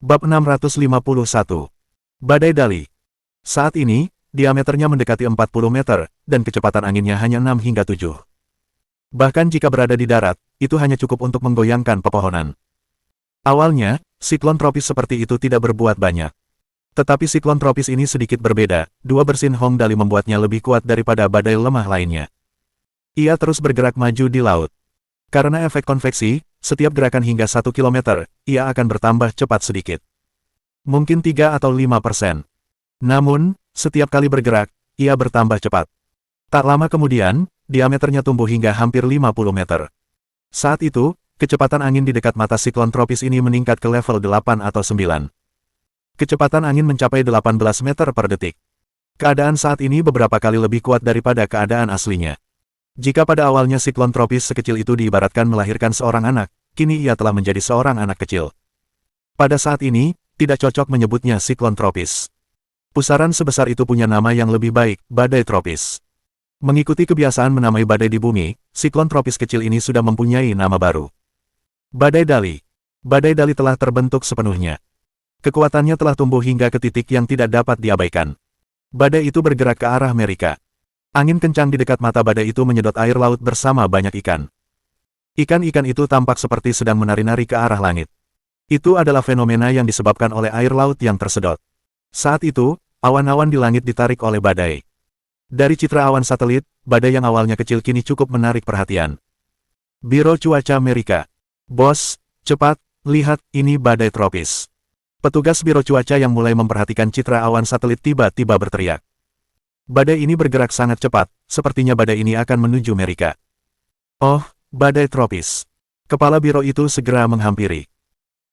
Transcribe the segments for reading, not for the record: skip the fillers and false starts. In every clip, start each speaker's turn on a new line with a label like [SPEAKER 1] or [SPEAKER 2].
[SPEAKER 1] Bab 651. Badai Dali. Saat ini, diameternya mendekati 40 meter, dan kecepatan anginnya hanya 6 hingga 7. Bahkan jika berada di darat, itu hanya cukup untuk menggoyangkan pepohonan. Awalnya, siklon tropis seperti itu tidak berbuat banyak. Tetapi siklon tropis ini sedikit berbeda, dua bersin Hong Dali membuatnya lebih kuat daripada badai lemah lainnya. Ia terus bergerak maju di laut. Karena efek konveksi, setiap gerakan hingga 1 kilometer, ia akan bertambah cepat sedikit. Mungkin 3 atau 5%. Namun, setiap kali bergerak, ia bertambah cepat. Tak lama kemudian, diameternya tumbuh hingga hampir 50 meter. Saat itu, kecepatan angin di dekat mata siklon tropis ini meningkat ke level 8 atau 9. Kecepatan angin mencapai 18 meter per detik. Keadaan saat ini beberapa kali lebih kuat daripada keadaan aslinya. Jika pada awalnya siklon tropis sekecil itu diibaratkan melahirkan seorang anak, kini ia telah menjadi seorang anak kecil. Pada saat ini, tidak cocok menyebutnya siklon tropis. Pusaran sebesar itu punya nama yang lebih baik, badai tropis. Mengikuti kebiasaan menamai badai di bumi, siklon tropis kecil ini sudah mempunyai nama baru. Badai Dali. Badai Dali telah terbentuk sepenuhnya. Kekuatannya telah tumbuh hingga ke titik yang tidak dapat diabaikan. Badai itu bergerak ke arah Amerika. Angin kencang di dekat mata badai itu menyedot air laut bersama banyak ikan. Ikan-ikan itu tampak seperti sedang menari-nari ke arah langit. Itu adalah fenomena yang disebabkan oleh air laut yang tersedot. Saat itu, awan-awan di langit ditarik oleh badai. Dari citra awan satelit, badai yang awalnya kecil kini cukup menarik perhatian. Biro Cuaca Amerika. Bos, cepat, lihat, ini badai tropis. Petugas Biro Cuaca yang mulai memperhatikan citra awan satelit tiba-tiba berteriak. Badai ini bergerak sangat cepat, sepertinya badai ini akan menuju Amerika. Oh, badai tropis. Kepala biro itu segera menghampiri.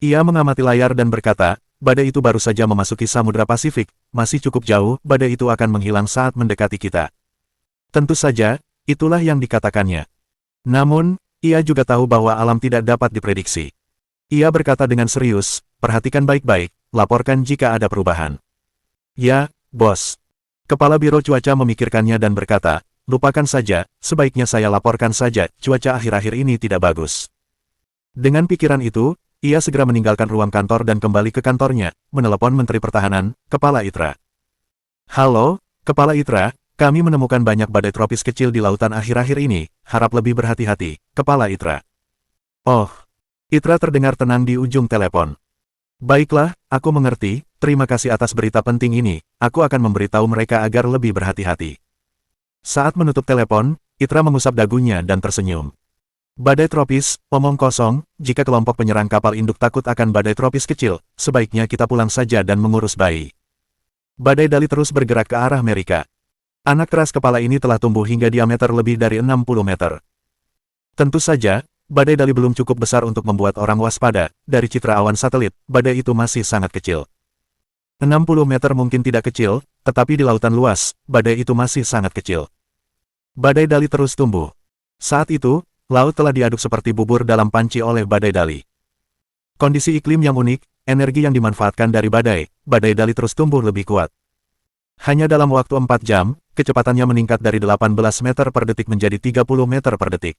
[SPEAKER 1] Ia mengamati layar dan berkata, badai itu baru saja memasuki Samudra Pasifik, masih cukup jauh, badai itu akan menghilang saat mendekati kita. Tentu saja, itulah yang dikatakannya. Namun, ia juga tahu bahwa alam tidak dapat diprediksi. Ia berkata dengan serius, perhatikan baik-baik, laporkan jika ada perubahan. Ya, bos. Kepala Biro Cuaca memikirkannya dan berkata, lupakan saja, sebaiknya saya laporkan saja, cuaca akhir-akhir ini tidak bagus. Dengan pikiran itu, ia segera meninggalkan ruang kantor dan kembali ke kantornya, menelepon Menteri Pertahanan, Kepala ITRA. Halo, Kepala ITRA, kami menemukan banyak badai tropis kecil di lautan akhir-akhir ini, harap lebih berhati-hati, Kepala ITRA. Oh, ITRA terdengar tenang di ujung telepon. Baiklah, aku mengerti, terima kasih atas berita penting ini, aku akan memberitahu mereka agar lebih berhati-hati. Saat menutup telepon, ITRA mengusap dagunya dan tersenyum. Badai tropis, omong kosong, jika kelompok penyerang kapal induk takut akan badai tropis kecil, sebaiknya kita pulang saja dan mengurus bayi. Badai Dali terus bergerak ke arah Amerika. Anak keras kepala ini telah tumbuh hingga diameter lebih dari 60 meter. Tentu saja, badai Dali belum cukup besar untuk membuat orang waspada, dari citra awan satelit, badai itu masih sangat kecil. 60 meter mungkin tidak kecil, tetapi di lautan luas, badai itu masih sangat kecil. Badai Dali terus tumbuh. Saat itu, laut telah diaduk seperti bubur dalam panci oleh badai Dali. Kondisi iklim yang unik, energi yang dimanfaatkan dari badai Dali terus tumbuh lebih kuat. Hanya dalam waktu 4 jam, kecepatannya meningkat dari 18 meter per detik menjadi 30 meter per detik.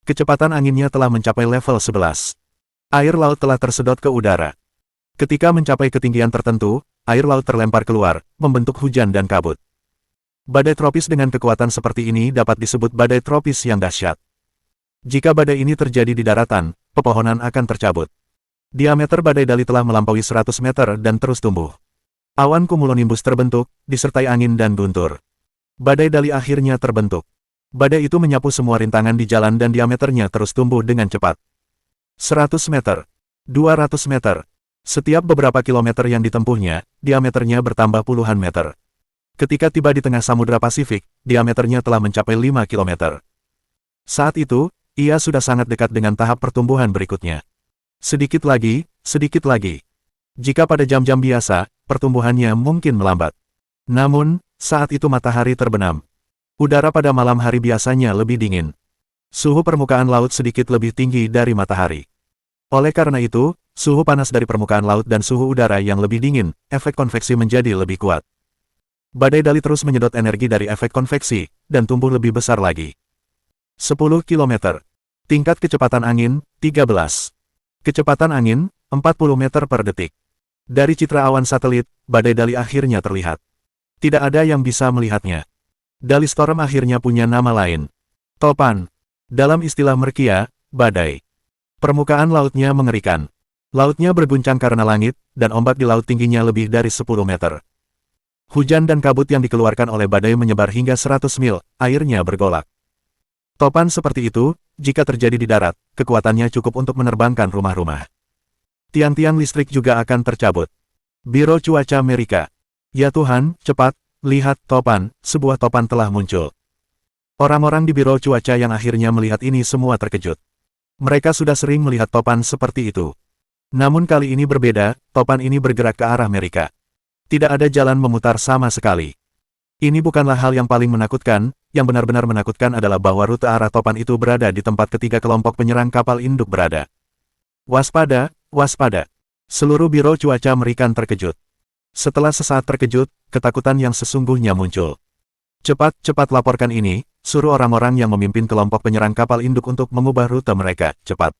[SPEAKER 1] Kecepatan anginnya telah mencapai level 11. Air laut telah tersedot ke udara. Ketika mencapai ketinggian tertentu, air laut terlempar keluar, membentuk hujan dan kabut. Badai tropis dengan kekuatan seperti ini dapat disebut badai tropis yang dahsyat. Jika badai ini terjadi di daratan, pepohonan akan tercabut. Diameter badai Dali telah melampaui 100 meter dan terus tumbuh. Awan cumulonimbus terbentuk, disertai angin dan guntur. Badai Dali akhirnya terbentuk. Badai itu menyapu semua rintangan di jalan dan diameternya terus tumbuh dengan cepat. 100 meter. 200 meter. Setiap beberapa kilometer yang ditempuhnya, diameternya bertambah puluhan meter. Ketika tiba di tengah Samudra Pasifik, diameternya telah mencapai 5 kilometer. Saat itu, ia sudah sangat dekat dengan tahap pertumbuhan berikutnya. Sedikit lagi, sedikit lagi. Jika pada jam-jam biasa, pertumbuhannya mungkin melambat. Namun, saat itu matahari terbenam. Udara pada malam hari biasanya lebih dingin. Suhu permukaan laut sedikit lebih tinggi dari matahari. Oleh karena itu, suhu panas dari permukaan laut dan suhu udara yang lebih dingin, efek konveksi menjadi lebih kuat. Badai Dali terus menyedot energi dari efek konveksi, dan tumbuh lebih besar lagi. 10 km. Tingkat kecepatan angin, 13. Kecepatan angin, 40 meter per detik. Dari citra awan satelit, badai Dali akhirnya terlihat. Tidak ada yang bisa melihatnya. Dali Storm akhirnya punya nama lain. Topan. Dalam istilah Merkia, badai. Permukaan lautnya mengerikan. Lautnya berguncang karena langit, dan ombak di laut tingginya lebih dari 10 meter. Hujan dan kabut yang dikeluarkan oleh badai menyebar hingga 100 mil, airnya bergolak. Topan seperti itu, jika terjadi di darat, kekuatannya cukup untuk menerbangkan rumah-rumah. Tiang-tiang listrik juga akan tercabut. Biro Cuaca Amerika. Ya Tuhan, cepat, lihat topan, sebuah topan telah muncul. Orang-orang di Biro Cuaca yang akhirnya melihat ini semua terkejut. Mereka sudah sering melihat topan seperti itu. Namun kali ini berbeda, topan ini bergerak ke arah Amerika. Tidak ada jalan memutar sama sekali. Ini bukanlah hal yang paling menakutkan, yang benar-benar menakutkan adalah bahwa rute arah topan itu berada di tempat ketiga kelompok penyerang kapal induk berada. Waspada, waspada. Seluruh Biro Cuaca Amerika terkejut. Setelah sesaat terkejut, ketakutan yang sesungguhnya muncul. Cepat, cepat laporkan ini, suruh orang-orang yang memimpin kelompok penyerang kapal induk untuk mengubah rute mereka, cepat.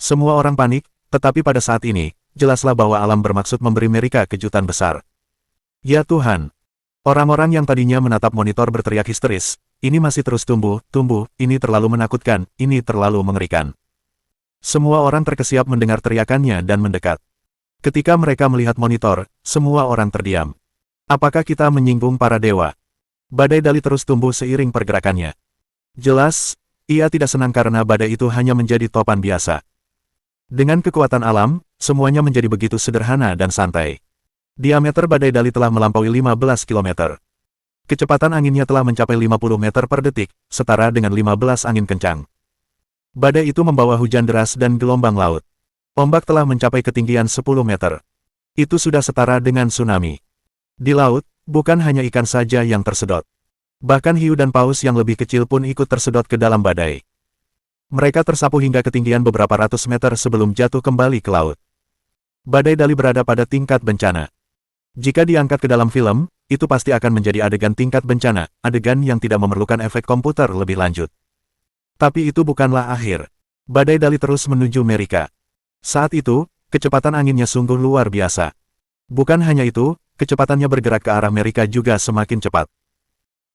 [SPEAKER 1] Semua orang panik, tetapi pada saat ini, jelaslah bahwa alam bermaksud memberi mereka kejutan besar. Ya Tuhan! Orang-orang yang tadinya menatap monitor berteriak histeris, ini masih terus tumbuh, ini terlalu menakutkan, ini terlalu mengerikan. Semua orang terkesiap mendengar teriakannya dan mendekat. Ketika mereka melihat monitor, semua orang terdiam. Apakah kita menyinggung para dewa? Badai Dali terus tumbuh seiring pergerakannya. Jelas, ia tidak senang karena badai itu hanya menjadi topan biasa. Dengan kekuatan alam, semuanya menjadi begitu sederhana dan santai. Diameter badai Dali telah melampaui 15 km. Kecepatan anginnya telah mencapai 50 meter per detik, setara dengan 15 angin kencang. Badai itu membawa hujan deras dan gelombang laut. Ombak telah mencapai ketinggian 10 meter. Itu sudah setara dengan tsunami. Di laut, bukan hanya ikan saja yang tersedot. Bahkan hiu dan paus yang lebih kecil pun ikut tersedot ke dalam badai. Mereka tersapu hingga ketinggian beberapa ratus meter sebelum jatuh kembali ke laut. Badai Dali berada pada tingkat bencana. Jika diangkat ke dalam film, itu pasti akan menjadi adegan tingkat bencana, adegan yang tidak memerlukan efek komputer lebih lanjut. Tapi itu bukanlah akhir. Badai Dali terus menuju Amerika. Saat itu, kecepatan anginnya sungguh luar biasa. Bukan hanya itu, kecepatannya bergerak ke arah Amerika juga semakin cepat.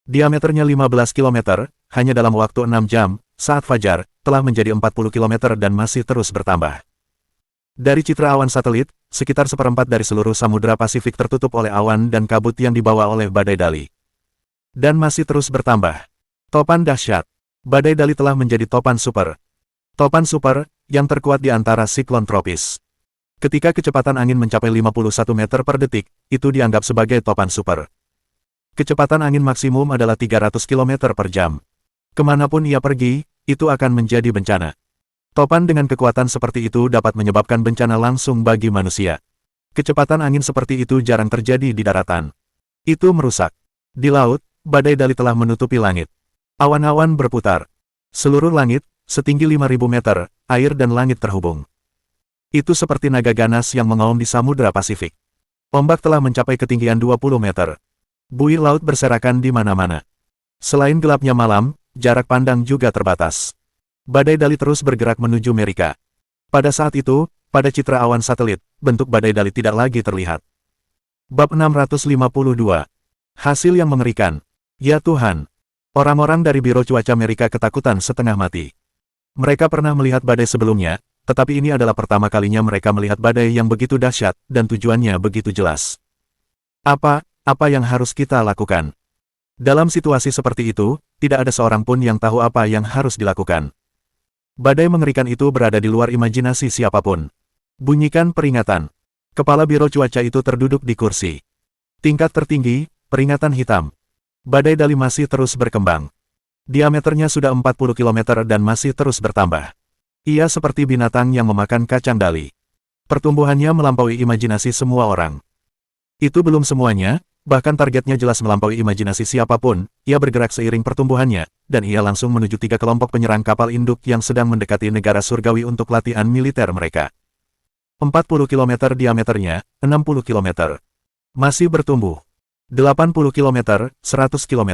[SPEAKER 1] Diameternya 15 km, hanya dalam waktu 6 jam, saat fajar, telah menjadi 40 km dan masih terus bertambah. Dari citra awan satelit, sekitar seperempat dari seluruh Samudra Pasifik tertutup oleh awan dan kabut yang dibawa oleh badai Dali. Dan masih terus bertambah. Topan dahsyat. Badai Dali telah menjadi topan super. Topan super, yang terkuat di antara siklon tropis. Ketika kecepatan angin mencapai 51 meter per detik, itu dianggap sebagai topan super. Kecepatan angin maksimum adalah 300 km per jam. Kemanapun ia pergi, itu akan menjadi bencana. Topan dengan kekuatan seperti itu dapat menyebabkan bencana langsung bagi manusia. Kecepatan angin seperti itu jarang terjadi di daratan. Itu merusak. Di laut, badai Dali telah menutupi langit. Awan-awan berputar. Seluruh langit, setinggi 5.000 meter, air dan langit terhubung. Itu seperti naga ganas yang mengaum di Samudra Pasifik. Ombak telah mencapai ketinggian 20 meter. Buih laut berserakan di mana-mana. Selain gelapnya malam, jarak pandang juga terbatas. Badai Dali terus bergerak menuju Amerika. Pada saat itu, pada citra awan satelit, bentuk badai Dali tidak lagi terlihat. Bab 652. Hasil yang mengerikan. Ya Tuhan! Orang-orang dari Biro Cuaca Amerika ketakutan setengah mati. Mereka pernah melihat badai sebelumnya, tetapi ini adalah pertama kalinya mereka melihat badai yang begitu dahsyat, dan tujuannya begitu jelas. Apa yang harus kita lakukan? Dalam situasi seperti itu, tidak ada seorang pun yang tahu apa yang harus dilakukan. Badai mengerikan itu berada di luar imajinasi siapapun. Bunyikan peringatan. Kepala Biro Cuaca itu terduduk di kursi. Tingkat tertinggi, peringatan hitam. Badai Dali masih terus berkembang. Diameternya sudah 40 km dan masih terus bertambah. Ia seperti binatang yang memakan kacang Dali. Pertumbuhannya melampaui imajinasi semua orang. Itu belum semuanya. Bahkan targetnya jelas melampaui imajinasi siapapun, ia bergerak seiring pertumbuhannya, dan ia langsung menuju 3 kelompok penyerang kapal induk yang sedang mendekati negara surgawi untuk latihan militer mereka. 40 km diameternya, 60 km. Masih bertumbuh. 80 km, 100 km.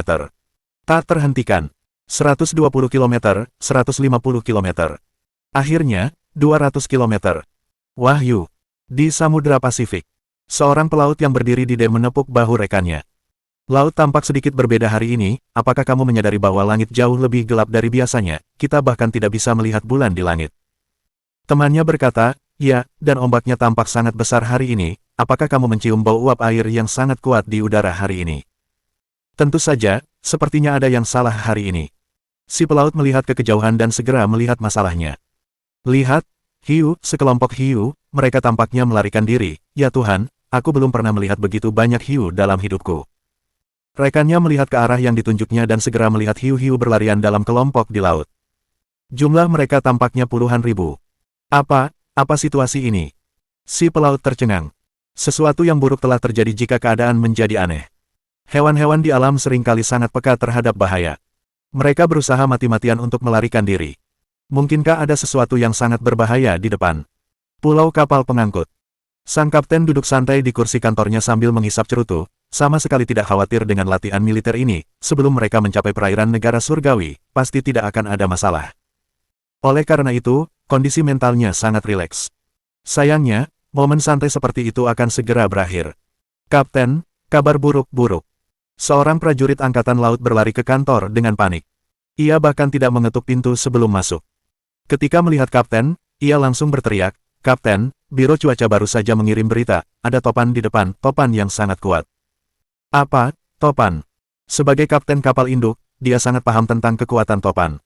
[SPEAKER 1] Tak terhentikan. 120 km, 150 km. Akhirnya, 200 km. Wahyu! Di Samudra Pasifik, seorang pelaut yang berdiri di dek menepuk bahu rekannya. Laut tampak sedikit berbeda hari ini, apakah kamu menyadari bahwa langit jauh lebih gelap dari biasanya, kita bahkan tidak bisa melihat bulan di langit. Temannya berkata, ya, dan ombaknya tampak sangat besar hari ini, apakah kamu mencium bau uap air yang sangat kuat di udara hari ini? Tentu saja, sepertinya ada yang salah hari ini. Si pelaut melihat ke kejauhan dan segera melihat masalahnya. Lihat, hiu, sekelompok hiu, mereka tampaknya melarikan diri, ya Tuhan, aku belum pernah melihat begitu banyak hiu dalam hidupku. Rekannya melihat ke arah yang ditunjuknya dan segera melihat hiu-hiu berlarian dalam kelompok di laut. Jumlah mereka tampaknya puluhan ribu. Apa situasi ini? Si pelaut tercengang. Sesuatu yang buruk telah terjadi jika keadaan menjadi aneh. Hewan-hewan di alam seringkali sangat peka terhadap bahaya. Mereka berusaha mati-matian untuk melarikan diri. Mungkinkah ada sesuatu yang sangat berbahaya di depan? Pulau kapal pengangkut. Sang kapten duduk santai di kursi kantornya sambil menghisap cerutu, sama sekali tidak khawatir dengan latihan militer ini. Sebelum mereka mencapai perairan negara surgawi, pasti tidak akan ada masalah. Oleh karena itu, kondisi mentalnya sangat rileks. Sayangnya, momen santai seperti itu akan segera berakhir. Kapten, kabar buruk. Seorang prajurit angkatan laut berlari ke kantor dengan panik. Ia bahkan tidak mengetuk pintu sebelum masuk. Ketika melihat kapten, ia langsung berteriak, "Kapten, Biro Cuaca baru saja mengirim berita, ada topan di depan, topan yang sangat kuat." Apa, topan? Sebagai kapten kapal induk, dia sangat paham tentang kekuatan topan.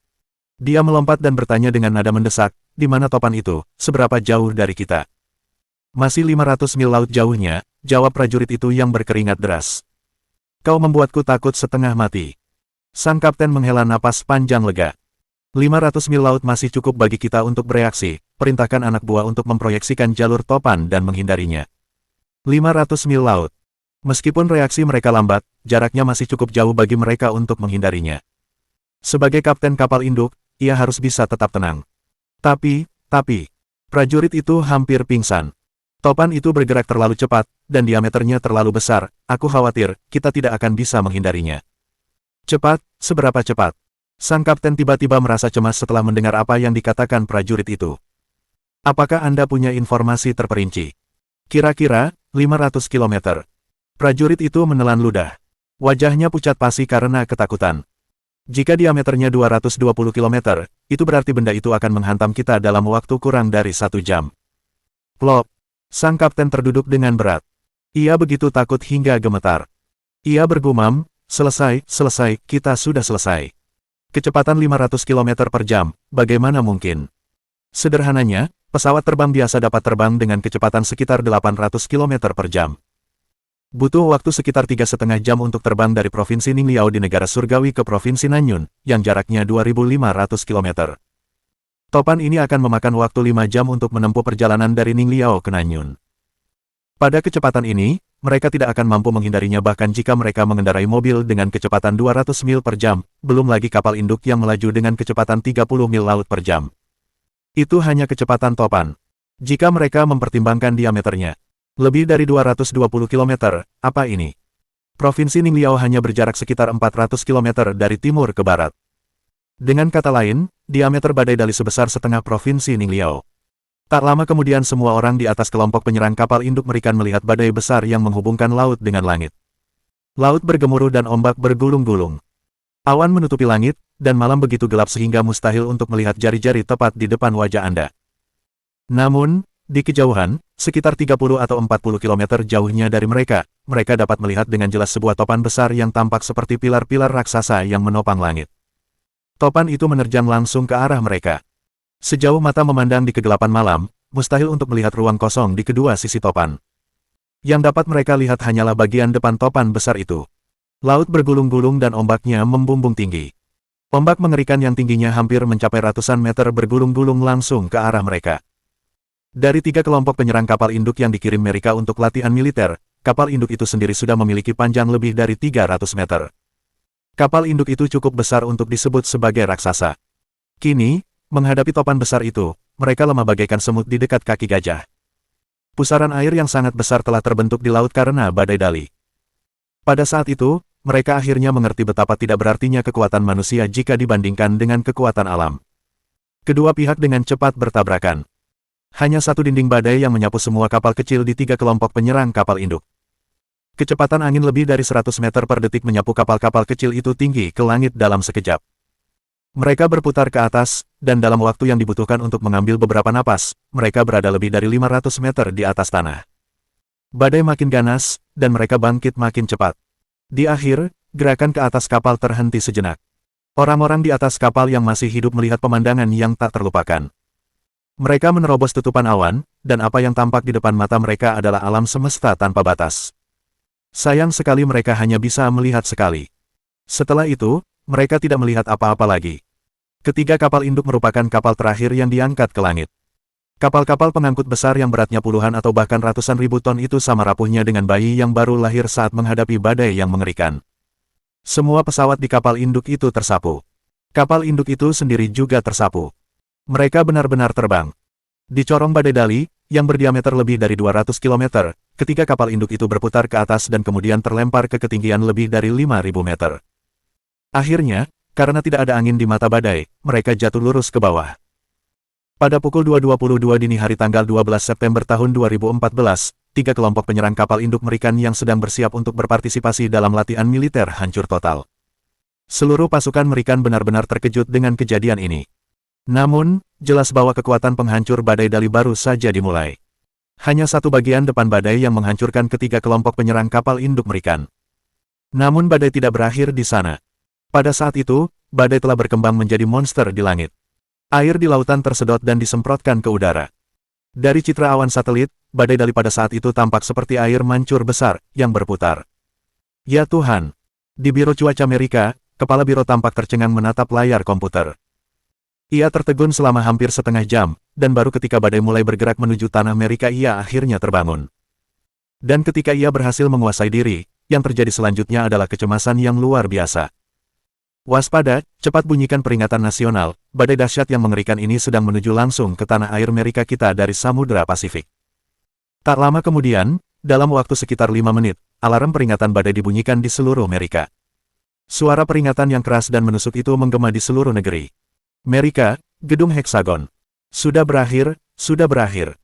[SPEAKER 1] Dia melompat dan bertanya dengan nada mendesak, di mana topan itu, seberapa jauh dari kita? Masih 500 mil laut jauhnya, jawab prajurit itu yang berkeringat deras. Kau membuatku takut setengah mati. Sang kapten menghela napas panjang lega. 500 mil laut masih cukup bagi kita untuk bereaksi, perintahkan anak buah untuk memproyeksikan jalur topan dan menghindarinya. 500 mil laut. Meskipun reaksi mereka lambat, jaraknya masih cukup jauh bagi mereka untuk menghindarinya. Sebagai kapten kapal induk, ia harus bisa tetap tenang. Tapi, prajurit itu hampir pingsan. Topan itu bergerak terlalu cepat, dan diameternya terlalu besar, aku khawatir, kita tidak akan bisa menghindarinya. Cepat, seberapa cepat? Sang kapten tiba-tiba merasa cemas setelah mendengar apa yang dikatakan prajurit itu. Apakah Anda punya informasi terperinci? Kira-kira, 500 kilometer. Prajurit itu menelan ludah. Wajahnya pucat pasi karena ketakutan. Jika diameternya 220 km, itu berarti benda itu akan menghantam kita dalam waktu kurang dari 1 jam. Plop. Sang kapten terduduk dengan berat. Ia begitu takut hingga gemetar. Ia bergumam, selesai, kita sudah selesai. Kecepatan 500 km per jam, bagaimana mungkin? Sederhananya, pesawat terbang biasa dapat terbang dengan kecepatan sekitar 800 km per jam. Butuh waktu sekitar 3,5 jam untuk terbang dari Provinsi Ningliao di negara surgawi ke Provinsi Nanyun, yang jaraknya 2.500 km. Topan ini akan memakan waktu 5 jam untuk menempuh perjalanan dari Ningliao ke Nanyun. Pada kecepatan ini, mereka tidak akan mampu menghindarinya bahkan jika mereka mengendarai mobil dengan kecepatan 200 mil per jam, belum lagi kapal induk yang melaju dengan kecepatan 30 mil laut per jam. Itu hanya kecepatan topan. Jika mereka mempertimbangkan diameternya, lebih dari 220 km, apa ini? Provinsi Ningliao hanya berjarak sekitar 400 km dari timur ke barat. Dengan kata lain, diameter badai Dali sebesar setengah Provinsi Ningliao. Tak lama kemudian semua orang di atas kelompok penyerang kapal induk Merikan melihat badai besar yang menghubungkan laut dengan langit. Laut bergemuruh dan ombak bergulung-gulung. Awan menutupi langit, dan malam begitu gelap sehingga mustahil untuk melihat jari-jari tepat di depan wajah Anda. Namun, di kejauhan, sekitar 30 atau 40 km jauhnya dari mereka, mereka dapat melihat dengan jelas sebuah topan besar yang tampak seperti pilar-pilar raksasa yang menopang langit. Topan itu menerjang langsung ke arah mereka. Sejauh mata memandang di kegelapan malam, mustahil untuk melihat ruang kosong di kedua sisi topan. Yang dapat mereka lihat hanyalah bagian depan topan besar itu. Laut bergulung-gulung dan ombaknya membumbung tinggi. Ombak mengerikan yang tingginya hampir mencapai ratusan meter bergulung-gulung langsung ke arah mereka. Dari 3 kelompok penyerang kapal induk yang dikirim Amerika untuk latihan militer, kapal induk itu sendiri sudah memiliki panjang lebih dari 300 meter. Kapal induk itu cukup besar untuk disebut sebagai raksasa. Kini, menghadapi topan besar itu, mereka lemah bagaikan semut di dekat kaki gajah. Pusaran air yang sangat besar telah terbentuk di laut karena badai Dali. Pada saat itu, mereka akhirnya mengerti betapa tidak berartinya kekuatan manusia jika dibandingkan dengan kekuatan alam. Kedua pihak dengan cepat bertabrakan. Hanya satu dinding badai yang menyapu semua kapal kecil di 3 kelompok penyerang kapal induk. Kecepatan angin lebih dari 100 meter per detik menyapu kapal-kapal kecil itu tinggi ke langit dalam sekejap. Mereka berputar ke atas, dan dalam waktu yang dibutuhkan untuk mengambil beberapa napas, mereka berada lebih dari 500 meter di atas tanah. Badai makin ganas, dan mereka bangkit makin cepat. Di akhir, gerakan ke atas kapal terhenti sejenak. Orang-orang di atas kapal yang masih hidup melihat pemandangan yang tak terlupakan. Mereka menerobos tutupan awan, dan apa yang tampak di depan mata mereka adalah alam semesta tanpa batas. Sayang sekali mereka hanya bisa melihat sekali. Setelah itu, mereka tidak melihat apa-apa lagi. Ketiga kapal induk merupakan kapal terakhir yang diangkat ke langit. Kapal-kapal pengangkut besar yang beratnya puluhan atau bahkan ratusan ribu ton itu sama rapuhnya dengan bayi yang baru lahir saat menghadapi badai yang mengerikan. Semua pesawat di kapal induk itu tersapu. Kapal induk itu sendiri juga tersapu. Mereka benar-benar terbang. Di corong badai Dali, yang berdiameter lebih dari 200 km, ketiga kapal induk itu berputar ke atas dan kemudian terlempar ke ketinggian lebih dari 5.000 meter. Akhirnya, karena tidak ada angin di mata badai, mereka jatuh lurus ke bawah. Pada pukul 2.22 dini hari tanggal 12 September tahun 2014, tiga kelompok penyerang kapal induk Merikan yang sedang bersiap untuk berpartisipasi dalam latihan militer hancur total. Seluruh pasukan Merikan benar-benar terkejut dengan kejadian ini. Namun, jelas bahwa kekuatan penghancur badai Dali baru saja dimulai. Hanya satu bagian depan badai yang menghancurkan ketiga kelompok penyerang kapal induk Merikan. Namun badai tidak berakhir di sana. Pada saat itu, badai telah berkembang menjadi monster di langit. Air di lautan tersedot dan disemprotkan ke udara. Dari citra awan satelit, badai Dali pada saat itu tampak seperti air mancur besar yang berputar. Ya Tuhan! Di Biro Cuaca Amerika, kepala biro tampak tercengang menatap layar komputer. Ia tertegun selama hampir setengah jam, dan baru ketika badai mulai bergerak menuju tanah Amerika ia akhirnya terbangun. Dan ketika ia berhasil menguasai diri, yang terjadi selanjutnya adalah kecemasan yang luar biasa. Waspada, cepat bunyikan peringatan nasional, badai dahsyat yang mengerikan ini sedang menuju langsung ke tanah air Amerika kita dari Samudra Pasifik. Tak lama kemudian, dalam waktu sekitar 5 menit, alarm peringatan badai dibunyikan di seluruh Amerika. Suara peringatan yang keras dan menusuk itu menggema di seluruh negeri. Amerika, gedung heksagon. Sudah berakhir, sudah berakhir.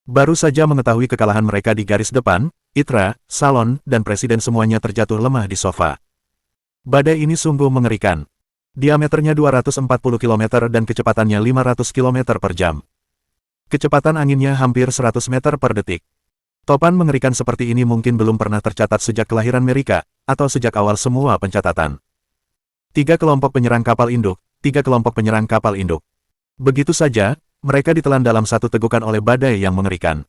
[SPEAKER 1] Baru saja mengetahui kekalahan mereka di garis depan, Itra, Salon, dan Presiden semuanya terjatuh lemah di sofa. Badai ini sungguh mengerikan. Diameternya 240 km dan kecepatannya 500 km per jam. Kecepatan anginnya hampir 100 meter per detik. Topan mengerikan seperti ini mungkin belum pernah tercatat sejak kelahiran Amerika, atau sejak awal semua pencatatan. Tiga kelompok penyerang kapal induk, tiga kelompok penyerang kapal induk. Begitu saja, mereka ditelan dalam satu tegukan oleh badai yang mengerikan.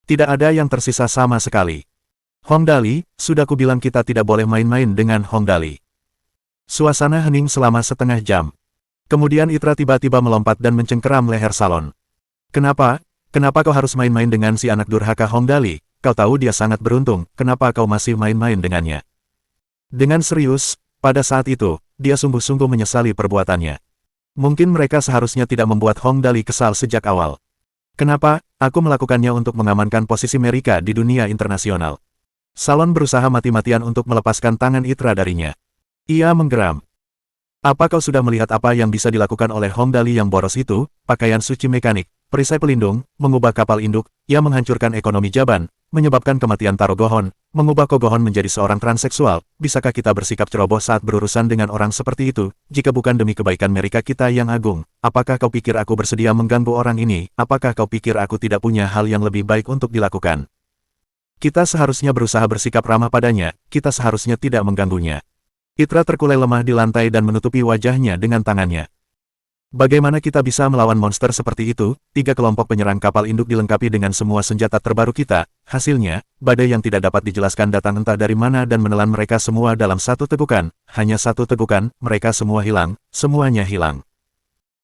[SPEAKER 1] Tidak ada yang tersisa sama sekali. Hong Dali, sudah kubilang kita tidak boleh main-main dengan Hong Dali. Suasana hening selama setengah jam. Kemudian Itra tiba-tiba melompat dan mencengkeram leher Salon. Kenapa? Kenapa kau harus main-main dengan si anak durhaka Hong Dali? Kau tahu dia sangat beruntung, kenapa kau masih main-main dengannya? Dengan serius, pada saat itu, dia sungguh-sungguh menyesali perbuatannya. Mungkin mereka seharusnya tidak membuat Hong Dali kesal sejak awal. Kenapa? Aku melakukannya untuk mengamankan posisi Amerika di dunia internasional. Salon berusaha mati-matian untuk melepaskan tangan Itra darinya. Ia menggeram. Apa kau sudah melihat apa yang bisa dilakukan oleh Hong Dali yang boros itu? Pakaian suci mekanik, perisai pelindung, mengubah kapal induk, ia menghancurkan ekonomi Jaban, menyebabkan kematian Tarogohon, mengubah Kogohon menjadi seorang transseksual. Bisakah kita bersikap ceroboh saat berurusan dengan orang seperti itu, jika bukan demi kebaikan Amerika kita yang agung? Apakah kau pikir aku bersedia mengganggu orang ini? Apakah kau pikir aku tidak punya hal yang lebih baik untuk dilakukan? Kita seharusnya berusaha bersikap ramah padanya, kita seharusnya tidak mengganggunya. Itra terkulai lemah di lantai dan menutupi wajahnya dengan tangannya. Bagaimana kita bisa melawan monster seperti itu? Tiga kelompok penyerang kapal induk dilengkapi dengan semua senjata terbaru kita. Hasilnya, badai yang tidak dapat dijelaskan datang entah dari mana dan menelan mereka semua dalam satu tegukan. Hanya satu tegukan, mereka semua hilang, semuanya hilang.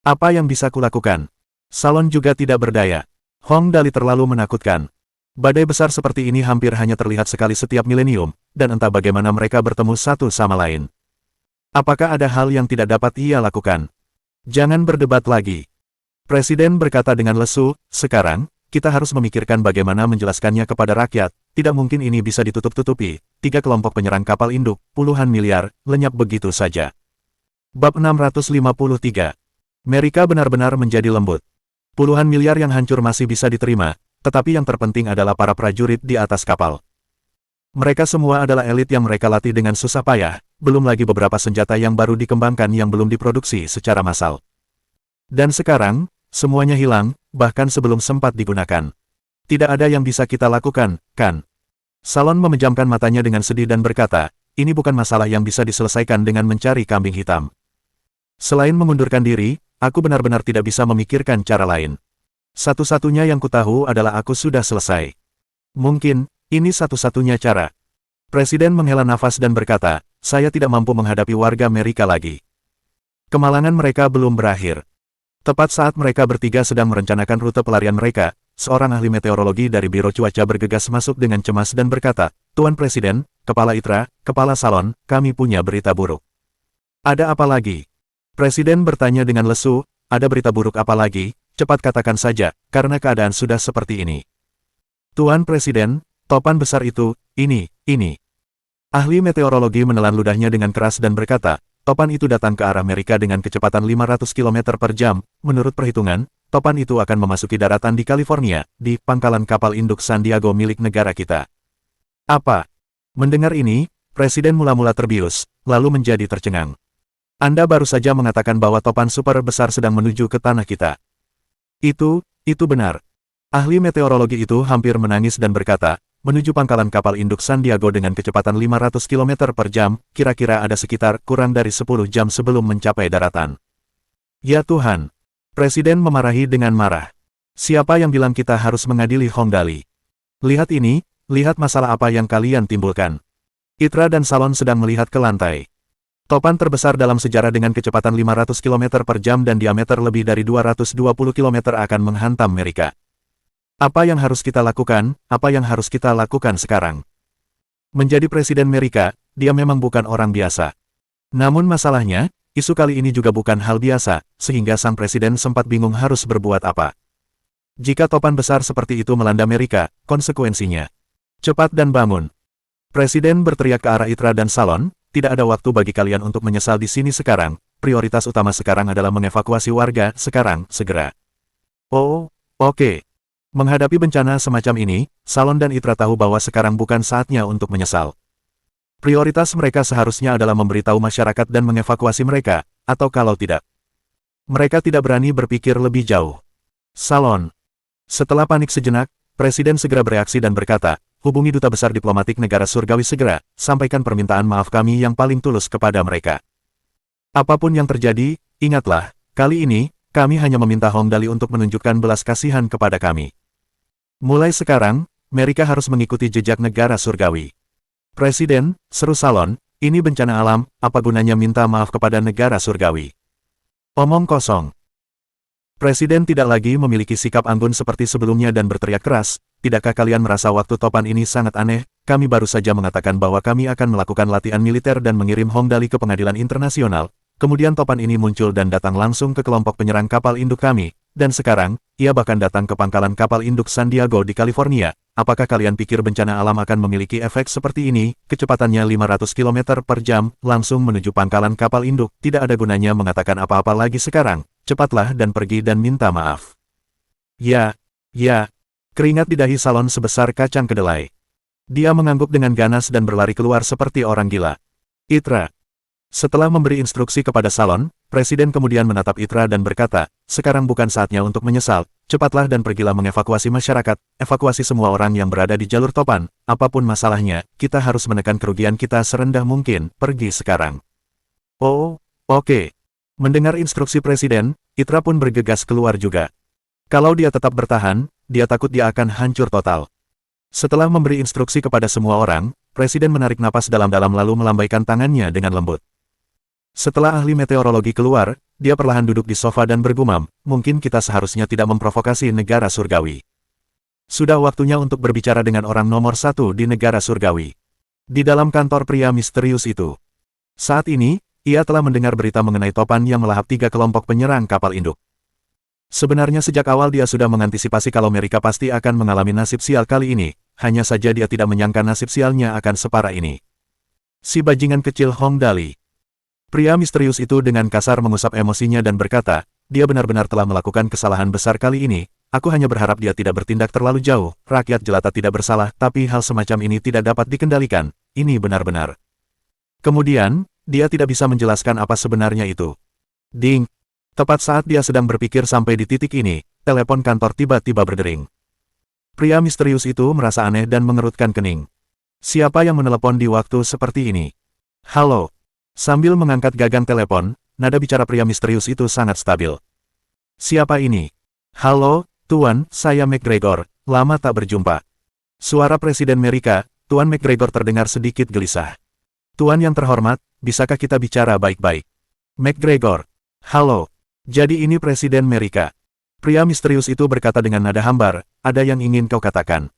[SPEAKER 1] Apa yang bisa kulakukan? Salon juga tidak berdaya. Hong Dali terlalu menakutkan. Badai besar seperti ini hampir hanya terlihat sekali setiap milenium, dan entah bagaimana mereka bertemu satu sama lain. Apakah ada hal yang tidak dapat ia lakukan? Jangan berdebat lagi. Presiden berkata dengan lesu, sekarang, kita harus memikirkan bagaimana menjelaskannya kepada rakyat, tidak mungkin ini bisa ditutup-tutupi. Tiga kelompok penyerang kapal induk, puluhan miliar, lenyap begitu saja. Bab 653. Amerika benar-benar menjadi lembut. Puluhan miliar yang hancur masih bisa diterima, tetapi yang terpenting adalah para prajurit di atas kapal. Mereka semua adalah elit yang mereka latih dengan susah payah, belum lagi beberapa senjata yang baru dikembangkan yang belum diproduksi secara massal. Dan sekarang, semuanya hilang, bahkan sebelum sempat digunakan. Tidak ada yang bisa kita lakukan, kan? Salon memejamkan matanya dengan sedih dan berkata, ini bukan masalah yang bisa diselesaikan dengan mencari kambing hitam. Selain mengundurkan diri, aku benar-benar tidak bisa memikirkan cara lain. Satu-satunya yang kutahu adalah aku sudah selesai. Mungkin, ini satu-satunya cara. Presiden menghela nafas dan berkata, saya tidak mampu menghadapi warga Amerika lagi. Kemalangan mereka belum berakhir. Tepat saat mereka bertiga sedang merencanakan rute pelarian mereka, seorang ahli meteorologi dari Biro Cuaca bergegas masuk dengan cemas dan berkata, Tuan Presiden, Kepala ITRA, Kepala Salon, kami punya berita buruk. Ada apa lagi? Presiden bertanya dengan lesu, ada berita buruk apa lagi? Cepat katakan saja, karena keadaan sudah seperti ini. Tuan Presiden, topan besar itu, ini. Ahli meteorologi menelan ludahnya dengan keras dan berkata, topan itu datang ke arah Amerika dengan kecepatan 500 km per jam, menurut perhitungan, topan itu akan memasuki daratan di California, di pangkalan kapal induk San Diego milik negara kita. Apa? Mendengar ini, Presiden mula-mula terbius, lalu menjadi tercengang. Anda baru saja mengatakan bahwa topan super besar sedang menuju ke tanah kita. Itu benar. Ahli meteorologi itu hampir menangis dan berkata, menuju pangkalan kapal induk San Diego dengan kecepatan 500 km per jam, kira-kira ada sekitar kurang dari 10 jam sebelum mencapai daratan. Ya Tuhan! Presiden memarahi dengan marah. Siapa yang bilang kita harus mengadili Hong Dali? Lihat ini, lihat masalah apa yang kalian timbulkan. ITRA dan Salon sedang melihat ke lantai. Topan terbesar dalam sejarah dengan kecepatan 500 km per jam dan diameter lebih dari 220 km akan menghantam Amerika. Apa yang harus kita lakukan? Apa yang harus kita lakukan sekarang? Menjadi Presiden Amerika, dia memang bukan orang biasa. Namun masalahnya, isu kali ini juga bukan hal biasa, sehingga sang Presiden sempat bingung harus berbuat apa. Jika topan besar seperti itu melanda Amerika, konsekuensinya. Cepat dan bangun. Presiden berteriak ke arah ITRA dan Salon, tidak ada waktu bagi kalian untuk menyesal di sini sekarang, prioritas utama sekarang adalah mengevakuasi warga, sekarang, segera. Oh, oke. Menghadapi bencana semacam ini, Salon dan ITRA tahu bahwa sekarang bukan saatnya untuk menyesal. Prioritas mereka seharusnya adalah memberitahu masyarakat dan mengevakuasi mereka, atau kalau tidak. Mereka tidak berani berpikir lebih jauh. Salon. Setelah panik sejenak, Presiden segera bereaksi dan berkata, hubungi Duta Besar Diplomatik Negara Surgawi segera, sampaikan permintaan maaf kami yang paling tulus kepada mereka. Apapun yang terjadi, ingatlah, kali ini, kami hanya meminta Hong Dali untuk menunjukkan belas kasihan kepada kami. Mulai sekarang, Amerika harus mengikuti jejak negara surgawi. Presiden, seru Salon, ini bencana alam, apa gunanya minta maaf kepada negara surgawi? Omong kosong. Presiden tidak lagi memiliki sikap anggun seperti sebelumnya dan berteriak keras, tidakkah kalian merasa waktu topan ini sangat aneh? Kami baru saja mengatakan bahwa kami akan melakukan latihan militer dan mengirim Hong Dali ke pengadilan internasional, kemudian topan ini muncul dan datang langsung ke kelompok penyerang kapal induk kami, dan sekarang, ia bahkan datang ke pangkalan kapal induk San Diego di California. Apakah kalian pikir bencana alam akan memiliki efek seperti ini? Kecepatannya 500 km per jam, langsung menuju pangkalan kapal induk, tidak ada gunanya mengatakan apa-apa lagi sekarang. Cepatlah dan pergi dan minta maaf. Ya. Keringat di dahi Salon sebesar kacang kedelai. Dia mengangguk dengan ganas dan berlari keluar seperti orang gila. ITRA. Setelah memberi instruksi kepada Salon, Presiden kemudian menatap ITRA dan berkata, sekarang bukan saatnya untuk menyesal, cepatlah dan pergilah mengevakuasi masyarakat, evakuasi semua orang yang berada di jalur topan, apapun masalahnya, kita harus menekan kerugian kita serendah mungkin, pergi sekarang. Oh, oke. Mendengar instruksi Presiden, ITRA pun bergegas keluar juga. Kalau dia tetap bertahan, dia takut dia akan hancur total. Setelah memberi instruksi kepada semua orang, Presiden menarik napas dalam-dalam lalu melambaikan tangannya dengan lembut. Setelah ahli meteorologi keluar, dia perlahan duduk di sofa dan bergumam, mungkin kita seharusnya tidak memprovokasi negara surgawi. Sudah waktunya untuk berbicara dengan orang nomor satu di negara surgawi. Di dalam kantor pria misterius itu. Saat ini, ia telah mendengar berita mengenai topan yang melahap 3 kelompok penyerang kapal induk. Sebenarnya sejak awal dia sudah mengantisipasi kalau Amerika pasti akan mengalami nasib sial kali ini, hanya saja dia tidak menyangka nasib sialnya akan separah ini. Si bajingan kecil Hong Dali. Pria misterius itu dengan kasar mengusap emosinya dan berkata, dia benar-benar telah melakukan kesalahan besar kali ini. Aku hanya berharap dia tidak bertindak terlalu jauh. Rakyat jelata tidak bersalah, tapi hal semacam ini tidak dapat dikendalikan. Ini benar-benar. Kemudian, dia tidak bisa menjelaskan apa sebenarnya itu. Ding! Tepat saat dia sedang berpikir sampai di titik ini, telepon kantor tiba-tiba berdering. Pria misterius itu merasa aneh dan mengerutkan kening. Siapa yang menelepon di waktu seperti ini? Halo. Sambil mengangkat gagang telepon, nada bicara pria misterius itu sangat stabil. Siapa ini? Halo, Tuan, saya McGregor, lama tak berjumpa. Suara Presiden Amerika, Tuan McGregor terdengar sedikit gelisah. Tuan yang terhormat, bisakah kita bicara baik-baik? McGregor. Halo. Jadi ini Presiden Amerika. Pria misterius itu berkata dengan nada hambar, ada yang ingin kau katakan?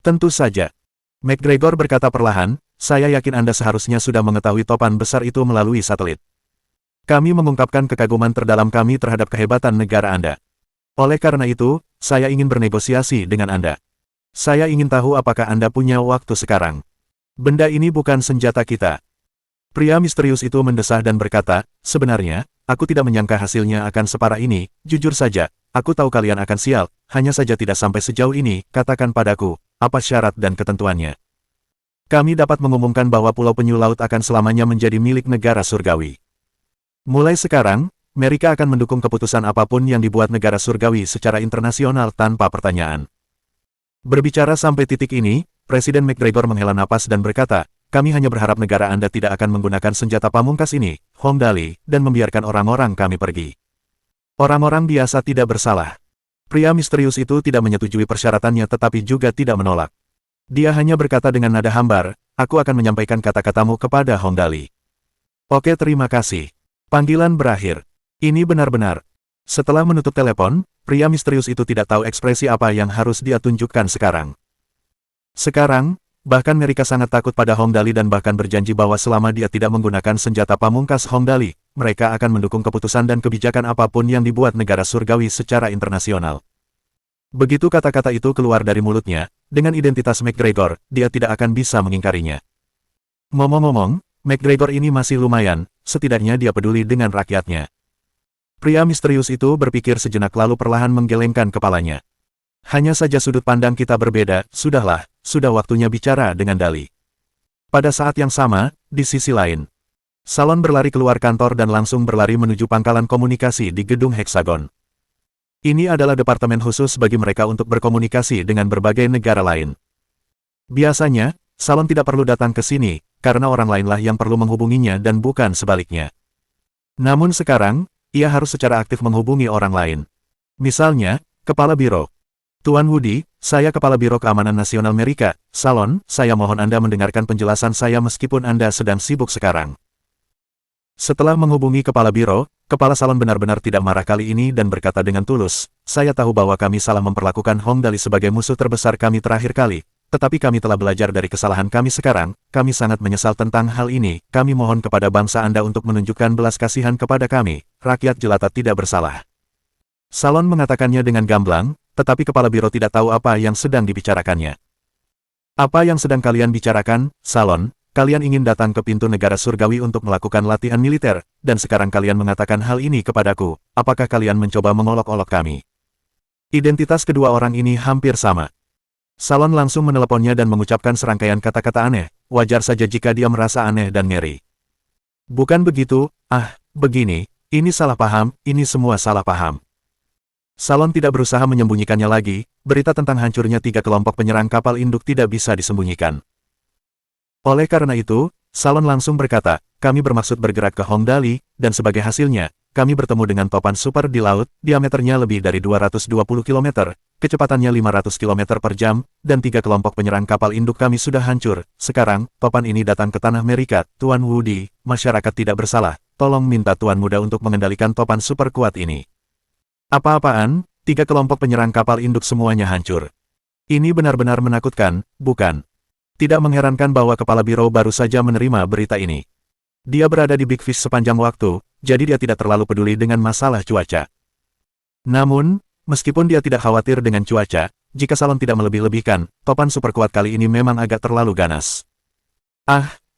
[SPEAKER 1] Tentu saja. McGregor berkata perlahan, saya yakin Anda seharusnya sudah mengetahui topan besar itu melalui satelit. Kami mengungkapkan kekaguman terdalam kami terhadap kehebatan negara Anda. Oleh karena itu, saya ingin bernegosiasi dengan Anda. Saya ingin tahu apakah Anda punya waktu sekarang. Benda ini bukan senjata kita. Pria misterius itu mendesah dan berkata, sebenarnya, aku tidak menyangka hasilnya akan separah ini, jujur saja, aku tahu kalian akan sial, hanya saja tidak sampai sejauh ini, katakan padaku, apa syarat dan ketentuannya. Kami dapat mengumumkan bahwa Pulau Penyu Laut akan selamanya menjadi milik negara surgawi. Mulai sekarang, Amerika akan mendukung keputusan apapun yang dibuat negara surgawi secara internasional tanpa pertanyaan. Berbicara sampai titik ini, Presiden McGregor menghela napas dan berkata, kami hanya berharap negara Anda tidak akan menggunakan senjata pamungkas ini, Hong Dali, dan membiarkan orang-orang kami pergi. Orang-orang biasa tidak bersalah. Pria misterius itu tidak menyetujui persyaratannya tetapi juga tidak menolak. Dia hanya berkata dengan nada hambar, aku akan menyampaikan kata-katamu kepada Hong Dali. Oke, terima kasih. Panggilan berakhir. Ini benar-benar. Setelah menutup telepon, pria misterius itu tidak tahu ekspresi apa yang harus dia tunjukkan sekarang. Sekarang, bahkan Amerika sangat takut pada Hong Dali dan bahkan berjanji bahwa selama dia tidak menggunakan senjata pamungkas Hong Dali, mereka akan mendukung keputusan dan kebijakan apapun yang dibuat negara surgawi secara internasional. Begitu kata-kata itu keluar dari mulutnya, dengan identitas McGregor, dia tidak akan bisa mengingkarinya. Ngomong-ngomong, McGregor ini masih lumayan, setidaknya dia peduli dengan rakyatnya. Pria misterius itu berpikir sejenak lalu perlahan menggelengkan kepalanya. Hanya saja sudut pandang kita berbeda, sudahlah, sudah waktunya bicara dengan Dali. Pada saat yang sama, di sisi lain, Salon berlari keluar kantor dan langsung berlari menuju pangkalan komunikasi di gedung Hexagon. Ini adalah departemen khusus bagi mereka untuk berkomunikasi dengan berbagai negara lain. Biasanya, Salon tidak perlu datang ke sini, karena orang lainlah yang perlu menghubunginya dan bukan sebaliknya. Namun sekarang, ia harus secara aktif menghubungi orang lain. Misalnya, Kepala Biro. Tuan Woody, saya Kepala Biro Keamanan Nasional Amerika. Salon, saya mohon Anda mendengarkan penjelasan saya meskipun Anda sedang sibuk sekarang. Setelah menghubungi Kepala Biro, Kepala Salon benar-benar tidak marah kali ini dan berkata dengan tulus, saya tahu bahwa kami salah memperlakukan Hong Dali sebagai musuh terbesar kami terakhir kali, tetapi kami telah belajar dari kesalahan kami sekarang, kami sangat menyesal tentang hal ini, kami mohon kepada bangsa Anda untuk menunjukkan belas kasihan kepada kami, rakyat jelata tidak bersalah. Salon mengatakannya dengan gamblang, tetapi Kepala Biro tidak tahu apa yang sedang dibicarakannya. Apa yang sedang kalian bicarakan, Salon? Kalian ingin datang ke pintu negara surgawi untuk melakukan latihan militer, dan sekarang kalian mengatakan hal ini kepadaku, apakah kalian mencoba mengolok-olok kami? Identitas kedua orang ini hampir sama. Salon langsung meneleponnya dan mengucapkan serangkaian kata-kata aneh, wajar saja jika dia merasa aneh dan ngeri. Bukan begitu, begini, ini salah paham, ini semua salah paham. Salon tidak berusaha menyembunyikannya lagi, berita tentang hancurnya 3 kelompok penyerang kapal induk tidak bisa disembunyikan. Oleh karena itu, Salon langsung berkata, kami bermaksud bergerak ke Hong Dali, dan sebagai hasilnya, kami bertemu dengan topan super di laut, diameternya lebih dari 220 km, kecepatannya 500 km per jam, dan 3 kelompok penyerang kapal induk kami sudah hancur. Sekarang, topan ini datang ke tanah Amerika, Tuan Woody, masyarakat tidak bersalah, tolong minta Tuan Muda untuk mengendalikan topan super kuat ini. Apa-apaan, 3 kelompok penyerang kapal induk semuanya hancur. Ini benar-benar menakutkan, bukan? Tidak mengherankan bahwa Kepala Biro baru saja menerima berita ini. Dia berada di Big Fish sepanjang waktu, jadi dia tidak terlalu peduli dengan masalah cuaca. Namun, meskipun dia tidak khawatir dengan cuaca, jika Salon tidak melebih-lebihkan, topan super kuat kali ini memang agak terlalu ganas.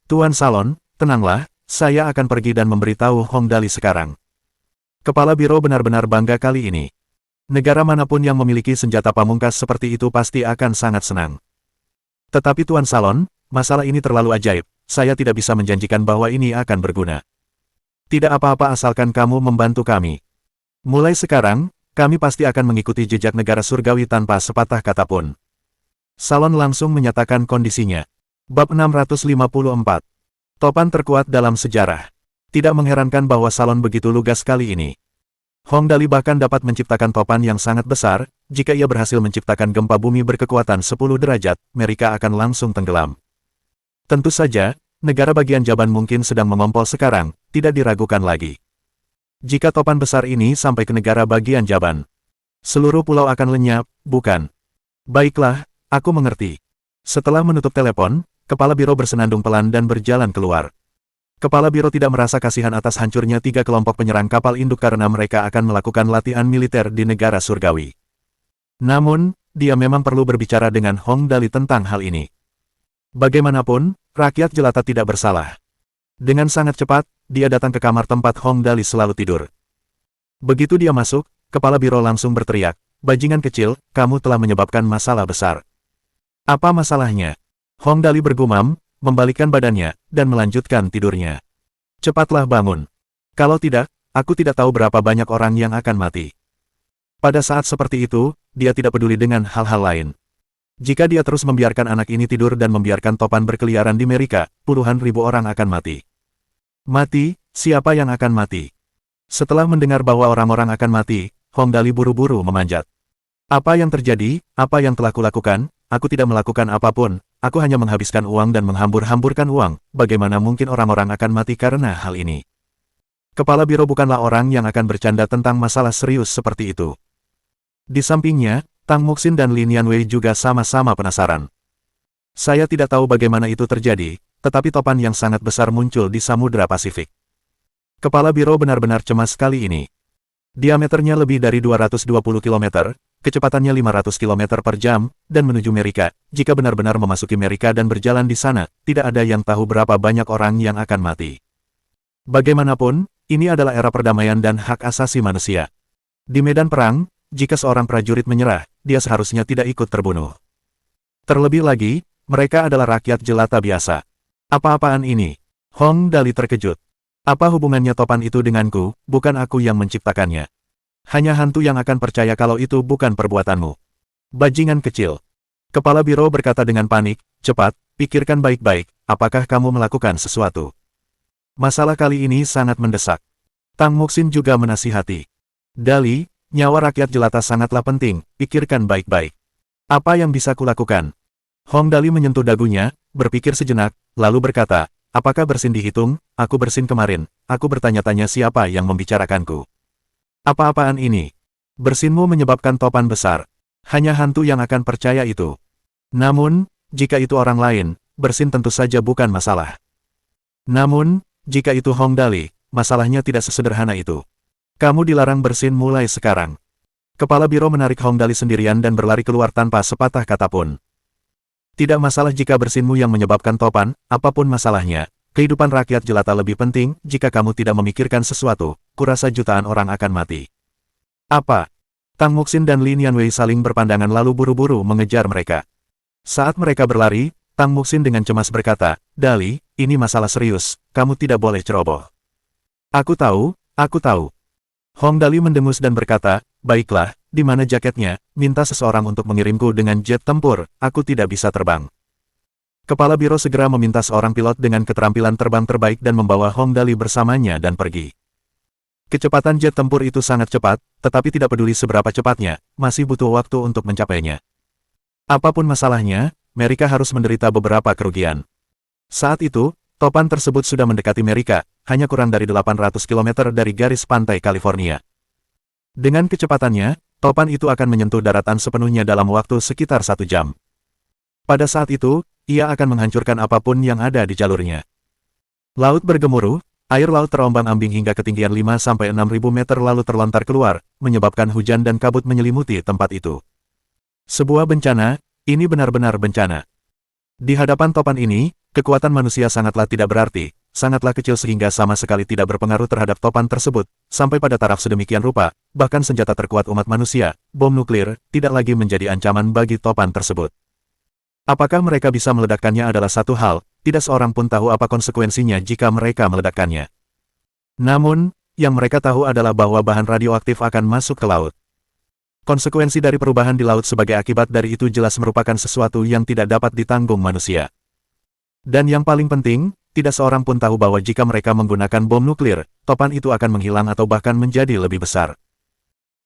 [SPEAKER 1] Tuan Salon, tenanglah, saya akan pergi dan memberitahu Hong Dali sekarang. Kepala Biro benar-benar bangga kali ini. Negara manapun yang memiliki senjata pamungkas seperti itu pasti akan sangat senang. Tetapi Tuan Salon, masalah ini terlalu ajaib, saya tidak bisa menjanjikan bahwa ini akan berguna. Tidak apa-apa asalkan kamu membantu kami. Mulai sekarang, kami pasti akan mengikuti jejak negara surgawi tanpa sepatah kata pun. Salon langsung menyatakan kondisinya. Bab 654. Topan terkuat dalam sejarah. Tidak mengherankan bahwa Salon begitu lugas kali ini. Hong Dali bahkan dapat menciptakan topan yang sangat besar, jika ia berhasil menciptakan gempa bumi berkekuatan 10 derajat, mereka akan langsung tenggelam. Tentu saja, negara bagian Jaban mungkin sedang mengompol sekarang, tidak diragukan lagi. Jika topan besar ini sampai ke negara bagian Jaban, seluruh pulau akan lenyap, bukan? Baiklah, aku mengerti. Setelah menutup telepon, Kepala Biro bersenandung pelan dan berjalan keluar. Kepala Biro tidak merasa kasihan atas hancurnya 3 kelompok penyerang kapal induk karena mereka akan melakukan latihan militer di negara surgawi. Namun, dia memang perlu berbicara dengan Hong Dali tentang hal ini. Bagaimanapun, rakyat jelata tidak bersalah. Dengan sangat cepat, dia datang ke kamar tempat Hong Dali selalu tidur. Begitu dia masuk, Kepala Biro langsung berteriak, "Bajingan kecil, kamu telah menyebabkan masalah besar." "Apa masalahnya?" Hong Dali bergumam, membalikkan badannya, dan melanjutkan tidurnya. "Cepatlah bangun. Kalau tidak, aku tidak tahu berapa banyak orang yang akan mati." Pada saat seperti itu, dia tidak peduli dengan hal-hal lain. Jika dia terus membiarkan anak ini tidur dan membiarkan topan berkeliaran di Amerika, puluhan ribu orang akan mati. Mati? Siapa yang akan mati? Setelah mendengar bahwa orang-orang akan mati, Hong Dali buru-buru memanjat. "Apa yang terjadi? Apa yang telah kulakukan? Aku tidak melakukan apapun, aku hanya menghabiskan uang dan menghambur-hamburkan uang, bagaimana mungkin orang-orang akan mati karena hal ini?" Kepala Biro bukanlah orang yang akan bercanda tentang masalah serius seperti itu. Di sampingnya, Tang Muxin dan Lin Yanwei juga sama-sama penasaran. "Saya tidak tahu bagaimana itu terjadi, tetapi topan yang sangat besar muncul di Samudra Pasifik." Kepala Biro benar-benar cemas kali ini. Diameternya lebih dari 220 km, kecepatannya 500 km per jam, dan menuju Amerika. Jika benar-benar memasuki Amerika dan berjalan di sana, tidak ada yang tahu berapa banyak orang yang akan mati. Bagaimanapun, ini adalah era perdamaian dan hak asasi manusia. Di medan perang, jika seorang prajurit menyerah, dia seharusnya tidak ikut terbunuh. Terlebih lagi, mereka adalah rakyat jelata biasa. "Apa-apaan ini?" Hong Dali terkejut. "Apa hubungannya topan itu denganku? Bukan aku yang menciptakannya. Hanya hantu yang akan percaya kalau itu bukan perbuatanmu. Bajingan kecil." Kepala Biro berkata dengan panik, "Cepat, pikirkan baik-baik, apakah kamu melakukan sesuatu? Masalah kali ini sangat mendesak." Tang Muxin juga menasihati. "Dali, nyawa rakyat jelata sangatlah penting, pikirkan baik-baik. Apa yang bisa kulakukan?" Hong Dali menyentuh dagunya, berpikir sejenak, lalu berkata, "Apakah bersin dihitung? Aku bersin kemarin, aku bertanya-tanya siapa yang membicarakanku. Apa-apaan ini? Bersinmu menyebabkan topan besar. Hanya hantu yang akan percaya itu. Namun, jika itu orang lain, bersin tentu saja bukan masalah. Namun, jika itu Hong Dali, masalahnya tidak sesederhana itu. Kamu dilarang bersin mulai sekarang." Kepala Biro menarik Hong Dali sendirian dan berlari keluar tanpa sepatah kata pun. "Tidak masalah jika bersinmu yang menyebabkan topan, apapun masalahnya. Kehidupan rakyat jelata lebih penting, jika kamu tidak memikirkan sesuatu, kurasa jutaan orang akan mati." "Apa?" Tang Muxin dan Lin Yanwei saling berpandangan lalu buru-buru mengejar mereka. Saat mereka berlari, Tang Muxin dengan cemas berkata, "Dali, ini masalah serius, kamu tidak boleh ceroboh." Aku tahu." Hong Dali mendengus dan berkata, "Baiklah, di mana jaketnya? Minta seseorang untuk mengirimku dengan jet tempur, aku tidak bisa terbang." Kepala Biro segera meminta seorang pilot dengan keterampilan terbang terbaik dan membawa Hong Dali bersamanya dan pergi. Kecepatan jet tempur itu sangat cepat, tetapi tidak peduli seberapa cepatnya, masih butuh waktu untuk mencapainya. Apapun masalahnya, mereka harus menderita beberapa kerugian. Saat itu, topan tersebut sudah mendekati Amerika, hanya kurang dari 800 km dari garis pantai California. Dengan kecepatannya, topan itu akan menyentuh daratan sepenuhnya dalam waktu sekitar 1 jam. Pada saat itu, ia akan menghancurkan apapun yang ada di jalurnya. Laut bergemuruh, air laut terombang-ambing hingga ketinggian 5-6 ribu meter lalu terlontar keluar, menyebabkan hujan dan kabut menyelimuti tempat itu. Sebuah bencana, ini benar-benar bencana. Di hadapan topan ini, kekuatan manusia sangatlah tidak berarti, sangatlah kecil sehingga sama sekali tidak berpengaruh terhadap topan tersebut, sampai pada taraf sedemikian rupa, bahkan senjata terkuat umat manusia, bom nuklir, tidak lagi menjadi ancaman bagi topan tersebut. Apakah mereka bisa meledakkannya adalah satu hal, tidak seorang pun tahu apa konsekuensinya jika mereka meledakkannya. Namun, yang mereka tahu adalah bahwa bahan radioaktif akan masuk ke laut. Konsekuensi dari perubahan di laut sebagai akibat dari itu jelas merupakan sesuatu yang tidak dapat ditanggung manusia. Dan yang paling penting, tidak seorang pun tahu bahwa jika mereka menggunakan bom nuklir, topan itu akan menghilang atau bahkan menjadi lebih besar.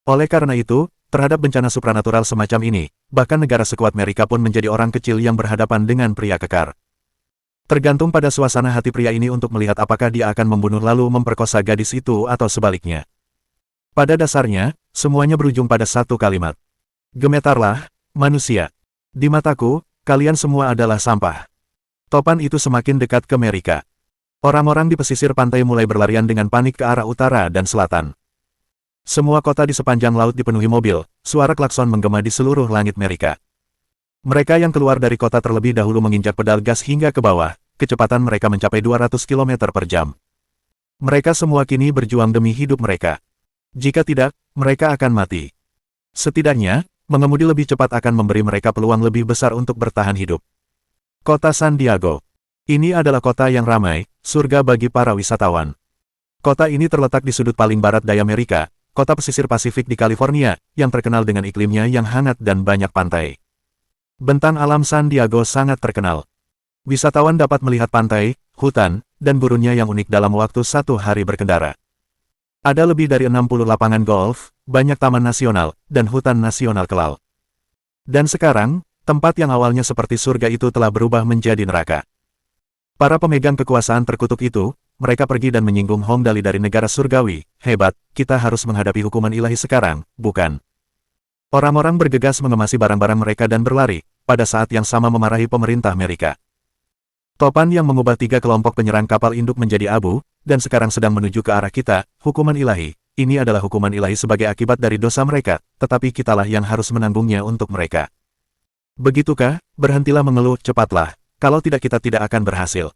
[SPEAKER 1] Oleh karena itu, terhadap bencana supranatural semacam ini, bahkan negara sekuat Amerika pun menjadi orang kecil yang berhadapan dengan pria kekar. Tergantung pada suasana hati pria ini untuk melihat apakah dia akan membunuh lalu memperkosa gadis itu atau sebaliknya. Pada dasarnya, semuanya berujung pada satu kalimat. Gemetarlah, manusia. Di mataku, kalian semua adalah sampah. Topan itu semakin dekat ke Amerika. Orang-orang di pesisir pantai mulai berlarian dengan panik ke arah utara dan selatan. Semua kota di sepanjang laut dipenuhi mobil, suara klakson menggema di seluruh langit Amerika. Mereka yang keluar dari kota terlebih dahulu menginjak pedal gas hingga ke bawah, kecepatan mereka mencapai 200 km per jam. Mereka semua kini berjuang demi hidup mereka. Jika tidak, mereka akan mati. Setidaknya, mengemudi lebih cepat akan memberi mereka peluang lebih besar untuk bertahan hidup. Kota San Diego. Ini adalah kota yang ramai, surga bagi para wisatawan. Kota ini terletak di sudut paling barat daya Amerika, kota pesisir Pasifik di California, yang terkenal dengan iklimnya yang hangat dan banyak pantai. Bentang alam San Diego sangat terkenal. Wisatawan dapat melihat pantai, hutan, dan gurunnya yang unik dalam waktu satu hari berkendara. Ada lebih dari 60 lapangan golf, banyak taman nasional, dan hutan nasional kelal. Dan sekarang, tempat yang awalnya seperti surga itu telah berubah menjadi neraka. Para pemegang kekuasaan terkutuk itu, mereka pergi dan menyinggung Hong Dali dari negara surgawi. Hebat, kita harus menghadapi hukuman ilahi sekarang, bukan? Orang-orang bergegas mengemasi barang-barang mereka dan berlari, pada saat yang sama memarahi pemerintah Amerika. Topan yang mengubah 3 kelompok penyerang kapal induk menjadi abu, dan sekarang sedang menuju ke arah kita, hukuman ilahi. Ini adalah hukuman ilahi sebagai akibat dari dosa mereka, tetapi kitalah yang harus menanggungnya untuk mereka. Begitukah? Berhentilah mengeluh, cepatlah. Kalau tidak kita tidak akan berhasil.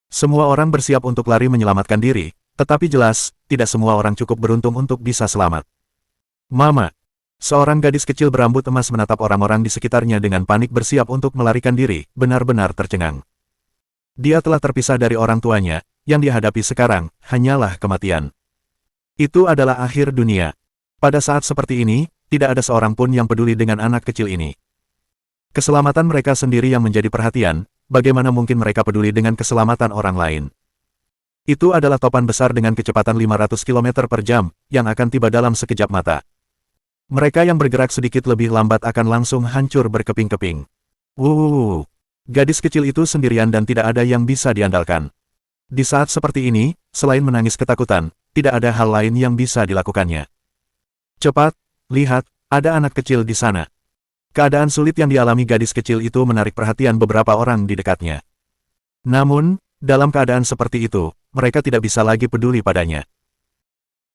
[SPEAKER 1] Semua orang bersiap untuk lari menyelamatkan diri, tetapi jelas, tidak semua orang cukup beruntung untuk bisa selamat. Mama. Seorang gadis kecil berambut emas menatap orang-orang di sekitarnya dengan panik bersiap untuk melarikan diri, benar-benar tercengang. Dia telah terpisah dari orang tuanya, yang dihadapi sekarang, hanyalah kematian. Itu adalah akhir dunia. Pada saat seperti ini, tidak ada seorang pun yang peduli dengan anak kecil ini. Keselamatan mereka sendiri yang menjadi perhatian, bagaimana mungkin mereka peduli dengan keselamatan orang lain. Itu adalah topan besar dengan kecepatan 500 km per jam, yang akan tiba dalam sekejap mata. Mereka yang bergerak sedikit lebih lambat akan langsung hancur berkeping-keping. Wuh. Gadis kecil itu sendirian dan tidak ada yang bisa diandalkan. Di saat seperti ini, selain menangis ketakutan, tidak ada hal lain yang bisa dilakukannya. Cepat, lihat, ada anak kecil di sana. Keadaan sulit yang dialami gadis kecil itu menarik perhatian beberapa orang di dekatnya. Namun, dalam keadaan seperti itu, mereka tidak bisa lagi peduli padanya.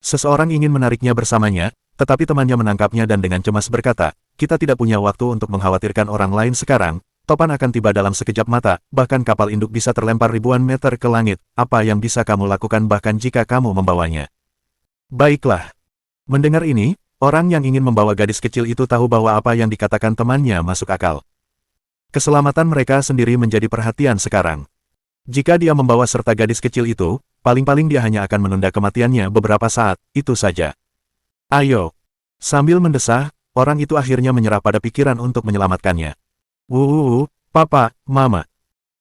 [SPEAKER 1] Seseorang ingin menariknya bersamanya, tetapi temannya menangkapnya dan dengan cemas berkata, kita tidak punya waktu untuk mengkhawatirkan orang lain sekarang. Topan akan tiba dalam sekejap mata, bahkan kapal induk bisa terlempar ribuan meter ke langit, apa yang bisa kamu lakukan bahkan jika kamu membawanya? Baiklah. Mendengar ini, orang yang ingin membawa gadis kecil itu tahu bahwa apa yang dikatakan temannya masuk akal. Keselamatan mereka sendiri menjadi perhatian sekarang. Jika dia membawa serta gadis kecil itu, paling-paling dia hanya akan menunda kematiannya beberapa saat, itu saja. Ayo. Sambil mendesah, orang itu akhirnya menyerah pada pikiran untuk menyelamatkannya. Papa, Mama.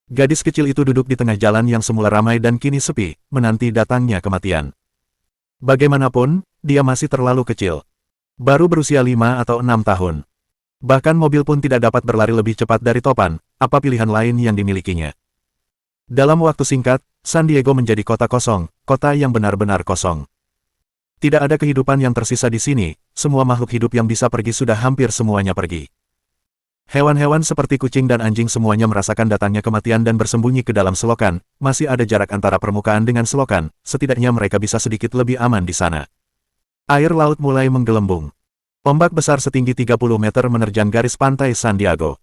[SPEAKER 1] Gadis kecil itu duduk di tengah jalan yang semula ramai dan kini sepi, menanti datangnya kematian. Bagaimanapun, dia masih terlalu kecil. Baru berusia 5 atau 6 tahun. Bahkan mobil pun tidak dapat berlari lebih cepat dari topan, apa pilihan lain yang dimilikinya. Dalam waktu singkat, San Diego menjadi kota kosong, kota yang benar-benar kosong. Tidak ada kehidupan yang tersisa di sini, semua makhluk hidup yang bisa pergi sudah hampir semuanya pergi. Hewan-hewan seperti kucing dan anjing semuanya merasakan datangnya kematian dan bersembunyi ke dalam selokan, masih ada jarak antara permukaan dengan selokan, setidaknya mereka bisa sedikit lebih aman di sana. Air laut mulai menggelembung. Ombak besar setinggi 30 meter menerjang garis pantai San Diego.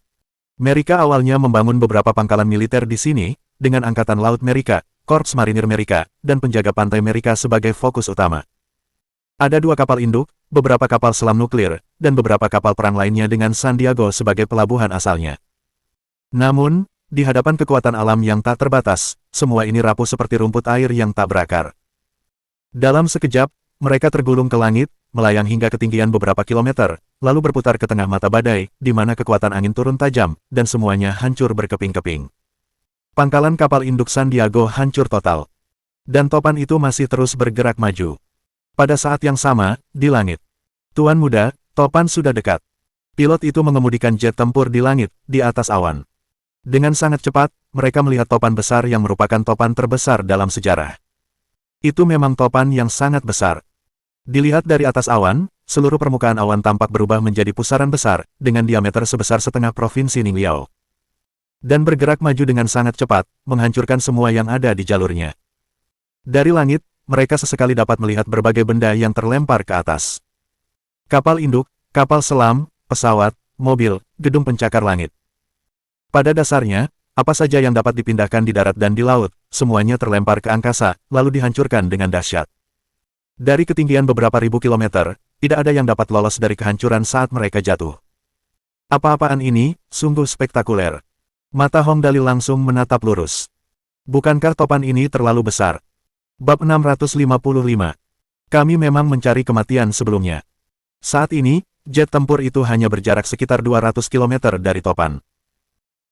[SPEAKER 1] Amerika awalnya membangun beberapa pangkalan militer di sini, dengan Angkatan Laut Amerika, Korps Marinir Merika, dan penjaga pantai Merika sebagai fokus utama. Ada 2 kapal induk, beberapa kapal selam nuklir, dan beberapa kapal perang lainnya dengan San Diego sebagai pelabuhan asalnya. Namun, di hadapan kekuatan alam yang tak terbatas, semua ini rapuh seperti rumput air yang tak berakar. Dalam sekejap, mereka tergulung ke langit, melayang hingga ketinggian beberapa kilometer, lalu berputar ke tengah mata badai, di mana kekuatan angin turun tajam, dan semuanya hancur berkeping-keping. Pangkalan kapal induk San Diego hancur total. Dan topan itu masih terus bergerak maju. Pada saat yang sama, di langit. Tuan muda, topan sudah dekat. Pilot itu mengemudikan jet tempur di langit, di atas awan. Dengan sangat cepat, mereka melihat topan besar yang merupakan topan terbesar dalam sejarah. Itu memang topan yang sangat besar. Dilihat dari atas awan, seluruh permukaan awan tampak berubah menjadi pusaran besar, dengan diameter sebesar setengah provinsi Ningliao. Dan bergerak maju dengan sangat cepat, menghancurkan semua yang ada di jalurnya. Dari langit, mereka sesekali dapat melihat berbagai benda yang terlempar ke atas. Kapal induk, kapal selam, pesawat, mobil, gedung pencakar langit. Pada dasarnya, apa saja yang dapat dipindahkan di darat dan di laut, semuanya terlempar ke angkasa, lalu dihancurkan dengan dahsyat. Dari ketinggian beberapa ribu kilometer, tidak ada yang dapat lolos dari kehancuran saat mereka jatuh. Apa-apaan ini, sungguh spektakuler. Mata Hong Dali langsung menatap lurus. Bukankah topan ini terlalu besar? Bab 655. Kami memang mencari kematian sebelumnya. Saat ini, jet tempur itu hanya berjarak sekitar 200 km dari topan.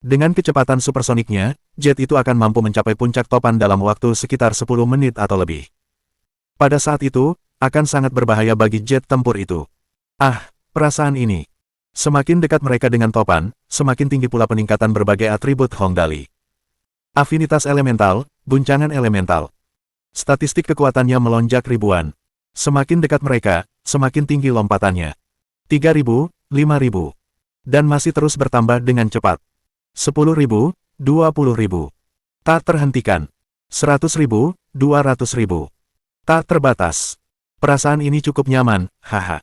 [SPEAKER 1] Dengan kecepatan supersoniknya, jet itu akan mampu mencapai puncak topan dalam waktu sekitar 10 menit atau lebih. Pada saat itu, akan sangat berbahaya bagi jet tempur itu. Ah, perasaan ini. Semakin dekat mereka dengan topan, semakin tinggi pula peningkatan berbagai atribut Hong Dali. Afinitas elemental, guncangan elemental. Statistik kekuatannya melonjak ribuan. Semakin dekat mereka, semakin tinggi lompatannya. 3.000, 5.000. Dan masih terus bertambah dengan cepat. 10.000, 20.000. Tak terhentikan. 100.000, 200.000. Tak terbatas. Perasaan ini cukup nyaman, haha.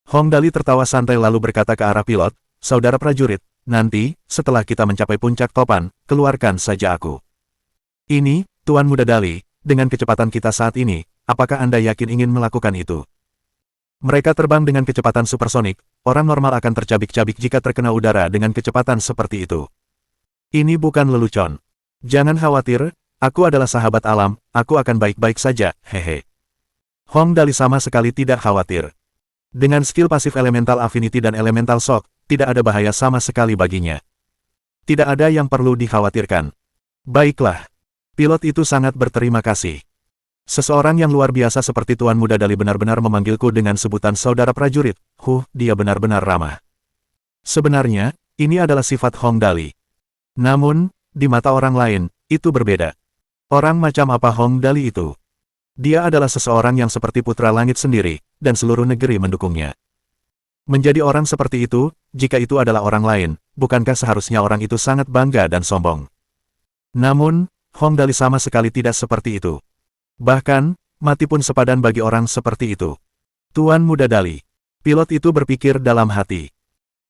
[SPEAKER 1] Hong Dali tertawa santai lalu berkata ke arah pilot, saudara prajurit, nanti, setelah kita mencapai puncak topan, keluarkan saja aku. Ini, Tuan Muda Dali, dengan kecepatan kita saat ini, apakah Anda yakin ingin melakukan itu? Mereka terbang dengan kecepatan supersonik, orang normal akan tercabik-cabik jika terkena udara dengan kecepatan seperti itu. Ini bukan lelucon. Jangan khawatir, aku adalah sahabat alam, aku akan baik-baik saja, hehe. Hong Dali sama sekali tidak khawatir. Dengan skill pasif elemental affinity dan elemental shock, tidak ada bahaya sama sekali baginya. Tidak ada yang perlu dikhawatirkan. Baiklah. Pilot itu sangat berterima kasih. Seseorang yang luar biasa seperti Tuan Muda Dali benar-benar memanggilku dengan sebutan saudara prajurit. Dia benar-benar ramah. Sebenarnya, ini adalah sifat Hong Dali. Namun, di mata orang lain, itu berbeda. Orang macam apa Hong Dali itu? Dia adalah seseorang yang seperti putra langit sendiri, dan seluruh negeri mendukungnya. Menjadi orang seperti itu, jika itu adalah orang lain, bukankah seharusnya orang itu sangat bangga dan sombong? Namun, Hong Dali sama sekali tidak seperti itu. Bahkan, mati pun sepadan bagi orang seperti itu. Tuan Muda Dali. Pilot itu berpikir dalam hati.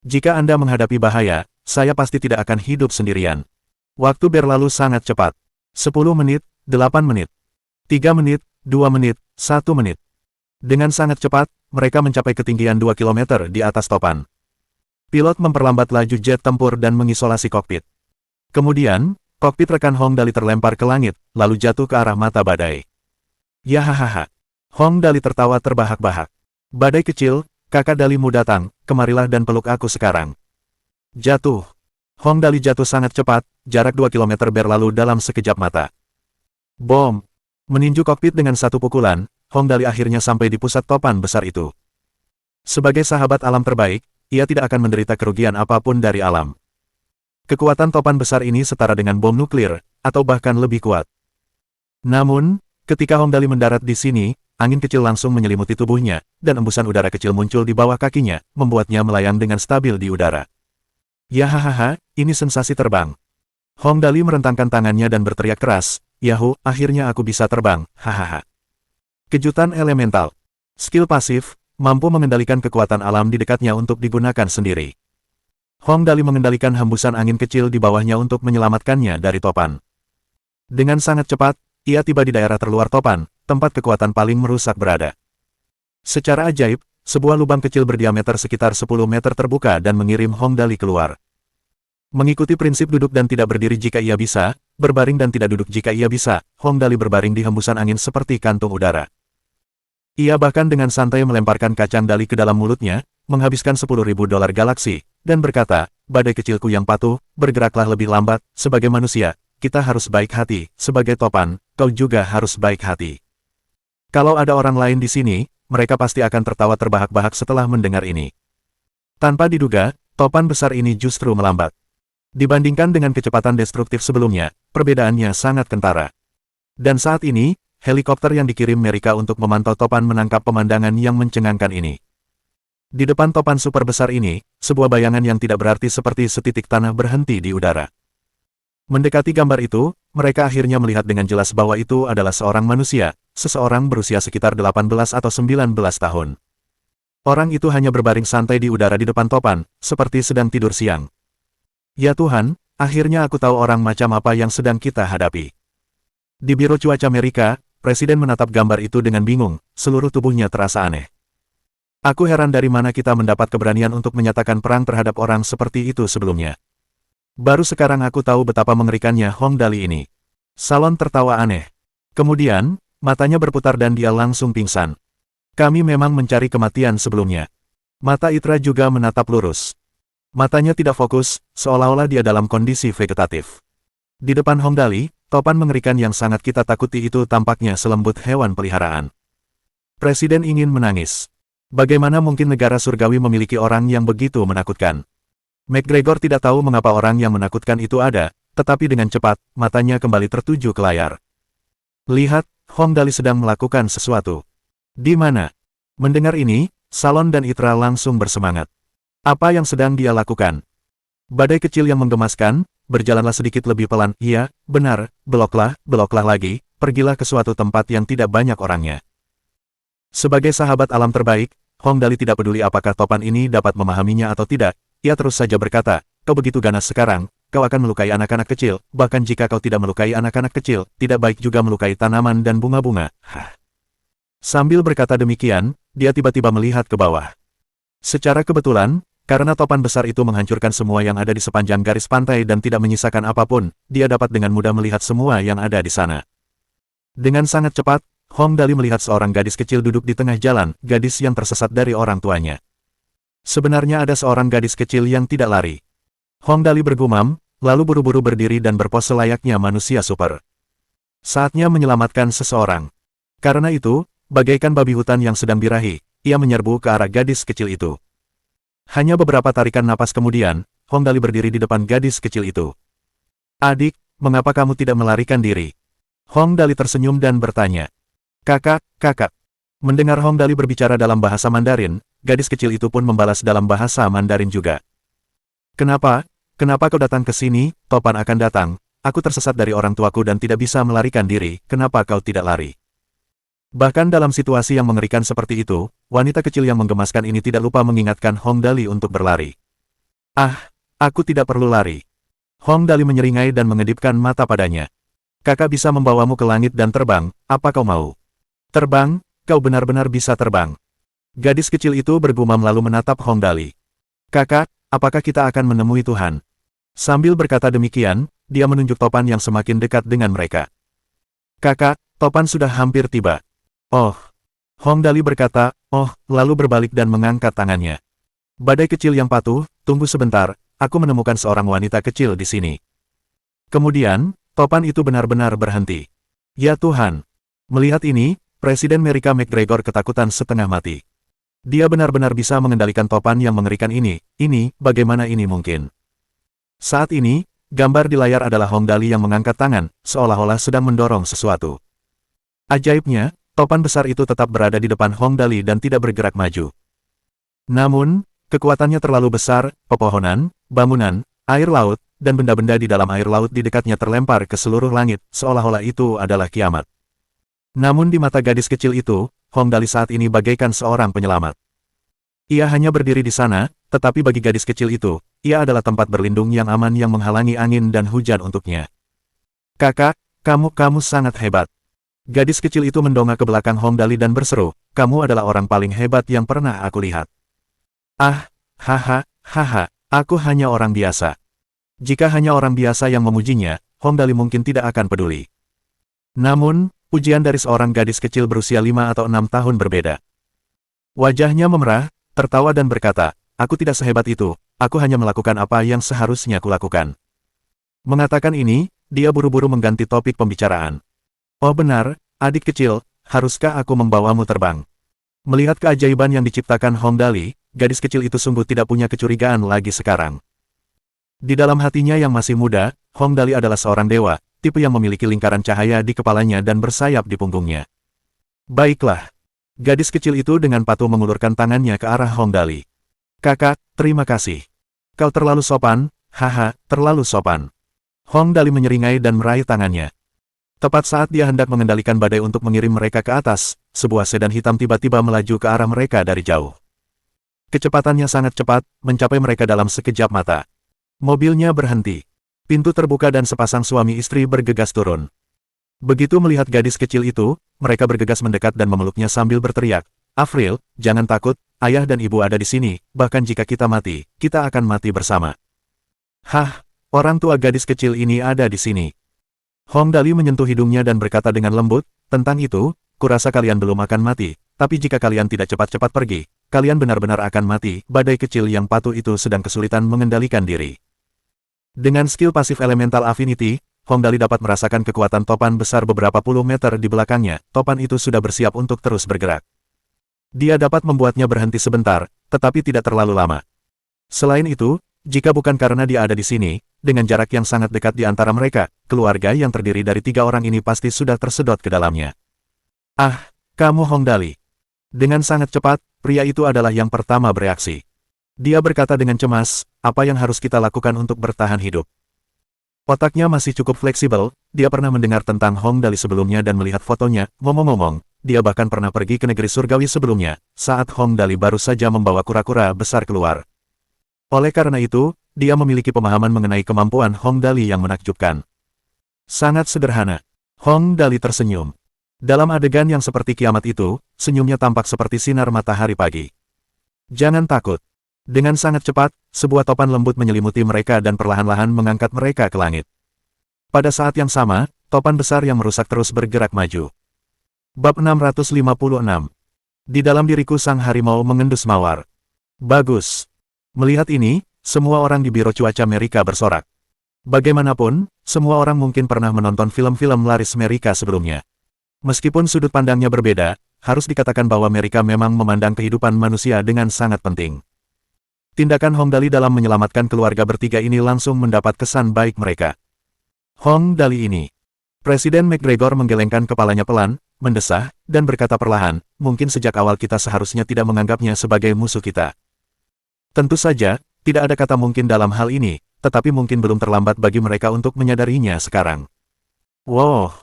[SPEAKER 1] Jika Anda menghadapi bahaya, saya pasti tidak akan hidup sendirian. Waktu berlalu sangat cepat. 10 menit, 8 menit. 3 menit, 2 menit, 1 menit. Dengan sangat cepat, mereka mencapai ketinggian 2 km di atas topan. Pilot memperlambat laju jet tempur dan mengisolasi kokpit. Kemudian, kokpit rekan Hong Dali terlempar ke langit, lalu jatuh ke arah mata badai. Yahahaha. Hong Dali tertawa terbahak-bahak. Badai kecil, kakak Dalimu datang, kemarilah dan peluk aku sekarang. Jatuh. Hong Dali jatuh sangat cepat, jarak 2 km berlalu dalam sekejap mata. Bom. Meninju kokpit dengan satu pukulan, Hong Dali akhirnya sampai di pusat topan besar itu. Sebagai sahabat alam terbaik, ia tidak akan menderita kerugian apapun dari alam. Kekuatan topan besar ini setara dengan bom nuklir, atau bahkan lebih kuat. Namun, ketika Hong Dali mendarat di sini, angin kecil langsung menyelimuti tubuhnya, dan embusan udara kecil muncul di bawah kakinya, membuatnya melayang dengan stabil di udara. Yahahaha, ini sensasi terbang. Hong Dali merentangkan tangannya dan berteriak keras, Yahoo, akhirnya aku bisa terbang, hahaha. Kejutan elemental. Skill pasif, mampu mengendalikan kekuatan alam di dekatnya untuk digunakan sendiri. Hong Dali mengendalikan hembusan angin kecil di bawahnya untuk menyelamatkannya dari topan. Dengan sangat cepat, ia tiba di daerah terluar topan, tempat kekuatan paling merusak berada. Secara ajaib, sebuah lubang kecil berdiameter sekitar 10 meter terbuka dan mengirim Hong Dali keluar. Mengikuti prinsip duduk dan tidak berdiri jika ia bisa, berbaring dan tidak duduk jika ia bisa, Hong Dali berbaring di hembusan angin seperti kantung udara. Ia bahkan dengan santai melemparkan kacang dali ke dalam mulutnya, menghabiskan $10.000 galaksi, dan berkata, badai kecilku yang patuh, bergeraklah lebih lambat, sebagai manusia, kita harus baik hati, sebagai topan, kau juga harus baik hati. Kalau ada orang lain di sini, mereka pasti akan tertawa terbahak-bahak setelah mendengar ini. Tanpa diduga, topan besar ini justru melambat. Dibandingkan dengan kecepatan destruktif sebelumnya, perbedaannya sangat kentara. Dan saat ini, helikopter yang dikirim Merika untuk memantau topan menangkap pemandangan yang mencengangkan ini. Di depan topan super besar ini, sebuah bayangan yang tidak berarti seperti setitik tanah berhenti di udara. Mendekati gambar itu, mereka akhirnya melihat dengan jelas bahwa itu adalah seorang manusia, seseorang berusia sekitar 18 atau 19 tahun. Orang itu hanya berbaring santai di udara di depan topan, seperti sedang tidur siang. Ya Tuhan, akhirnya aku tahu orang macam apa yang sedang kita hadapi. Di Biro Cuaca Amerika, Presiden menatap gambar itu dengan bingung, seluruh tubuhnya terasa aneh. Aku heran dari mana kita mendapat keberanian untuk menyatakan perang terhadap orang seperti itu sebelumnya. Baru sekarang aku tahu betapa mengerikannya Hong Dali ini. Salon tertawa aneh. Kemudian, matanya berputar dan dia langsung pingsan. Kami memang mencari kematian sebelumnya. Mata Itra juga menatap lurus. Matanya tidak fokus, seolah-olah dia dalam kondisi vegetatif. Di depan Hong Dali, topan mengerikan yang sangat kita takuti itu tampaknya selembut hewan peliharaan. Presiden ingin menangis. Bagaimana mungkin negara surgawi memiliki orang yang begitu menakutkan? McGregor tidak tahu mengapa orang yang menakutkan itu ada, tetapi dengan cepat, matanya kembali tertuju ke layar. Lihat, Hong Dali sedang melakukan sesuatu. Di mana? Mendengar ini, Salon dan Itra langsung bersemangat. Apa yang sedang dia lakukan? Badai kecil yang menggemaskan, berjalanlah sedikit lebih pelan. Iya, benar, beloklah lagi, pergilah ke suatu tempat yang tidak banyak orangnya. Sebagai sahabat alam terbaik, Hong Dali tidak peduli apakah topan ini dapat memahaminya atau tidak. Ia terus saja berkata, kau begitu ganas sekarang, kau akan melukai anak-anak kecil, bahkan jika kau tidak melukai anak-anak kecil, tidak baik juga melukai tanaman dan bunga-bunga. Sambil berkata demikian, dia tiba-tiba melihat ke bawah. Secara kebetulan, karena topan besar itu menghancurkan semua yang ada di sepanjang garis pantai dan tidak menyisakan apapun, dia dapat dengan mudah melihat semua yang ada di sana. Dengan sangat cepat, Hong Dali melihat seorang gadis kecil duduk di tengah jalan, gadis yang tersesat dari orang tuanya. Sebenarnya ada seorang gadis kecil yang tidak lari. Hong Dali bergumam, lalu buru-buru berdiri dan berpose layaknya manusia super. Saatnya menyelamatkan seseorang. Karena itu, bagaikan babi hutan yang sedang birahi, ia menyerbu ke arah gadis kecil itu. Hanya beberapa tarikan napas kemudian, Hong Dali berdiri di depan gadis kecil itu. Adik, mengapa kamu tidak melarikan diri? Hong Dali tersenyum dan bertanya. Kakak. Mendengar Hong Dali berbicara dalam bahasa Mandarin, gadis kecil itu pun membalas dalam bahasa Mandarin juga. Kenapa kau datang ke sini? Topan akan datang. Aku tersesat dari orang tuaku dan tidak bisa melarikan diri, kenapa kau tidak lari? Bahkan dalam situasi yang mengerikan seperti itu, wanita kecil yang menggemaskan ini tidak lupa mengingatkan Hong Dali untuk berlari. Aku tidak perlu lari. Hong Dali menyeringai dan mengedipkan mata padanya. Kakak bisa membawamu ke langit dan terbang, apa kau mau? Terbang? Kau benar-benar bisa terbang. Gadis kecil itu bergumam lalu menatap Hong Dali. Kakak, apakah kita akan menemui Tuhan? Sambil berkata demikian, dia menunjuk topan yang semakin dekat dengan mereka. Kakak, topan sudah hampir tiba. Oh. Hong Dali berkata, oh, lalu berbalik dan mengangkat tangannya. Badai kecil yang patuh, tunggu sebentar, aku menemukan seorang wanita kecil di sini. Kemudian, topan itu benar-benar berhenti. Ya Tuhan. Melihat ini, Presiden Merika McGregor ketakutan setengah mati. Dia benar-benar bisa mengendalikan topan yang mengerikan ini, bagaimana ini mungkin? Saat ini, gambar di layar adalah Hong Dali yang mengangkat tangan, seolah-olah sedang mendorong sesuatu. Ajaibnya, topan besar itu tetap berada di depan Hong Dali dan tidak bergerak maju. Namun, kekuatannya terlalu besar, pepohonan, bangunan, air laut, dan benda-benda di dalam air laut di dekatnya terlempar ke seluruh langit, seolah-olah itu adalah kiamat. Namun di mata gadis kecil itu, Hong Dali saat ini bagaikan seorang penyelamat. Ia hanya berdiri di sana, tetapi bagi gadis kecil itu, ia adalah tempat berlindung yang aman yang menghalangi angin dan hujan untuknya. Kakak, kamu sangat hebat. Gadis kecil itu mendongak ke belakang Hong Dali dan berseru, kamu adalah orang paling hebat yang pernah aku lihat. Ah, haha, haha, aku hanya orang biasa. Jika hanya orang biasa yang memujinya, Hong Dali mungkin tidak akan peduli. Namun, pujian dari seorang gadis kecil berusia 5 atau 6 tahun berbeda. Wajahnya memerah, tertawa dan berkata, aku tidak sehebat itu, aku hanya melakukan apa yang seharusnya kulakukan. Mengatakan ini, dia buru-buru mengganti topik pembicaraan. Oh benar, adik kecil, haruskah aku membawamu terbang? Melihat keajaiban yang diciptakan Hong Dali, gadis kecil itu sungguh tidak punya kecurigaan lagi sekarang. Di dalam hatinya yang masih muda, Hong Dali adalah seorang dewa, tipe yang memiliki lingkaran cahaya di kepalanya dan bersayap di punggungnya. Baiklah. Gadis kecil itu dengan patuh mengulurkan tangannya ke arah Hong Dali. Kakak, terima kasih. Kau terlalu sopan, haha, terlalu sopan. Hong Dali menyeringai dan meraih tangannya. Tepat saat dia hendak mengendalikan badai untuk mengirim mereka ke atas, sebuah sedan hitam tiba-tiba melaju ke arah mereka dari jauh. Kecepatannya sangat cepat, mencapai mereka dalam sekejap mata. Mobilnya berhenti. Pintu terbuka dan sepasang suami istri bergegas turun. Begitu melihat gadis kecil itu, mereka bergegas mendekat dan memeluknya sambil berteriak, Avril, jangan takut, ayah dan ibu ada di sini, bahkan jika kita mati, kita akan mati bersama. Hah, orang tua gadis kecil ini ada di sini. Hong Dali menyentuh hidungnya dan berkata dengan lembut, tentang itu, kurasa kalian belum akan mati, tapi jika kalian tidak cepat-cepat pergi, kalian benar-benar akan mati. Badai kecil yang patuh itu sedang kesulitan mengendalikan diri. Dengan skill pasif Elemental Affinity, Hong Dali dapat merasakan kekuatan topan besar beberapa puluh meter di belakangnya, topan itu sudah bersiap untuk terus bergerak. Dia dapat membuatnya berhenti sebentar, tetapi tidak terlalu lama. Selain itu, jika bukan karena dia ada di sini, dengan jarak yang sangat dekat di antara mereka, keluarga yang terdiri dari 3 orang ini pasti sudah tersedot ke dalamnya. Ah, kamu Hong Dali. Dengan sangat cepat, pria itu adalah yang pertama bereaksi. Dia berkata dengan cemas, apa yang harus kita lakukan untuk bertahan hidup? Otaknya masih cukup fleksibel, dia pernah mendengar tentang Hong Dali sebelumnya dan melihat fotonya, ngomong-ngomong, dia bahkan pernah pergi ke negeri surgawi sebelumnya, saat Hong Dali baru saja membawa kura-kura besar keluar. Oleh karena itu, dia memiliki pemahaman mengenai kemampuan Hong Dali yang menakjubkan. Sangat sederhana. Hong Dali tersenyum. Dalam adegan yang seperti kiamat itu, senyumnya tampak seperti sinar matahari pagi. Jangan takut. Dengan sangat cepat, sebuah topan lembut menyelimuti mereka dan perlahan-lahan mengangkat mereka ke langit. Pada saat yang sama, topan besar yang merusak terus bergerak maju. Bab 656. Di dalam diriku sang harimau mengendus mawar. Bagus. Melihat ini, semua orang di Biro Cuaca Amerika bersorak. Bagaimanapun, semua orang mungkin pernah menonton film-film laris Amerika sebelumnya. Meskipun sudut pandangnya berbeda, harus dikatakan bahwa Amerika memang memandang kehidupan manusia dengan sangat penting. Tindakan Hong Dali dalam menyelamatkan keluarga bertiga ini langsung mendapat kesan baik mereka. Hong Dali ini. Presiden McGregor menggelengkan kepalanya pelan, mendesah, dan berkata perlahan, mungkin sejak awal kita seharusnya tidak menganggapnya sebagai musuh kita. Tentu saja, tidak ada kata mungkin dalam hal ini, tetapi mungkin belum terlambat bagi mereka untuk menyadarinya sekarang. Wow!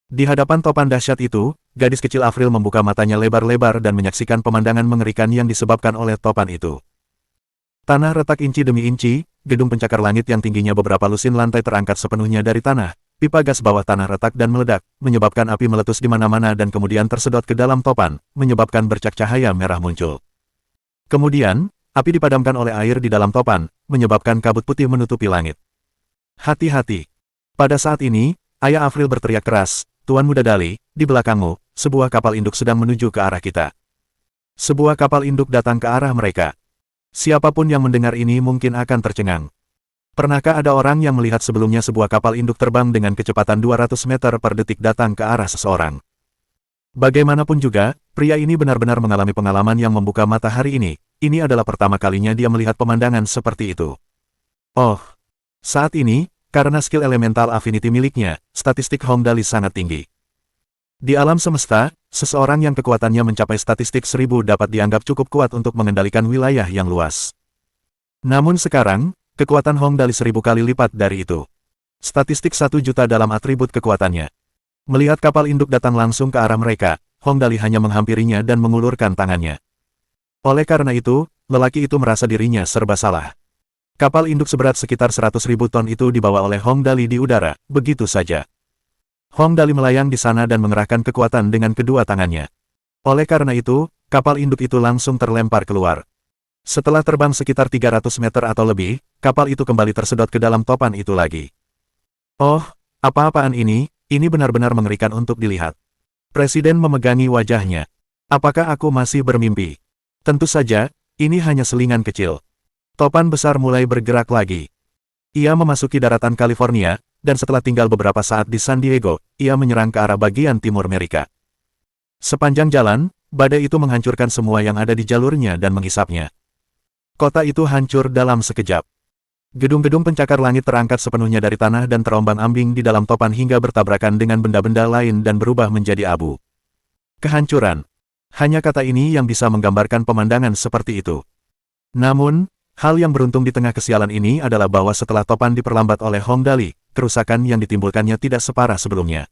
[SPEAKER 1] Di hadapan topan dahsyat itu, gadis kecil Avril membuka matanya lebar-lebar dan menyaksikan pemandangan mengerikan yang disebabkan oleh topan itu. Tanah retak inci demi inci, gedung pencakar langit yang tingginya beberapa lusin lantai terangkat sepenuhnya dari tanah, pipa gas bawah tanah retak dan meledak, menyebabkan api meletus di mana-mana dan kemudian tersedot ke dalam topan, menyebabkan bercak cahaya merah muncul. Kemudian, api dipadamkan oleh air di dalam topan, menyebabkan kabut putih menutupi langit. Hati-hati. Pada saat ini, ayah Avril berteriak keras, Tuan Muda Dali, di belakangmu, sebuah kapal induk sedang menuju ke arah kita. Sebuah kapal induk datang ke arah mereka. Siapapun yang mendengar ini mungkin akan tercengang. Pernahkah ada orang yang melihat sebelumnya sebuah kapal induk terbang dengan kecepatan 200 meter per detik datang ke arah seseorang? Bagaimanapun juga, pria ini benar-benar mengalami pengalaman yang membuka mata hari ini. Ini adalah pertama kalinya dia melihat pemandangan seperti itu. Oh, saat ini, karena skill Elemental Affinity miliknya, statistik Hong Dali sangat tinggi. Di alam semesta, seseorang yang kekuatannya mencapai statistik 1000 dapat dianggap cukup kuat untuk mengendalikan wilayah yang luas. Namun sekarang, kekuatan Hong Dali 1000 kali lipat dari itu. Statistik 1 juta dalam atribut kekuatannya. Melihat kapal induk datang langsung ke arah mereka, Hong Dali hanya menghampirinya dan mengulurkan tangannya. Oleh karena itu, lelaki itu merasa dirinya serba salah. Kapal induk seberat sekitar 100.000 ton itu dibawa oleh Hong Dali di udara, begitu saja. Hong Dali melayang di sana dan mengerahkan kekuatan dengan kedua tangannya. Oleh karena itu, kapal induk itu langsung terlempar keluar. Setelah terbang sekitar 300 meter atau lebih, kapal itu kembali tersedot ke dalam topan itu lagi. Oh, apa-apaan ini? Ini benar-benar mengerikan untuk dilihat. Presiden memegangi wajahnya. Apakah aku masih bermimpi? Tentu saja, ini hanya selingan kecil. Topan besar mulai bergerak lagi. Ia memasuki daratan California, dan setelah tinggal beberapa saat di San Diego, ia menyerang ke arah bagian timur Amerika. Sepanjang jalan, badai itu menghancurkan semua yang ada di jalurnya dan menghisapnya. Kota itu hancur dalam sekejap. Gedung-gedung pencakar langit terangkat sepenuhnya dari tanah dan terombang-ambing di dalam topan hingga bertabrakan dengan benda-benda lain dan berubah menjadi abu. Kehancuran. Hanya kata ini yang bisa menggambarkan pemandangan seperti itu. Namun, hal yang beruntung di tengah kesialan ini adalah bahwa setelah topan diperlambat oleh Hong Dali, kerusakan yang ditimbulkannya tidak separah sebelumnya.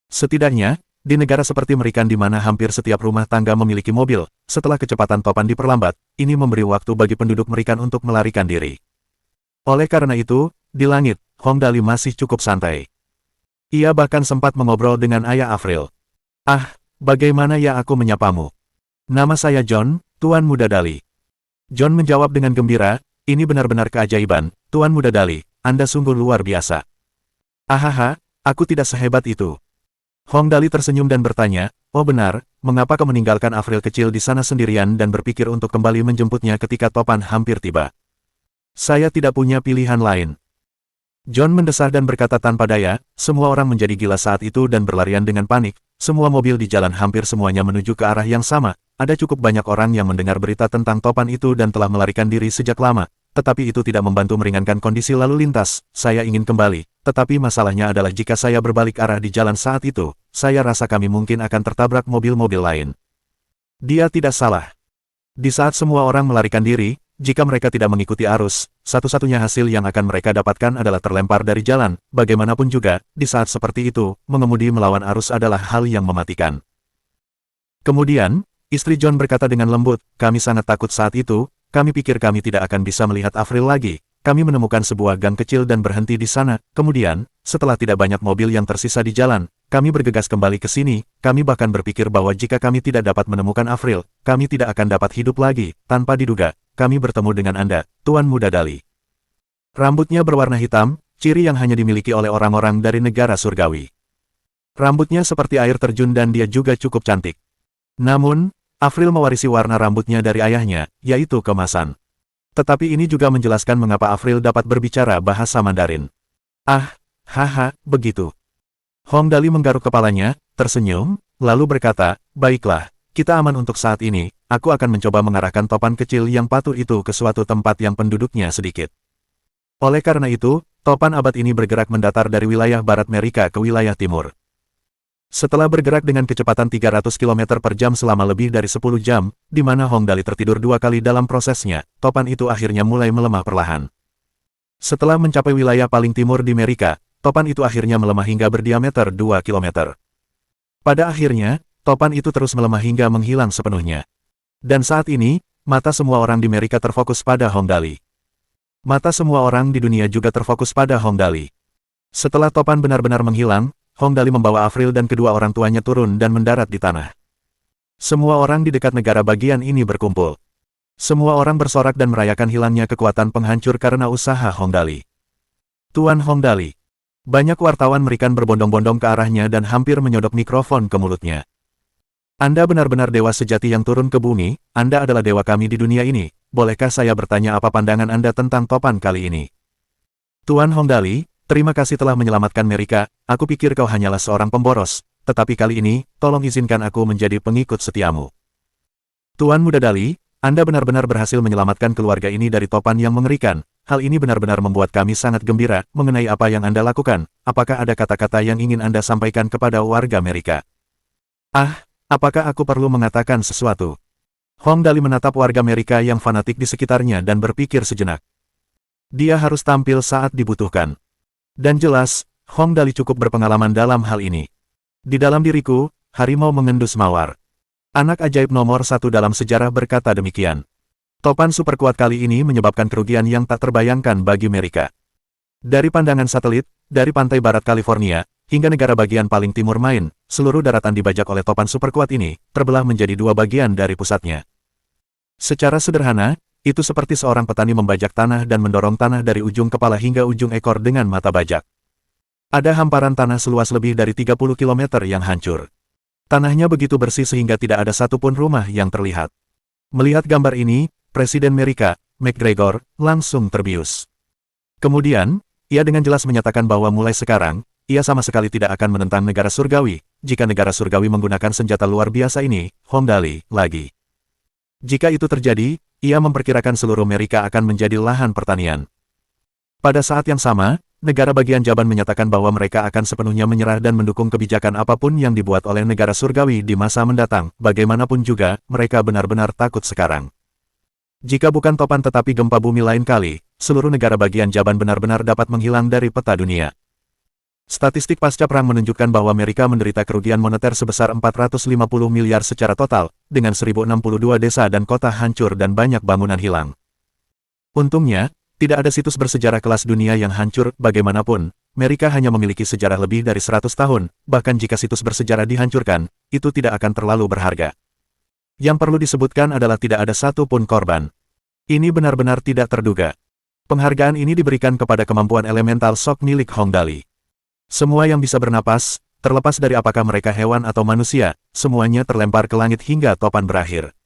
[SPEAKER 1] Setidaknya, di negara seperti Amerika di mana hampir setiap rumah tangga memiliki mobil, setelah kecepatan topan diperlambat, ini memberi waktu bagi penduduk Amerika untuk melarikan diri. Oleh karena itu, di langit, Hong Dali masih cukup santai. Ia bahkan sempat mengobrol dengan ayah Avril. Ah, bagaimana ya aku menyapamu? Nama saya John, Tuan Muda Dali. John menjawab dengan gembira, ini benar-benar keajaiban, Tuan Muda Dali, Anda sungguh luar biasa. Ahaha, aku tidak sehebat itu. Hong Dali tersenyum dan bertanya, oh benar, mengapa kau meninggalkan Avril kecil di sana sendirian dan berpikir untuk kembali menjemputnya ketika topan hampir tiba? Saya tidak punya pilihan lain. John mendesah dan berkata tanpa daya, semua orang menjadi gila saat itu dan berlarian dengan panik, semua mobil di jalan hampir semuanya menuju ke arah yang sama, ada cukup banyak orang yang mendengar berita tentang topan itu dan telah melarikan diri sejak lama. Tetapi itu tidak membantu meringankan kondisi lalu lintas. Saya ingin kembali, tetapi masalahnya adalah jika saya berbalik arah di jalan saat itu, saya rasa kami mungkin akan tertabrak mobil-mobil lain. Dia tidak salah. Di saat semua orang melarikan diri, jika mereka tidak mengikuti arus, satu-satunya hasil yang akan mereka dapatkan adalah terlempar dari jalan. Bagaimanapun juga, di saat seperti itu, mengemudi melawan arus adalah hal yang mematikan. Kemudian, istri John berkata dengan lembut, kami sangat takut saat itu. Kami pikir kami tidak akan bisa melihat Avril lagi. Kami menemukan sebuah gang kecil dan berhenti di sana. Kemudian, setelah tidak banyak mobil yang tersisa di jalan, kami bergegas kembali ke sini. Kami bahkan berpikir bahwa jika kami tidak dapat menemukan Avril, kami tidak akan dapat hidup lagi. Tanpa diduga, kami bertemu dengan Anda, Tuan Muda Dali. Rambutnya berwarna hitam, ciri yang hanya dimiliki oleh orang-orang dari negara surgawi. Rambutnya seperti air terjun dan dia juga cukup cantik. Namun, Avril mewarisi warna rambutnya dari ayahnya, yaitu keemasan. Tetapi ini juga menjelaskan mengapa Avril dapat berbicara bahasa Mandarin. Ah, haha, begitu. Hong Dali menggaruk kepalanya, tersenyum, lalu berkata, baiklah, kita aman untuk saat ini, aku akan mencoba mengarahkan topan kecil yang patuh itu ke suatu tempat yang penduduknya sedikit. Oleh karena itu, topan abad ini bergerak mendatar dari wilayah barat Amerika ke wilayah timur. Setelah bergerak dengan kecepatan 300 km per jam selama lebih dari 10 jam, di mana Hong Dali tertidur 2 kali dalam prosesnya, topan itu akhirnya mulai melemah perlahan. Setelah mencapai wilayah paling timur di Amerika, topan itu akhirnya melemah hingga berdiameter 2 km. Pada akhirnya, topan itu terus melemah hingga menghilang sepenuhnya. Dan saat ini, mata semua orang di Amerika terfokus pada Hong Dali. Mata semua orang di dunia juga terfokus pada Hong Dali. Setelah topan benar-benar menghilang, Hong Dali membawa Avril dan kedua orang tuanya turun dan mendarat di tanah. Semua orang di dekat negara bagian ini berkumpul. Semua orang bersorak dan merayakan hilangnya kekuatan penghancur karena usaha Hong Dali. Tuan Hong Dali. Banyak wartawan Amerikan berbondong-bondong ke arahnya dan hampir menyodok mikrofon ke mulutnya. Anda benar-benar dewa sejati yang turun ke bumi, Anda adalah dewa kami di dunia ini. Bolehkah saya bertanya apa pandangan Anda tentang topan kali ini? Tuan Hong Dali, terima kasih telah menyelamatkan Amerika, aku pikir kau hanyalah seorang pemboros, tetapi kali ini, tolong izinkan aku menjadi pengikut setiamu. Tuan Muda Dali, Anda benar-benar berhasil menyelamatkan keluarga ini dari topan yang mengerikan, hal ini benar-benar membuat kami sangat gembira mengenai apa yang Anda lakukan, apakah ada kata-kata yang ingin Anda sampaikan kepada warga Amerika? Ah, apakah aku perlu mengatakan sesuatu? Hong Dali menatap warga Amerika yang fanatik di sekitarnya dan berpikir sejenak. Dia harus tampil saat dibutuhkan. Dan jelas, Hong Dali cukup berpengalaman dalam hal ini. Di dalam diriku, harimau mengendus mawar. Anak ajaib nomor 1 dalam sejarah berkata demikian. Topan super kuat kali ini menyebabkan kerugian yang tak terbayangkan bagi Amerika. Dari pandangan satelit, dari pantai barat California, hingga negara bagian paling timur Main, seluruh daratan dibajak oleh topan super kuat ini, terbelah menjadi dua bagian dari pusatnya. Secara sederhana, itu seperti seorang petani membajak tanah dan mendorong tanah dari ujung kepala hingga ujung ekor dengan mata bajak. Ada hamparan tanah seluas lebih dari 30 km yang hancur. Tanahnya begitu bersih sehingga tidak ada satupun rumah yang terlihat. Melihat gambar ini, Presiden Amerika, McGregor, langsung terbius. Kemudian, ia dengan jelas menyatakan bahwa mulai sekarang, ia sama sekali tidak akan menentang negara surgawi, jika negara surgawi menggunakan senjata luar biasa ini, Hongdali, lagi. Jika itu terjadi, ia memperkirakan seluruh Amerika akan menjadi lahan pertanian. Pada saat yang sama, negara bagian Jaban menyatakan bahwa mereka akan sepenuhnya menyerah dan mendukung kebijakan apapun yang dibuat oleh negara surgawi di masa mendatang, bagaimanapun juga, mereka benar-benar takut sekarang. Jika bukan topan tetapi gempa bumi lain kali, seluruh negara bagian Jaban benar-benar dapat menghilang dari peta dunia. Statistik pasca perang menunjukkan bahwa Amerika menderita kerugian moneter sebesar 450 miliar secara total, dengan 1062 desa dan kota hancur dan banyak bangunan hilang. Untungnya, tidak ada situs bersejarah kelas dunia yang hancur, bagaimanapun, Amerika hanya memiliki sejarah lebih dari 100 tahun, bahkan jika situs bersejarah dihancurkan, itu tidak akan terlalu berharga. Yang perlu disebutkan adalah tidak ada satupun korban. Ini benar-benar tidak terduga. Penghargaan ini diberikan kepada kemampuan elemental shock milik Hongdali. Semua yang bisa bernapas, terlepas dari apakah mereka hewan atau manusia, semuanya terlempar ke langit hingga topan berakhir.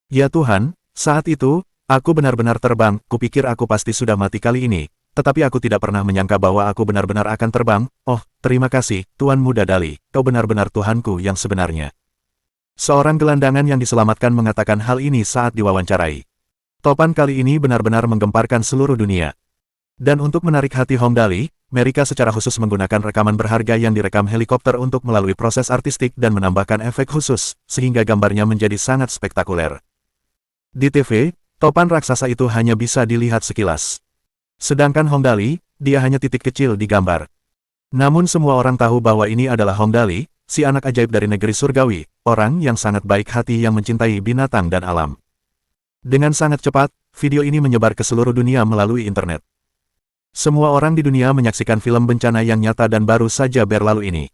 [SPEAKER 1] Ya Tuhan, saat itu, aku benar-benar terbang, kupikir aku pasti sudah mati kali ini, tetapi aku tidak pernah menyangka bahwa aku benar-benar akan terbang. Oh, terima kasih, Tuan Muda Dali, kau benar-benar Tuhanku yang sebenarnya. Seorang gelandangan yang diselamatkan mengatakan hal ini saat diwawancarai. Topan kali ini benar-benar menggemparkan seluruh dunia. Dan untuk menarik hati Hongdali, Amerika secara khusus menggunakan rekaman berharga yang direkam helikopter untuk melalui proses artistik dan menambahkan efek khusus, sehingga gambarnya menjadi sangat spektakuler. Di TV, topan raksasa itu hanya bisa dilihat sekilas. Sedangkan Hongdali, dia hanya titik kecil di gambar. Namun semua orang tahu bahwa ini adalah Hongdali, si anak ajaib dari negeri surgawi, orang yang sangat baik hati yang mencintai binatang dan alam. Dengan sangat cepat, video ini menyebar ke seluruh dunia melalui internet. Semua orang di dunia menyaksikan film bencana yang nyata dan baru saja berlalu ini.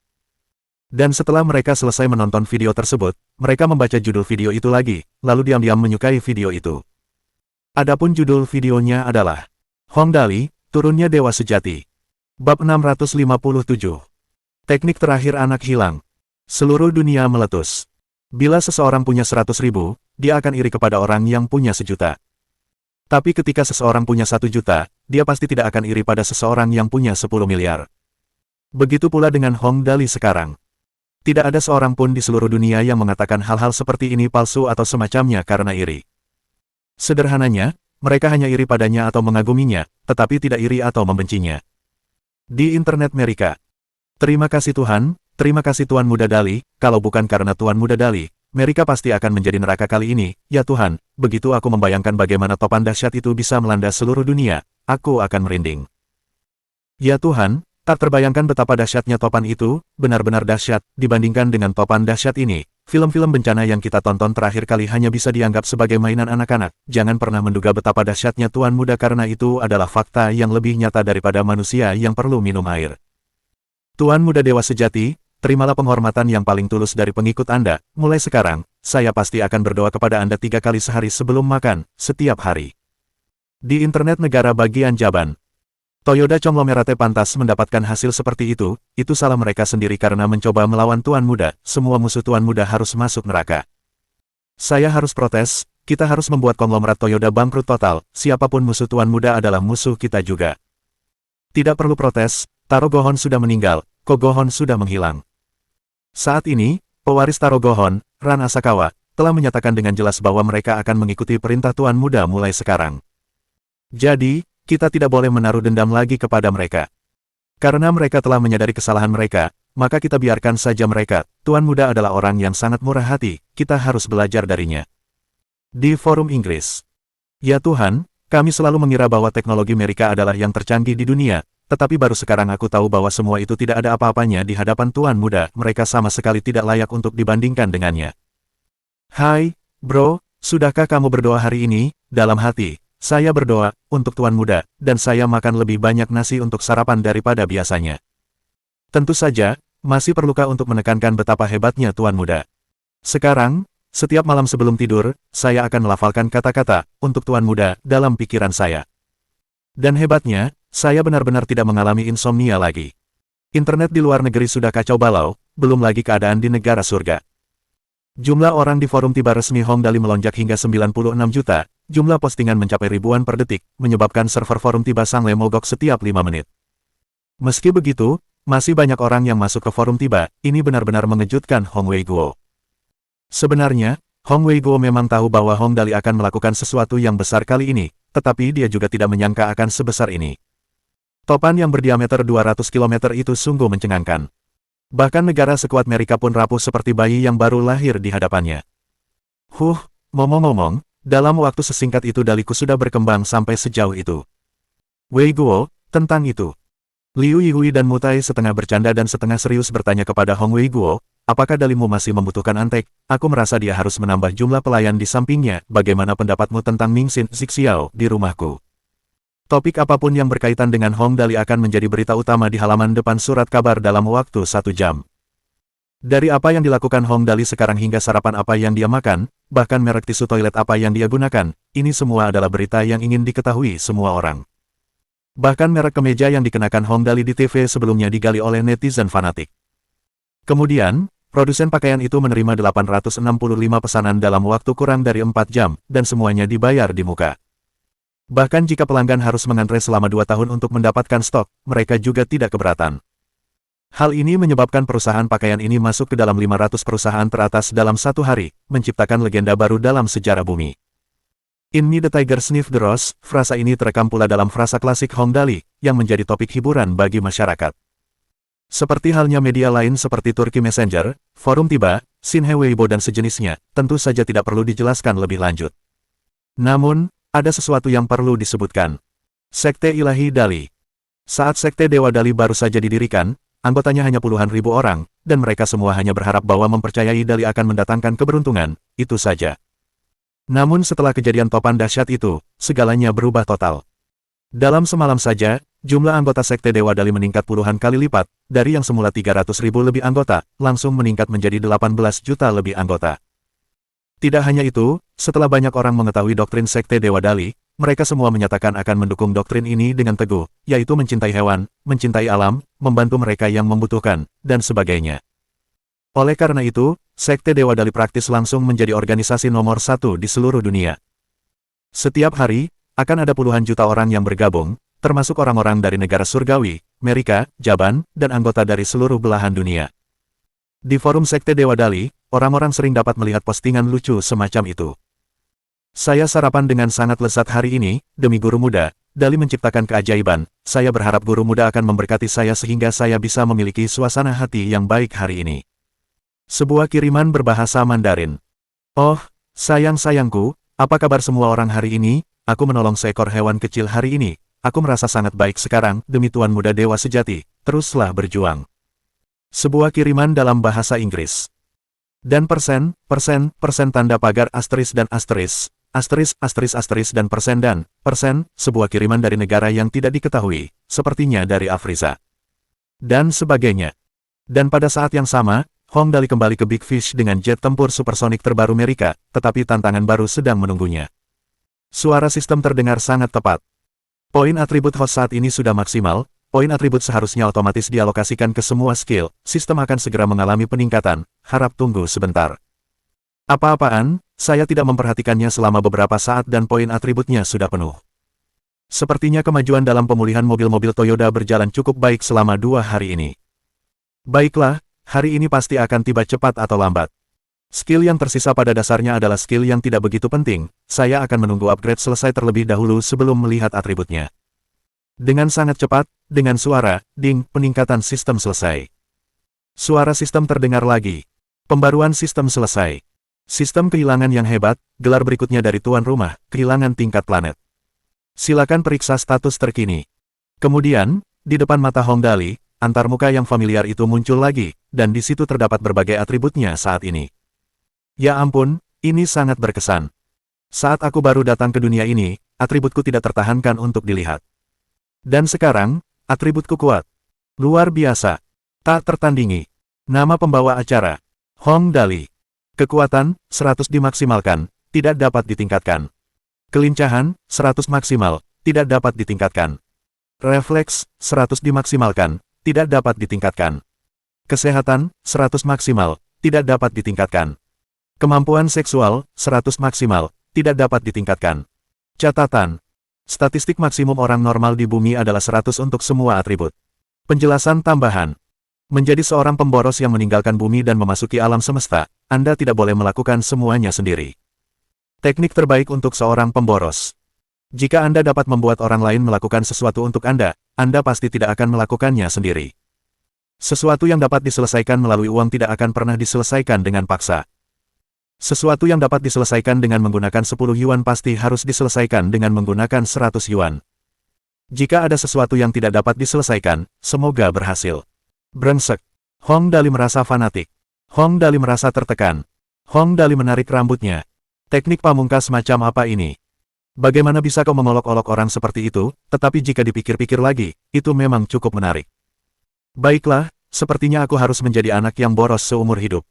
[SPEAKER 1] Dan setelah mereka selesai menonton video tersebut, mereka membaca judul video itu lagi, lalu diam-diam menyukai video itu. Adapun judul videonya adalah Hongdali, Turunnya Dewa Sejati. Bab 657. Teknik terakhir anak hilang. Seluruh dunia meletus. Bila seseorang punya 100.000, dia akan iri kepada orang yang punya 1.000.000. Tapi ketika seseorang punya 1.000.000, dia pasti tidak akan iri pada seseorang yang punya 10 miliar. Begitu pula dengan Hongdali sekarang. Tidak ada seorang pun di seluruh dunia yang mengatakan hal-hal seperti ini palsu atau semacamnya karena iri. Sederhananya, mereka hanya iri padanya atau mengaguminya, tetapi tidak iri atau membencinya. Di internet Amerika. Terima kasih Tuhan, terima kasih Tuan Muda Dali, kalau bukan karena Tuan Muda Dali, Amerika pasti akan menjadi neraka kali ini. Ya Tuhan, begitu aku membayangkan bagaimana topan dahsyat itu bisa melanda seluruh dunia, aku akan merinding. Ya Tuhan, tak terbayangkan betapa dahsyatnya topan itu, benar-benar dahsyat, dibandingkan dengan topan dahsyat ini. Film-film bencana yang kita tonton terakhir kali hanya bisa dianggap sebagai mainan anak-anak. Jangan pernah menduga betapa dahsyatnya Tuan Muda karena itu adalah fakta yang lebih nyata daripada manusia yang perlu minum air. Tuan Muda Dewa Sejati, terimalah penghormatan yang paling tulus dari pengikut Anda. Mulai sekarang, saya pasti akan berdoa kepada Anda 3 kali sehari sebelum makan, setiap hari. Di internet negara bagian Jaban. Toyota Conglomerate pantas mendapatkan hasil seperti itu salah mereka sendiri karena mencoba melawan Tuan Muda, semua musuh Tuan Muda harus masuk neraka. Saya harus protes, kita harus membuat konglomerat Toyota bangkrut total, siapapun musuh Tuan Muda adalah musuh kita juga. Tidak perlu protes, Taro Gohon sudah meninggal, Kogohon sudah menghilang. Saat ini, pewaris Taro Gohon, Ran Asakawa, telah menyatakan dengan jelas bahwa mereka akan mengikuti perintah Tuan Muda mulai sekarang. Jadi, kita tidak boleh menaruh dendam lagi kepada mereka. Karena mereka telah menyadari kesalahan mereka, maka kita biarkan saja mereka. Tuan Muda adalah orang yang sangat murah hati, kita harus belajar darinya. Di forum Inggris. Ya Tuhan, kami selalu mengira bahwa teknologi mereka adalah yang tercanggih di dunia, tetapi baru sekarang aku tahu bahwa semua itu tidak ada apa-apanya di hadapan Tuan Muda, mereka sama sekali tidak layak untuk dibandingkan dengannya. Hai, bro, sudahkah kamu berdoa hari ini? Dalam hati, saya berdoa untuk Tuan Muda, dan saya makan lebih banyak nasi untuk sarapan daripada biasanya. Tentu saja, masih perlukah untuk menekankan betapa hebatnya Tuan Muda? Sekarang, setiap malam sebelum tidur, saya akan melafalkan kata-kata untuk Tuan Muda dalam pikiran saya. Dan hebatnya, saya benar-benar tidak mengalami insomnia lagi. Internet di luar negeri sudah kacau balau, belum lagi keadaan di negara surga. Jumlah orang di forum tiba resmi Hongdali melonjak hingga 96 juta, jumlah postingan mencapai ribuan per detik, menyebabkan server forum tiba Sangle mogok setiap 5 menit. Meski begitu, masih banyak orang yang masuk ke forum tiba, ini benar-benar mengejutkan Hong Weiguo. Sebenarnya, Hong Weiguo memang tahu bahwa Hongdali akan melakukan sesuatu yang besar kali ini, tetapi dia juga tidak menyangka akan sebesar ini. Topan yang berdiameter 200 km itu sungguh mencengangkan. Bahkan negara sekuat Amerika pun rapuh seperti bayi yang baru lahir di hadapannya. Ngomong-ngomong, dalam waktu sesingkat itu daliku sudah berkembang sampai sejauh itu. Weiguo, tentang itu. Liu Yihui dan Mutai setengah bercanda dan setengah serius bertanya kepada Hong Weiguo, apakah dalimu masih membutuhkan antek? Aku merasa dia harus menambah jumlah pelayan di sampingnya. Bagaimana pendapatmu tentang Mingxin Zixiao di rumahku? Topik apapun yang berkaitan dengan Hongdali akan menjadi berita utama di halaman depan surat kabar dalam waktu 1 jam. Dari apa yang dilakukan Hongdali sekarang hingga sarapan apa yang dia makan, bahkan merek tisu toilet apa yang dia gunakan, ini semua adalah berita yang ingin diketahui semua orang. Bahkan merek kemeja yang dikenakan Hongdali di TV sebelumnya digali oleh netizen fanatik. Kemudian, produsen pakaian itu menerima 865 pesanan dalam waktu kurang dari 4 jam, dan semuanya dibayar di muka. Bahkan jika pelanggan harus mengantre selama 2 tahun untuk mendapatkan stok, mereka juga tidak keberatan. Hal ini menyebabkan perusahaan pakaian ini masuk ke dalam 500 perusahaan teratas dalam 1 hari, menciptakan legenda baru dalam sejarah bumi. In Me the Tiger Sniff the Rose, frasa ini terekam pula dalam frasa klasik Hongdali, yang menjadi topik hiburan bagi masyarakat. Seperti halnya media lain seperti Turki Messenger, Forum Tiba, Xinhe Weibo dan sejenisnya, tentu saja tidak perlu dijelaskan lebih lanjut. Namun, ada sesuatu yang perlu disebutkan. Sekte Ilahi Dali. Saat Sekte Dewa Dali baru saja didirikan, anggotanya hanya puluhan ribu orang, dan mereka semua hanya berharap bahwa mempercayai Dali akan mendatangkan keberuntungan, itu saja. Namun setelah kejadian topan dahsyat itu, segalanya berubah total. Dalam semalam saja, jumlah anggota Sekte Dewa Dali meningkat puluhan kali lipat, dari yang semula 300.000 lebih anggota, langsung meningkat menjadi 18 juta lebih anggota. Tidak hanya itu, setelah banyak orang mengetahui doktrin Sekte Dewa Dali, mereka semua menyatakan akan mendukung doktrin ini dengan teguh, yaitu mencintai hewan, mencintai alam, membantu mereka yang membutuhkan, dan sebagainya. Oleh karena itu, Sekte Dewa Dali praktis langsung menjadi organisasi nomor 1 di seluruh dunia. Setiap hari, akan ada puluhan juta orang yang bergabung, termasuk orang-orang dari negara surgawi, Amerika, Jaban, dan anggota dari seluruh belahan dunia. Di forum Sekte Dewa Dali, orang-orang sering dapat melihat postingan lucu semacam itu. Saya sarapan dengan sangat lezat hari ini, demi guru muda, Dali menciptakan keajaiban, saya berharap guru muda akan memberkati saya sehingga saya bisa memiliki suasana hati yang baik hari ini. Sebuah kiriman berbahasa Mandarin. Oh, sayang-sayangku, apa kabar semua orang hari ini? Aku menolong seekor hewan kecil hari ini. Aku merasa sangat baik sekarang, demi Tuan Muda Dewa Sejati, teruslah berjuang. Sebuah kiriman dalam bahasa Inggris. Dan persen tanda pagar asteris dan asteris, dan persen, sebuah kiriman dari negara yang tidak diketahui, sepertinya dari Afrika. Dan sebagainya. Dan pada saat yang sama, Hongdali kembali ke Big Fish dengan jet tempur supersonik terbaru Amerika, tetapi tantangan baru sedang menunggunya. Suara sistem terdengar sangat tepat. Poin atribut host saat ini sudah maksimal, poin atribut seharusnya otomatis dialokasikan ke semua skill, sistem akan segera mengalami peningkatan, harap tunggu sebentar. Apa-apaan, saya tidak memperhatikannya selama beberapa saat dan poin atributnya sudah penuh. Sepertinya kemajuan dalam pemulihan mobil-mobil Toyota berjalan cukup baik selama 2 hari ini. Baiklah, hari ini pasti akan tiba cepat atau lambat. Skill yang tersisa pada dasarnya adalah skill yang tidak begitu penting, saya akan menunggu upgrade selesai terlebih dahulu sebelum melihat atributnya. Dengan sangat cepat, dengan suara, ding, peningkatan sistem selesai. Suara sistem terdengar lagi. Pembaruan sistem selesai. Sistem kehilangan yang hebat, gelar berikutnya dari tuan rumah, kehilangan tingkat planet. Silakan periksa status terkini. Kemudian, di depan mata Hongdali, antarmuka yang familiar itu muncul lagi, dan di situ terdapat berbagai atributnya saat ini. Ya ampun, ini sangat berkesan. Saat aku baru datang ke dunia ini, atributku tidak tertahankan untuk dilihat. Dan sekarang, atributku kuat. Luar biasa. Tak tertandingi. Nama pembawa acara. Hong Dali. Kekuatan, 100 dimaksimalkan, tidak dapat ditingkatkan. Kelincahan, 100 maksimal, tidak dapat ditingkatkan. Refleks, 100 dimaksimalkan, tidak dapat ditingkatkan. Kesehatan, 100 maksimal, tidak dapat ditingkatkan. Kemampuan seksual, 100 maksimal, tidak dapat ditingkatkan. Catatan. Statistik maksimum orang normal di bumi adalah 100 untuk semua atribut. Penjelasan tambahan. Menjadi seorang pemboros yang meninggalkan bumi dan memasuki alam semesta, Anda tidak boleh melakukan semuanya sendiri. Teknik terbaik untuk seorang pemboros. Jika Anda dapat membuat orang lain melakukan sesuatu untuk Anda pasti tidak akan melakukannya sendiri. Sesuatu yang dapat diselesaikan melalui uang tidak akan pernah diselesaikan dengan paksa. Sesuatu yang dapat diselesaikan dengan menggunakan 10 yuan pasti harus diselesaikan dengan menggunakan 100 yuan. Jika ada sesuatu yang tidak dapat diselesaikan, semoga berhasil. Brengsek. Hong Dali merasa fanatik. Hong Dali merasa tertekan. Hong Dali menarik rambutnya. Teknik pamungkas macam apa ini? Bagaimana bisa kau mengolok-olok orang seperti itu, tetapi jika dipikir-pikir lagi, itu memang cukup menarik. Baiklah, sepertinya aku harus menjadi anak yang boros seumur hidup.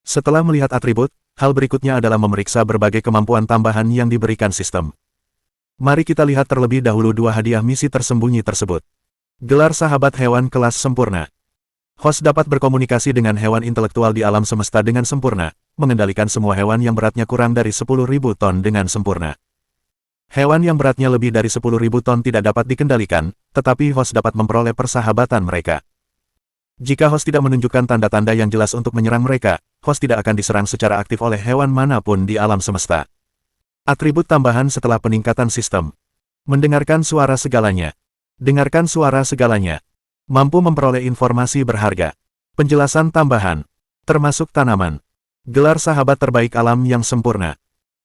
[SPEAKER 1] Setelah melihat atribut, hal berikutnya adalah memeriksa berbagai kemampuan tambahan yang diberikan sistem. Mari kita lihat terlebih dahulu 2 hadiah misi tersembunyi tersebut. Gelar sahabat hewan kelas sempurna. Host dapat berkomunikasi dengan hewan intelektual di alam semesta dengan sempurna, mengendalikan semua hewan yang beratnya kurang dari 10.000 ton dengan sempurna. Hewan yang beratnya lebih dari 10.000 ton tidak dapat dikendalikan, tetapi host dapat memperoleh persahabatan mereka. Jika host tidak menunjukkan tanda-tanda yang jelas untuk menyerang mereka, host tidak akan diserang secara aktif oleh hewan manapun di alam semesta. Atribut tambahan setelah peningkatan sistem. Mendengarkan suara segalanya. Dengarkan suara segalanya. Mampu memperoleh informasi berharga. Penjelasan tambahan. Termasuk tanaman. Gelar sahabat terbaik alam yang sempurna.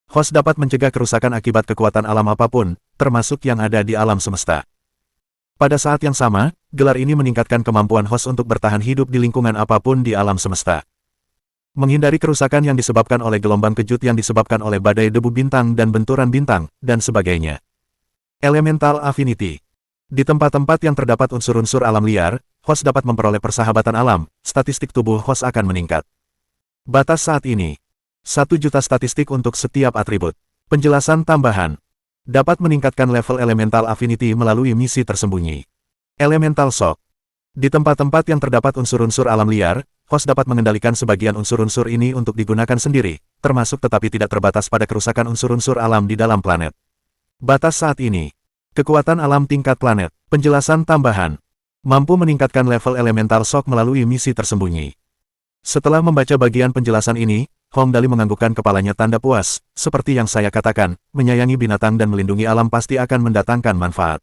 [SPEAKER 1] Host dapat mencegah kerusakan akibat kekuatan alam apapun, termasuk yang ada di alam semesta. Pada saat yang sama, gelar ini meningkatkan kemampuan host untuk bertahan hidup di lingkungan apapun di alam semesta. Menghindari kerusakan yang disebabkan oleh gelombang kejut yang disebabkan oleh badai debu bintang dan benturan bintang, dan sebagainya. Elemental Affinity. Di tempat-tempat yang terdapat unsur-unsur alam liar, host dapat memperoleh persahabatan alam, statistik tubuh host akan meningkat. Batas saat ini. 1 juta statistik untuk setiap atribut. Penjelasan tambahan. Dapat meningkatkan level Elemental Affinity melalui misi tersembunyi. Elemental Shock. Di tempat-tempat yang terdapat unsur-unsur alam liar, host dapat mengendalikan sebagian unsur-unsur ini untuk digunakan sendiri, termasuk tetapi tidak terbatas pada kerusakan unsur-unsur alam di dalam planet. Batas saat ini. Kekuatan alam tingkat planet. Penjelasan tambahan. Mampu meningkatkan level Elemental Shock melalui misi tersembunyi. Setelah membaca bagian penjelasan ini, Hong Dali menganggukkan kepalanya tanda puas. Seperti yang saya katakan, menyayangi binatang dan melindungi alam pasti akan mendatangkan manfaat.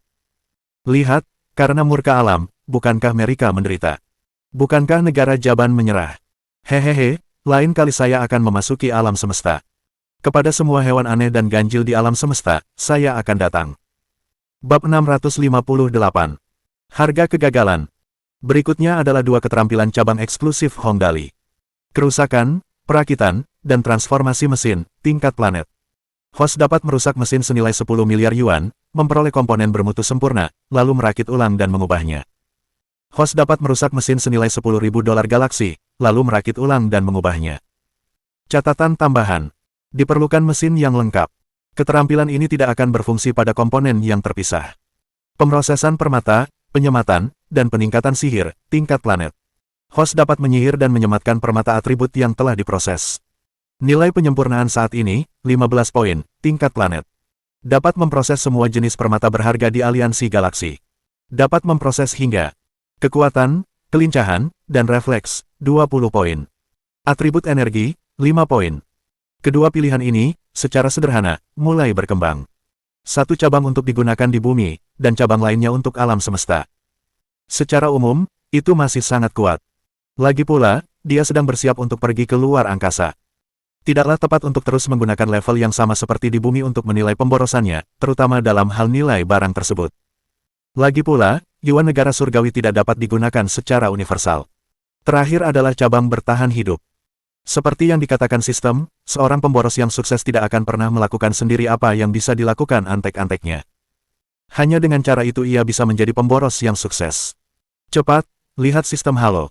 [SPEAKER 1] Lihat, karena murka alam, bukankah mereka menderita? Bukankah negara Jaban menyerah? Hehehe, lain kali saya akan memasuki alam semesta. Kepada semua hewan aneh dan ganjil di alam semesta, saya akan datang. Bab 658. Harga kegagalan. Berikutnya adalah 2 keterampilan cabang eksklusif Hong Dali. Kerusakan, perakitan, dan transformasi mesin, tingkat planet. Host dapat merusak mesin senilai 10 miliar yuan, memperoleh komponen bermutu sempurna, lalu merakit ulang dan mengubahnya. Host dapat merusak mesin senilai 10.000 dolar galaksi, lalu merakit ulang dan mengubahnya. Catatan tambahan. Diperlukan mesin yang lengkap. Keterampilan ini tidak akan berfungsi pada komponen yang terpisah. Pemrosesan permata, penyematan, dan peningkatan sihir, tingkat planet. Host dapat menyihir dan menyematkan permata atribut yang telah diproses. Nilai penyempurnaan saat ini, 15 poin, tingkat planet. Dapat memproses semua jenis permata berharga di aliansi galaksi. Dapat memproses hingga kekuatan, kelincahan, dan refleks, 20 poin. Atribut energi, 5 poin. Kedua pilihan ini, secara sederhana, mulai berkembang. 1 cabang untuk digunakan di bumi, dan cabang lainnya untuk alam semesta. Secara umum, itu masih sangat kuat. Lagi pula, dia sedang bersiap untuk pergi ke luar angkasa. Tidaklah tepat untuk terus menggunakan level yang sama seperti di bumi untuk menilai pemborosannya, terutama dalam hal nilai barang tersebut. Lagi pula, yuan negara surgawi tidak dapat digunakan secara universal. Terakhir adalah cabang bertahan hidup. Seperti yang dikatakan sistem, seorang pemboros yang sukses tidak akan pernah melakukan sendiri apa yang bisa dilakukan antek-anteknya. Hanya dengan cara itu ia bisa menjadi pemboros yang sukses. Cepat, lihat sistem Halo.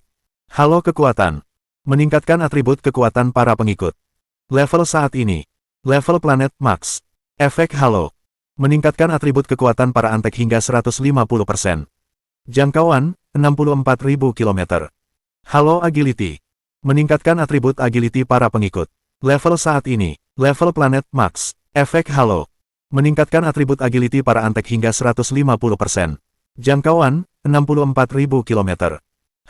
[SPEAKER 1] Halo kekuatan. Meningkatkan atribut kekuatan para pengikut. Level saat ini. Level planet Max. Efek Halo. Meningkatkan atribut kekuatan para antek hingga 150%. Jangkauan, 64.000 km. Halo Agility. Meningkatkan atribut agility para pengikut. Level saat ini. Level planet Max. Efek Halo. Meningkatkan atribut agility para antek hingga 150%. Jangkauan, 64.000 km.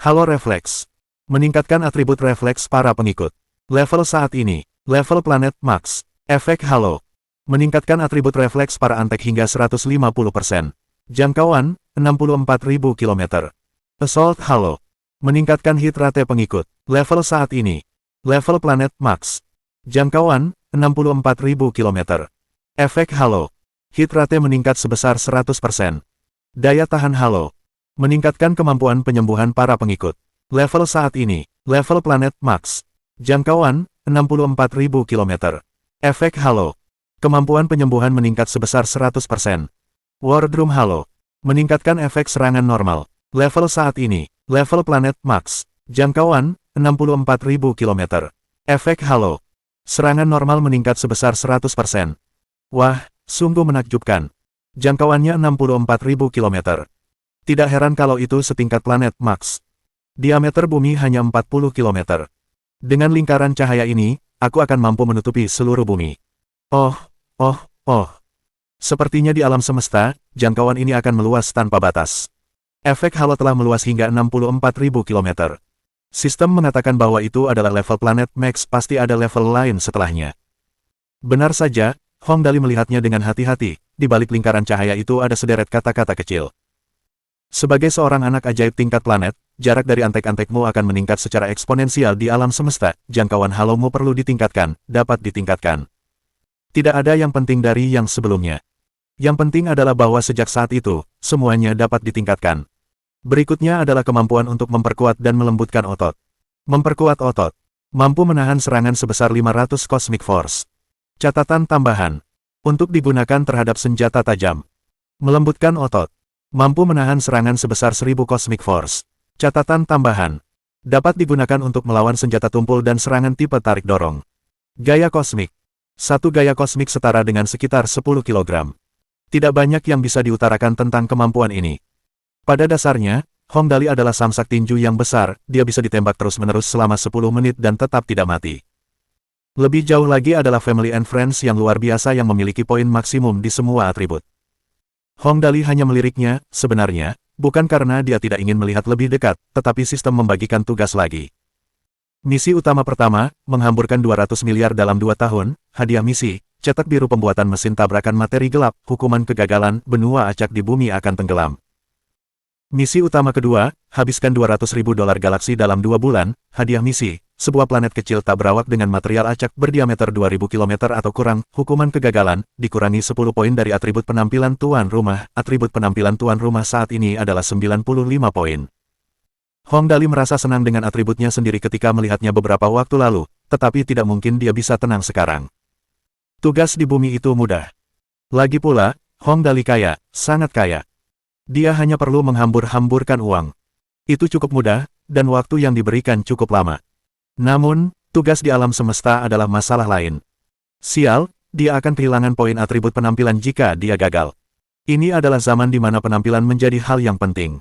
[SPEAKER 1] Halo Refleks. Meningkatkan atribut refleks para pengikut. Level saat ini. Level planet Max. Efek Halo. Meningkatkan atribut refleks para antek hingga 150%. Jangkauan, 64.000 km. Assault Halo. Meningkatkan hit rate pengikut. Level saat ini. Level planet Max. Jangkauan, 64.000 km. Efek Halo. Hit rate meningkat sebesar 100%. Daya tahan Halo. Meningkatkan kemampuan penyembuhan para pengikut. Level saat ini. Level planet Max. Jangkauan, 64.000 km. Efek Halo. Kemampuan penyembuhan meningkat sebesar 100%. War Drum Halo. Meningkatkan efek serangan normal. Level saat ini. Level planet Max. Jangkauan, 64.000 km. Efek Halo. Serangan normal meningkat sebesar 100%. Wah, sungguh menakjubkan. Jangkauannya 64.000 km. Tidak heran kalau itu setingkat planet Max. Diameter bumi hanya 40 km. Dengan lingkaran cahaya ini, aku akan mampu menutupi seluruh bumi. Oh. Sepertinya di alam semesta, jangkauan ini akan meluas tanpa batas. Efek Halo telah meluas hingga 64.000 km. Sistem mengatakan bahwa itu adalah level planet Max, pasti ada level lain setelahnya. Benar saja, Hong Dali melihatnya dengan hati-hati, di balik lingkaran cahaya itu ada sederet kata-kata kecil. Sebagai seorang anak ajaib tingkat planet, jarak dari antek-antekmu akan meningkat secara eksponensial di alam semesta, jangkauan halomu perlu ditingkatkan, dapat ditingkatkan. Tidak ada yang penting dari yang sebelumnya. Yang penting adalah bahwa sejak saat itu, semuanya dapat ditingkatkan. Berikutnya adalah kemampuan untuk memperkuat dan melembutkan otot. Memperkuat otot. Mampu menahan serangan sebesar 500 Cosmic Force. Catatan tambahan. Untuk digunakan terhadap senjata tajam. Melembutkan otot. Mampu menahan serangan sebesar 1000 Cosmic Force. Catatan tambahan. Dapat digunakan untuk melawan senjata tumpul dan serangan tipe tarik dorong. Gaya kosmik. Satu gaya kosmik setara dengan sekitar 10 kg. Tidak banyak yang bisa diutarakan tentang kemampuan ini. Pada dasarnya, Hong Dali adalah samsak tinju yang besar, dia bisa ditembak terus-menerus selama 10 menit dan tetap tidak mati. Lebih jauh lagi adalah Family and Friends yang luar biasa yang memiliki poin maksimum di semua atribut. Hong Dali hanya meliriknya, sebenarnya, bukan karena dia tidak ingin melihat lebih dekat, tetapi sistem membagikan tugas lagi. Misi utama pertama, menghamburkan 200 miliar dalam 2 tahun, hadiah misi, cetak biru pembuatan mesin tabrakan materi gelap, hukuman kegagalan, benua acak di bumi akan tenggelam. Misi utama kedua, habiskan 200.000 dolar galaksi dalam 2 bulan, hadiah misi, sebuah planet kecil tak berawak dengan material acak berdiameter 2000 km atau kurang, hukuman kegagalan, dikurangi 10 poin dari atribut penampilan tuan rumah, atribut penampilan tuan rumah saat ini adalah 95 poin. Hong Dali merasa senang dengan atributnya sendiri ketika melihatnya beberapa waktu lalu, tetapi tidak mungkin dia bisa tenang sekarang. Tugas di bumi itu mudah. Lagi pula, Hong Dali kaya, sangat kaya. Dia hanya perlu menghambur-hamburkan uang. Itu cukup mudah, dan waktu yang diberikan cukup lama. Namun, tugas di alam semesta adalah masalah lain. Sial, dia akan kehilangan poin atribut penampilan jika dia gagal. Ini adalah zaman di mana penampilan menjadi hal yang penting.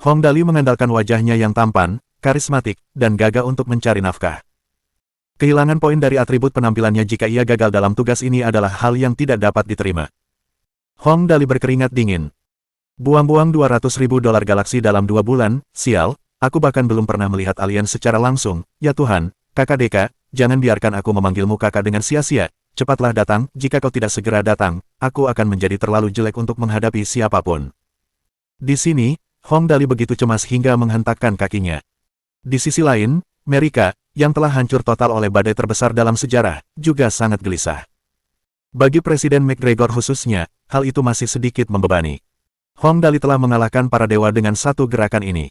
[SPEAKER 1] Hong Dali mengandalkan wajahnya yang tampan, karismatik, dan gagah untuk mencari nafkah. Kehilangan poin dari atribut penampilannya jika ia gagal dalam tugas ini adalah hal yang tidak dapat diterima. Hong Dali berkeringat dingin. Buang-buang 200.000 dolar galaksi dalam 2 bulan, sial. Aku bahkan belum pernah melihat alien secara langsung, ya Tuhan, kakak Deka, jangan biarkan aku memanggilmu kakak dengan sia-sia, cepatlah datang, jika kau tidak segera datang, aku akan menjadi terlalu jelek untuk menghadapi siapapun. Di sini, Hong Dali begitu cemas hingga menghentakkan kakinya. Di sisi lain, Merika, yang telah hancur total oleh badai terbesar dalam sejarah, juga sangat gelisah. Bagi Presiden McGregor khususnya, hal itu masih sedikit membebani. Hong Dali telah mengalahkan para dewa dengan satu gerakan ini.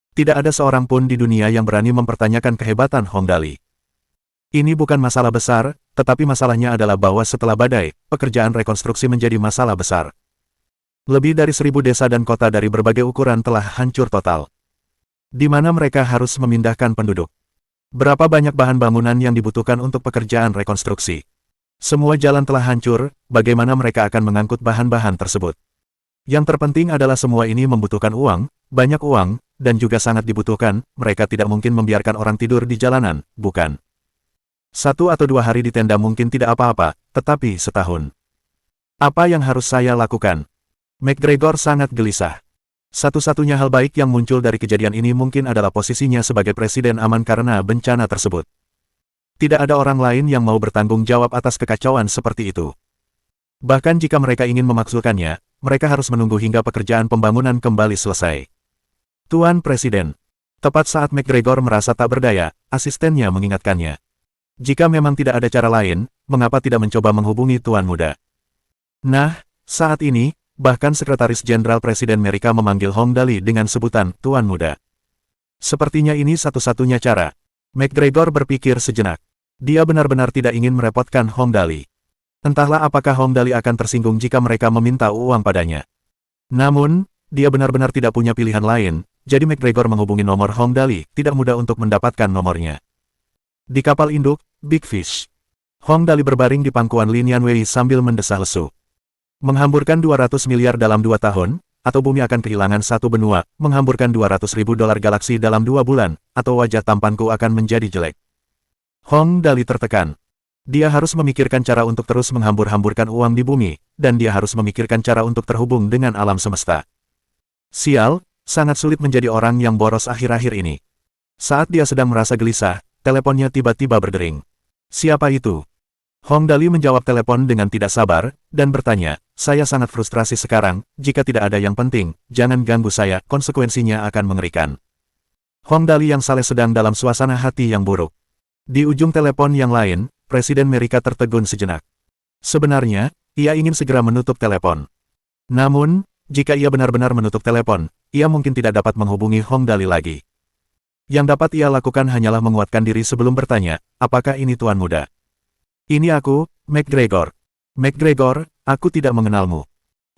[SPEAKER 1] Tidak ada seorang pun di dunia yang berani mempertanyakan kehebatan Hong Dali. Ini bukan masalah besar, tetapi masalahnya adalah bahwa setelah badai, pekerjaan rekonstruksi menjadi masalah besar. Lebih dari 1000 desa dan kota dari berbagai ukuran telah hancur total. Di mana mereka harus memindahkan penduduk. Berapa banyak bahan bangunan yang dibutuhkan untuk pekerjaan rekonstruksi. Semua jalan telah hancur, bagaimana mereka akan mengangkut bahan-bahan tersebut. Yang terpenting adalah semua ini membutuhkan uang, banyak uang, dan juga sangat dibutuhkan, mereka tidak mungkin membiarkan orang tidur di jalanan, bukan? 1 atau 2 hari di tenda mungkin tidak apa-apa, tetapi setahun. Apa yang harus saya lakukan? McGregor sangat gelisah. Satu-satunya hal baik yang muncul dari kejadian ini mungkin adalah posisinya sebagai presiden aman karena bencana tersebut. Tidak ada orang lain yang mau bertanggung jawab atas kekacauan seperti itu. Bahkan jika mereka ingin memakzulkannya, mereka harus menunggu hingga pekerjaan pembangunan kembali selesai. Tuan Presiden. Tepat saat McGregor merasa tak berdaya, asistennya mengingatkannya. Jika memang tidak ada cara lain, mengapa tidak mencoba menghubungi Tuan Muda? Nah, saat ini, bahkan Sekretaris Jenderal Presiden Amerika memanggil Hong Dali dengan sebutan Tuan Muda. Sepertinya ini satu-satunya cara. McGregor berpikir sejenak. Dia benar-benar tidak ingin merepotkan Hong Dali. Entahlah apakah Hong Dali akan tersinggung jika mereka meminta uang padanya. Namun, dia benar-benar tidak punya pilihan lain, jadi McGregor menghubungi nomor Hong Dali, tidak mudah untuk mendapatkan nomornya. Di kapal induk, Big Fish. Hong Dali berbaring di pangkuan Lin Yanwei sambil mendesah lesu. Menghamburkan 200 miliar dalam 2 tahun, atau bumi akan kehilangan satu benua, menghamburkan 200.000 dolar galaksi dalam 2 bulan, atau wajah tampanku akan menjadi jelek. Hong Dali tertekan. Dia harus memikirkan cara untuk terus menghambur-hamburkan uang di bumi, dan dia harus memikirkan cara untuk terhubung dengan alam semesta. Sial, sangat sulit menjadi orang yang boros akhir-akhir ini. Saat dia sedang merasa gelisah, teleponnya tiba-tiba berdering. Siapa itu? Hong Dali menjawab telepon dengan tidak sabar, dan bertanya, saya sangat frustrasi sekarang, jika tidak ada yang penting, jangan ganggu saya, konsekuensinya akan mengerikan. Hong Dali yang saleh sedang dalam suasana hati yang buruk. Di ujung telepon yang lain, Presiden Amerika tertegun sejenak. Sebenarnya, ia ingin segera menutup telepon. Namun, jika ia benar-benar menutup telepon, ia mungkin tidak dapat menghubungi Hong Dali lagi. Yang dapat ia lakukan hanyalah menguatkan diri sebelum bertanya, apakah ini Tuan Muda? Ini aku, McGregor. McGregor, aku tidak mengenalmu.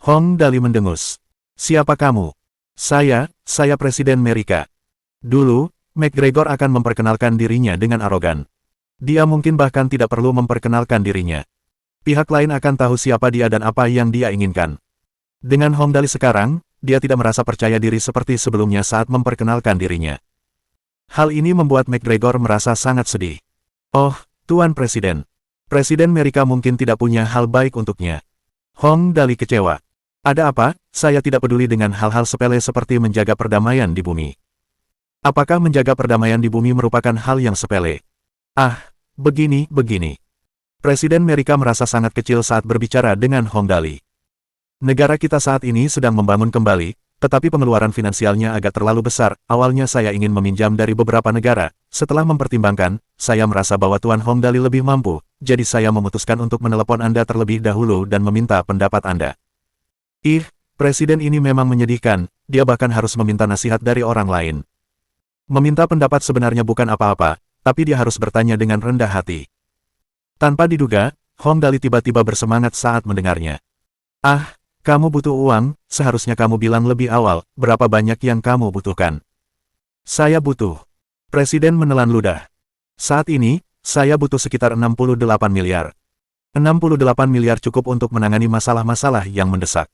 [SPEAKER 1] Hong Dali mendengus. Siapa kamu? Saya Presiden Amerika. Dulu, McGregor akan memperkenalkan dirinya dengan arogan. Dia mungkin bahkan tidak perlu memperkenalkan dirinya. Pihak lain akan tahu siapa dia dan apa yang dia inginkan. Dengan Hong Dali sekarang, dia tidak merasa percaya diri seperti sebelumnya saat memperkenalkan dirinya. Hal ini membuat McGregor merasa sangat sedih. Oh, Tuan Presiden. Presiden Amerika mungkin tidak punya hal baik untuknya. Hong Dali kecewa. Ada apa? Saya tidak peduli dengan hal-hal sepele seperti menjaga perdamaian di bumi. Apakah menjaga perdamaian di bumi merupakan hal yang sepele? Ah, begini. Presiden Amerika merasa sangat kecil saat berbicara dengan Hong Dali. Negara kita saat ini sedang membangun kembali, tetapi pengeluaran finansialnya agak terlalu besar. Awalnya saya ingin meminjam dari beberapa negara. Setelah mempertimbangkan, saya merasa bahwa Tuan Hong Dali lebih mampu, jadi saya memutuskan untuk menelepon Anda terlebih dahulu dan meminta pendapat Anda. Presiden ini memang menyedihkan, dia bahkan harus meminta nasihat dari orang lain. Meminta pendapat sebenarnya bukan apa-apa, tapi dia harus bertanya dengan rendah hati. Tanpa diduga, Hong Dali tiba-tiba bersemangat saat mendengarnya. Ah, kamu butuh uang, seharusnya kamu bilang lebih awal, berapa banyak yang kamu butuhkan. Saya butuh. Presiden menelan ludah. Saat ini, saya butuh sekitar 68 miliar. 68 miliar cukup untuk menangani masalah-masalah yang mendesak.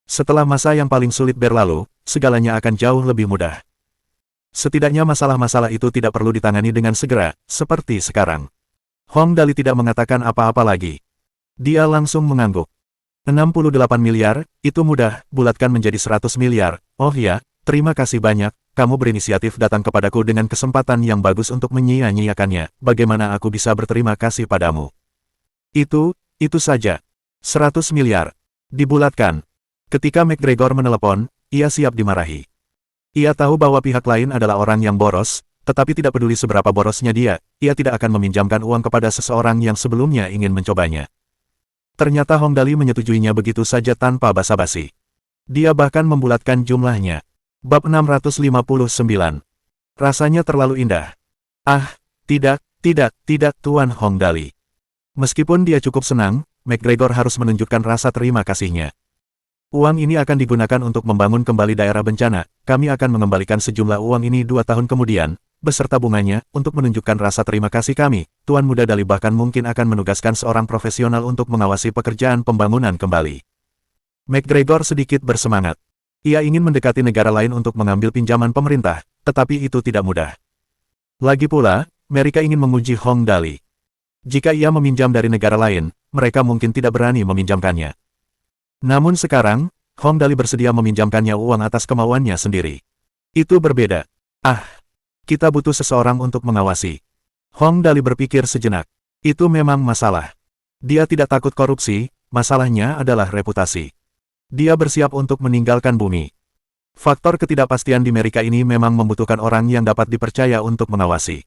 [SPEAKER 1] Setelah masa yang paling sulit berlalu, segalanya akan jauh lebih mudah. Setidaknya masalah-masalah itu tidak perlu ditangani dengan segera, seperti sekarang. Hong Dali tidak mengatakan apa-apa lagi. Dia langsung mengangguk. 68 miliar, itu mudah, bulatkan menjadi 100 miliar. Oh ya, terima kasih banyak, kamu berinisiatif datang kepadaku dengan kesempatan yang bagus untuk menyia-nyiakannya. Bagaimana aku bisa berterima kasih padamu? Itu saja. 100 miliar. Dibulatkan. Ketika McGregor menelepon, ia siap dimarahi. Ia tahu bahwa pihak lain adalah orang yang boros, tetapi tidak peduli seberapa borosnya dia, ia tidak akan meminjamkan uang kepada seseorang yang sebelumnya ingin mencobanya. Ternyata Hong Dali menyetujuinya begitu saja tanpa basa-basi. Dia bahkan membulatkan jumlahnya. Bab 659. Rasanya terlalu indah. Ah, tidak, Tuan Hong Dali. Meskipun dia cukup senang, McGregor harus menunjukkan rasa terima kasihnya. Uang ini akan digunakan untuk membangun kembali daerah bencana. Kami akan mengembalikan sejumlah uang ini 2 tahun kemudian, beserta bunganya, untuk menunjukkan rasa terima kasih kami. Tuan Muda Dali bahkan mungkin akan menugaskan seorang profesional untuk mengawasi pekerjaan pembangunan kembali. McGregor sedikit bersemangat. Ia ingin mendekati negara lain untuk mengambil pinjaman pemerintah, tetapi itu tidak mudah. Lagi pula, mereka ingin menguji Hong Dali. Jika ia meminjam dari negara lain, mereka mungkin tidak berani meminjamkannya. Namun sekarang, Hong Dali bersedia meminjamkannya uang atas kemauannya sendiri. Itu berbeda. Kita butuh seseorang untuk mengawasi. Hong Dali berpikir sejenak. Itu memang masalah. Dia tidak takut korupsi, masalahnya adalah reputasi. Dia bersiap untuk meninggalkan bumi. Faktor ketidakpastian di Amerika ini memang membutuhkan orang yang dapat dipercaya untuk mengawasi.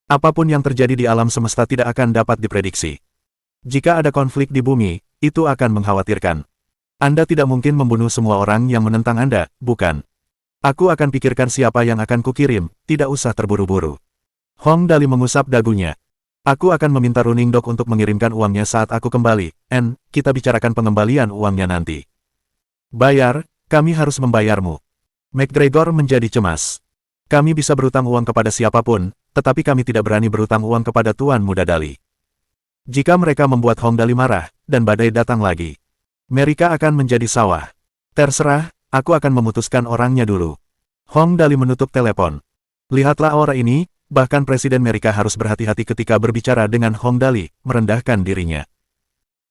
[SPEAKER 1] Apapun yang terjadi di alam semesta tidak akan dapat diprediksi. Jika ada konflik di bumi, itu akan mengkhawatirkan. Anda tidak mungkin membunuh semua orang yang menentang Anda, bukan? Aku akan pikirkan siapa yang akan kukirim, tidak usah terburu-buru. Hong Dali mengusap dagunya. Aku akan meminta Running Dog untuk mengirimkan uangnya saat aku kembali, kita bicarakan pengembalian uangnya nanti. Bayar, kami harus membayarmu. McGregor menjadi cemas. Kami bisa berutang uang kepada siapapun, tetapi kami tidak berani berutang uang kepada Tuan Muda Dali. Jika mereka membuat Hong Dali marah, dan badai datang lagi, mereka akan menjadi sawah. Terserah, aku akan memutuskan orangnya dulu. Hong Dali menutup telepon. Lihatlah aura ini, bahkan Presiden Amerika harus berhati-hati ketika berbicara dengan Hong Dali, merendahkan dirinya.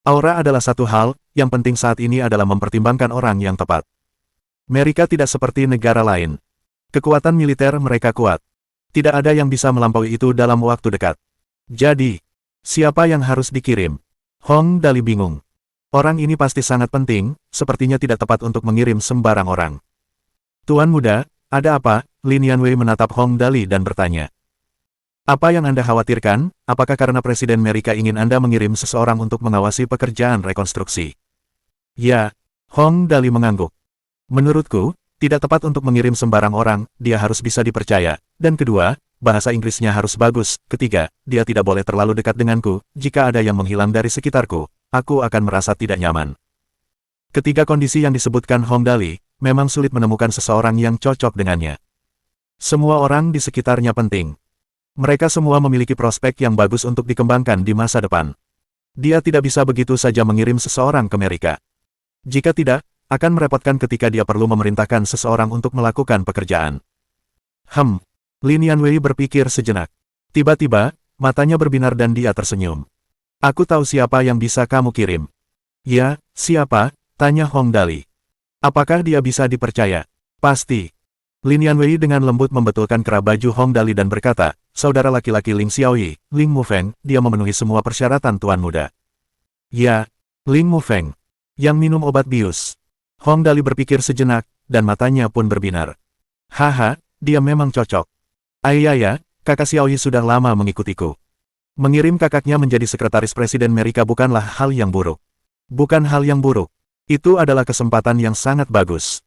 [SPEAKER 1] Aura adalah satu hal, yang penting saat ini adalah mempertimbangkan orang yang tepat. Amerika tidak seperti negara lain. Kekuatan militer mereka kuat. Tidak ada yang bisa melampaui itu dalam waktu dekat. Jadi, siapa yang harus dikirim? Hong Dali bingung. Orang ini pasti sangat penting, sepertinya tidak tepat untuk mengirim sembarang orang. Tuan Muda, ada apa? Lin Yanwei menatap Hong Dali dan bertanya. Apa yang Anda khawatirkan? Apakah karena Presiden Amerika ingin Anda mengirim seseorang untuk mengawasi pekerjaan rekonstruksi? Ya, Hong Dali mengangguk. Menurutku, tidak tepat untuk mengirim sembarang orang, dia harus bisa dipercaya. Dan kedua, bahasa Inggrisnya harus bagus. Ketiga, dia tidak boleh terlalu dekat denganku, jika ada yang menghilang dari sekitarku, aku akan merasa tidak nyaman. Ketiga kondisi yang disebutkan Hong Dali, memang sulit menemukan seseorang yang cocok dengannya. Semua orang di sekitarnya penting. Mereka semua memiliki prospek yang bagus untuk dikembangkan di masa depan. Dia tidak bisa begitu saja mengirim seseorang ke Amerika. Jika tidak, akan merepotkan ketika dia perlu memerintahkan seseorang untuk melakukan pekerjaan. Lin Yanwei berpikir sejenak. Tiba-tiba, matanya berbinar dan dia tersenyum. Aku tahu siapa yang bisa kamu kirim. Ya, siapa? Tanya Hong Dali. Apakah dia bisa dipercaya? Pasti. Lin Yanwei dengan lembut membetulkan kerah baju Hong Dali dan berkata, saudara laki-laki Ling Xiaoyi, Ling Mufeng, dia memenuhi semua persyaratan Tuan Muda. Ya, Ling Mufeng. Yang minum obat bius. Hong Dali berpikir sejenak, dan matanya pun berbinar. Haha, dia memang cocok. Ayaya, kakak Xiaoyi sudah lama mengikutiku. Mengirim kakaknya menjadi sekretaris Presiden Amerika bukanlah hal yang buruk. Bukan hal yang buruk. Itu adalah kesempatan yang sangat bagus.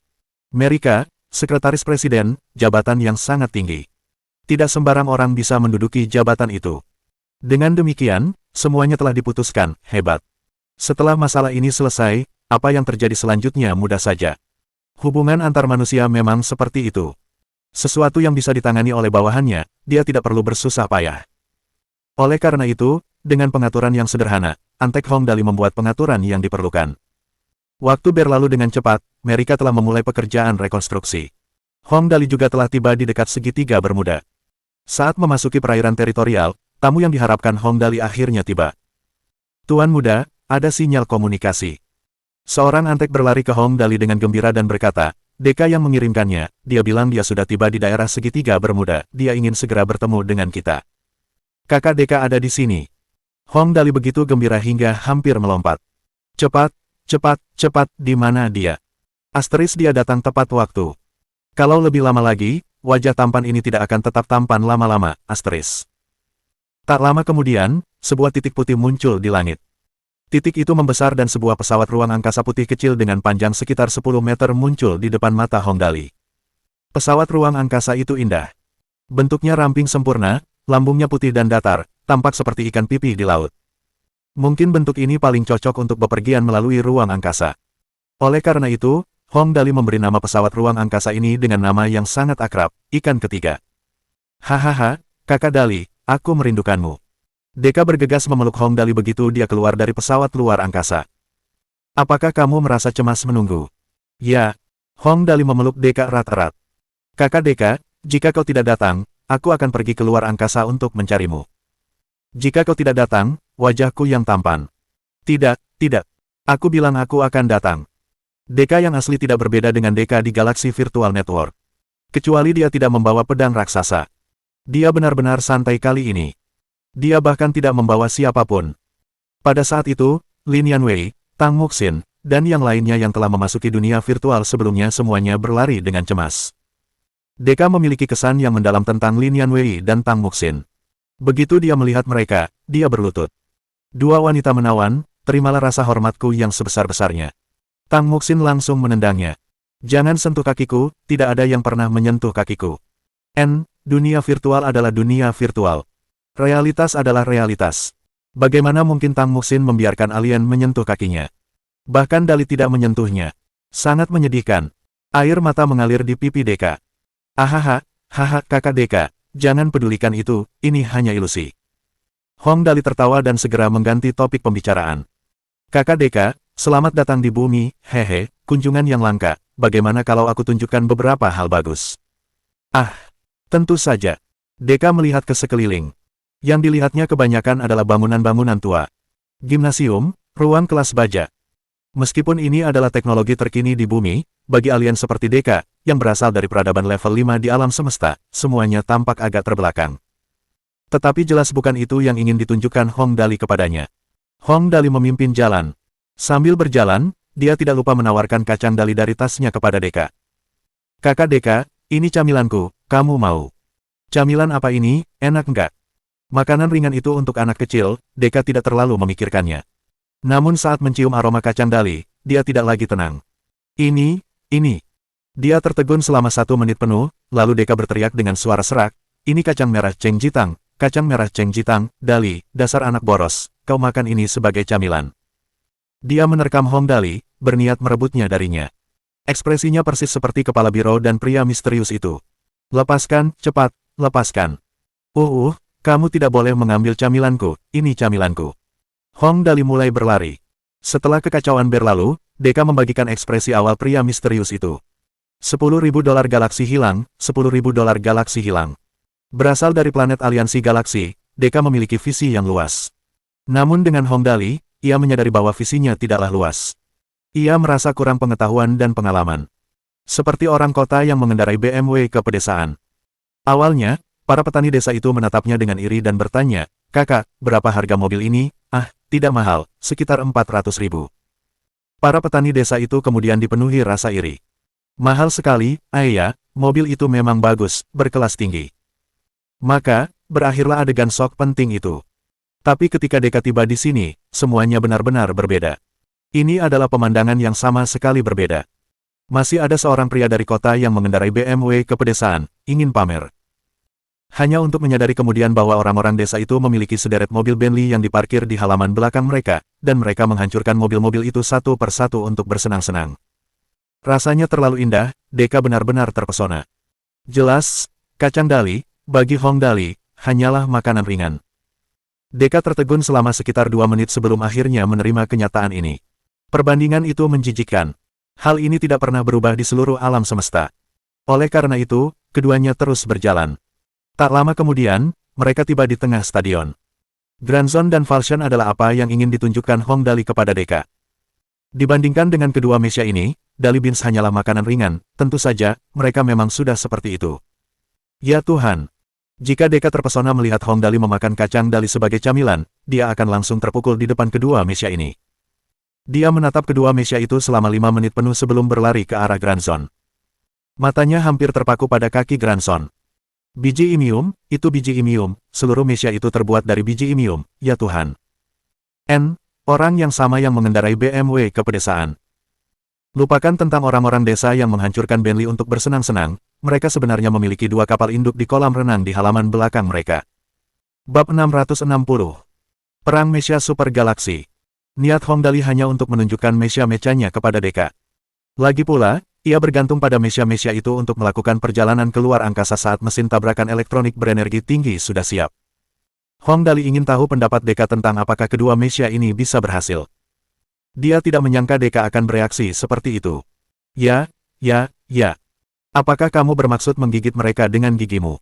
[SPEAKER 1] Amerika, sekretaris presiden, jabatan yang sangat tinggi. Tidak sembarang orang bisa menduduki jabatan itu. Dengan demikian, semuanya telah diputuskan, hebat. Setelah masalah ini selesai, apa yang terjadi selanjutnya mudah saja. Hubungan antar manusia memang seperti itu. Sesuatu yang bisa ditangani oleh bawahannya, dia tidak perlu bersusah payah. Oleh karena itu, dengan pengaturan yang sederhana, Antek Hong Dali membuat pengaturan yang diperlukan. Waktu berlalu dengan cepat, Amerika telah memulai pekerjaan rekonstruksi. Hong Dali juga telah tiba di dekat segitiga Bermuda. Saat memasuki perairan teritorial, tamu yang diharapkan Hong Dali akhirnya tiba. Tuan Muda, ada sinyal komunikasi. Seorang Antek berlari ke Hong Dali dengan gembira dan berkata, Deka yang mengirimkannya, dia bilang dia sudah tiba di daerah segitiga Bermuda, dia ingin segera bertemu dengan kita. Kakak Deka ada di sini. Hong Dali begitu gembira hingga hampir melompat. Cepat, cepat, cepat, di mana dia? Asteris dia datang tepat waktu. Kalau lebih lama lagi, wajah tampan ini tidak akan tetap tampan lama-lama, asteris. Tak lama kemudian, sebuah titik putih muncul di langit. Titik itu membesar dan sebuah pesawat ruang angkasa putih kecil dengan panjang sekitar 10 meter muncul di depan mata Hong Dali. Pesawat ruang angkasa itu indah. Bentuknya ramping sempurna, lambungnya putih dan datar, tampak seperti ikan pipih di laut. Mungkin bentuk ini paling cocok untuk bepergian melalui ruang angkasa. Oleh karena itu, Hong Dali memberi nama pesawat ruang angkasa ini dengan nama yang sangat akrab, Ikan Ketiga. Hahaha, Kakak Dali, aku merindukanmu. Deka bergegas memeluk Hong Dali begitu dia keluar dari pesawat luar angkasa. Apakah kamu merasa cemas menunggu? Ya. Hong Dali memeluk Deka erat-erat. Kakak Deka, jika kau tidak datang, aku akan pergi keluar angkasa untuk mencarimu. Jika kau tidak datang, wajahku yang tampan. Tidak, tidak. Aku bilang aku akan datang. Deka yang asli tidak berbeda dengan Deka di Galaxy Virtual Network. Kecuali dia tidak membawa pedang raksasa. Dia benar-benar santai kali ini. Dia bahkan tidak membawa siapapun. Pada saat itu, Lin Yanwei, Tang Muxin, dan yang lainnya yang telah memasuki dunia virtual sebelumnya semuanya berlari dengan cemas. Deka memiliki kesan yang mendalam tentang Lin Yanwei dan Tang Muxin. Begitu dia melihat mereka, dia berlutut. Dua wanita menawan, terimalah rasa hormatku yang sebesar-besarnya. Tang Muxin langsung menendangnya. Jangan sentuh kakiku, tidak ada yang pernah menyentuh kakiku. Dunia virtual adalah dunia virtual. Realitas adalah realitas. Bagaimana mungkin Tang Muxin membiarkan alien menyentuh kakinya? Bahkan Dali tidak menyentuhnya. Sangat menyedihkan. Air mata mengalir di pipi Deka. Ahaha, haha kakak Deka, jangan pedulikan itu, ini hanya ilusi. Hong Dali tertawa dan segera mengganti topik pembicaraan. Kakak Deka, selamat datang di bumi, hehe, kunjungan yang langka, bagaimana kalau aku tunjukkan beberapa hal bagus? Ah, tentu saja. Deka melihat ke sekeliling. Yang dilihatnya kebanyakan adalah bangunan-bangunan tua. Gimnasium, ruang kelas baja. Meskipun ini adalah teknologi terkini di bumi, bagi alien seperti Deka, yang berasal dari peradaban level 5 di alam semesta, semuanya tampak agak terbelakang. Tetapi jelas bukan itu yang ingin ditunjukkan Hong Dali kepadanya. Hong Dali memimpin jalan. Sambil berjalan, dia tidak lupa menawarkan kacang Dali dari tasnya kepada Deka. Kakak Deka, ini camilanku, kamu mau? Camilan apa ini, enak enggak? Makanan ringan itu untuk anak kecil, Deka tidak terlalu memikirkannya. Namun saat mencium aroma kacang Dali, dia tidak lagi tenang. Ini. Dia tertegun selama 1 menit penuh, lalu Deka berteriak dengan suara serak, ini kacang merah Cheng Jitang, kacang merah Cheng Jitang, Dali, dasar anak boros, kau makan ini sebagai camilan. Dia menerkam Hong Dali, berniat merebutnya darinya. Ekspresinya persis seperti kepala biro dan pria misterius itu. Lepaskan, cepat, lepaskan. Kamu tidak boleh mengambil camilanku, ini camilanku. Hong Dali mulai berlari. Setelah kekacauan berlalu, Deka membagikan ekspresi awal pria misterius itu. $10.000 galaksi hilang, $10.000 galaksi hilang. Berasal dari planet aliansi galaksi, Deka memiliki visi yang luas. Namun dengan Hong Dali, ia menyadari bahwa visinya tidaklah luas. Ia merasa kurang pengetahuan dan pengalaman. Seperti orang kota yang mengendarai BMW ke pedesaan. Awalnya, para petani desa itu menatapnya dengan iri dan bertanya, kakak, berapa harga mobil ini? Ah, tidak mahal, sekitar 400.000. Para petani desa itu kemudian dipenuhi rasa iri. Mahal sekali, ayah, mobil itu memang bagus, berkelas tinggi. Maka, berakhirlah adegan shock penting itu. Tapi ketika Deka tiba di sini, semuanya benar-benar berbeda. Ini adalah pemandangan yang sama sekali berbeda. Masih ada seorang pria dari kota yang mengendarai BMW ke pedesaan, ingin pamer. Hanya untuk menyadari kemudian bahwa orang-orang desa itu memiliki sederet mobil Bentley yang diparkir di halaman belakang mereka, dan mereka menghancurkan mobil-mobil itu satu persatu untuk bersenang-senang. Rasanya terlalu indah, Deka benar-benar terpesona. Jelas, kacang Dali, bagi Hong Dali, hanyalah makanan ringan. Deka tertegun selama sekitar 2 menit sebelum akhirnya menerima kenyataan ini. Perbandingan itu menjijikkan. Hal ini tidak pernah berubah di seluruh alam semesta. Oleh karena itu, keduanya terus berjalan. Tak lama kemudian, mereka tiba di tengah stadion. Grand Zone dan Falcon adalah apa yang ingin ditunjukkan Hong Dali kepada Deka. Dibandingkan dengan kedua mesia ini, Dali Beans hanyalah makanan ringan, tentu saja, mereka memang sudah seperti itu. Ya Tuhan! Jika Deka terpesona melihat Hong Dali memakan kacang Dali sebagai camilan, dia akan langsung terpukul di depan kedua mesia ini. Dia menatap kedua mesia itu selama 5 menit penuh sebelum berlari ke arah Grand Zone. Matanya hampir terpaku pada kaki Grand Zone. Biji imium, itu biji imium, seluruh mesia itu terbuat dari biji imium, ya Tuhan. Orang yang sama yang mengendarai BMW ke pedesaan. Lupakan tentang orang-orang desa yang menghancurkan Bentley untuk bersenang-senang, mereka sebenarnya memiliki 2 kapal induk di kolam renang di halaman belakang mereka. Bab 660. Perang Mesia Super Galaksi. Niat Hong Dali hanya untuk menunjukkan mesia-mechanya kepada Deka. Lagi pula, ia bergantung pada mesia-mesia itu untuk melakukan perjalanan keluar angkasa saat mesin tabrakan elektronik berenergi tinggi sudah siap. Hong Dali ingin tahu pendapat Deka tentang apakah kedua mesia ini bisa berhasil. Dia tidak menyangka Deka akan bereaksi seperti itu. Ya. Apakah kamu bermaksud menggigit mereka dengan gigimu?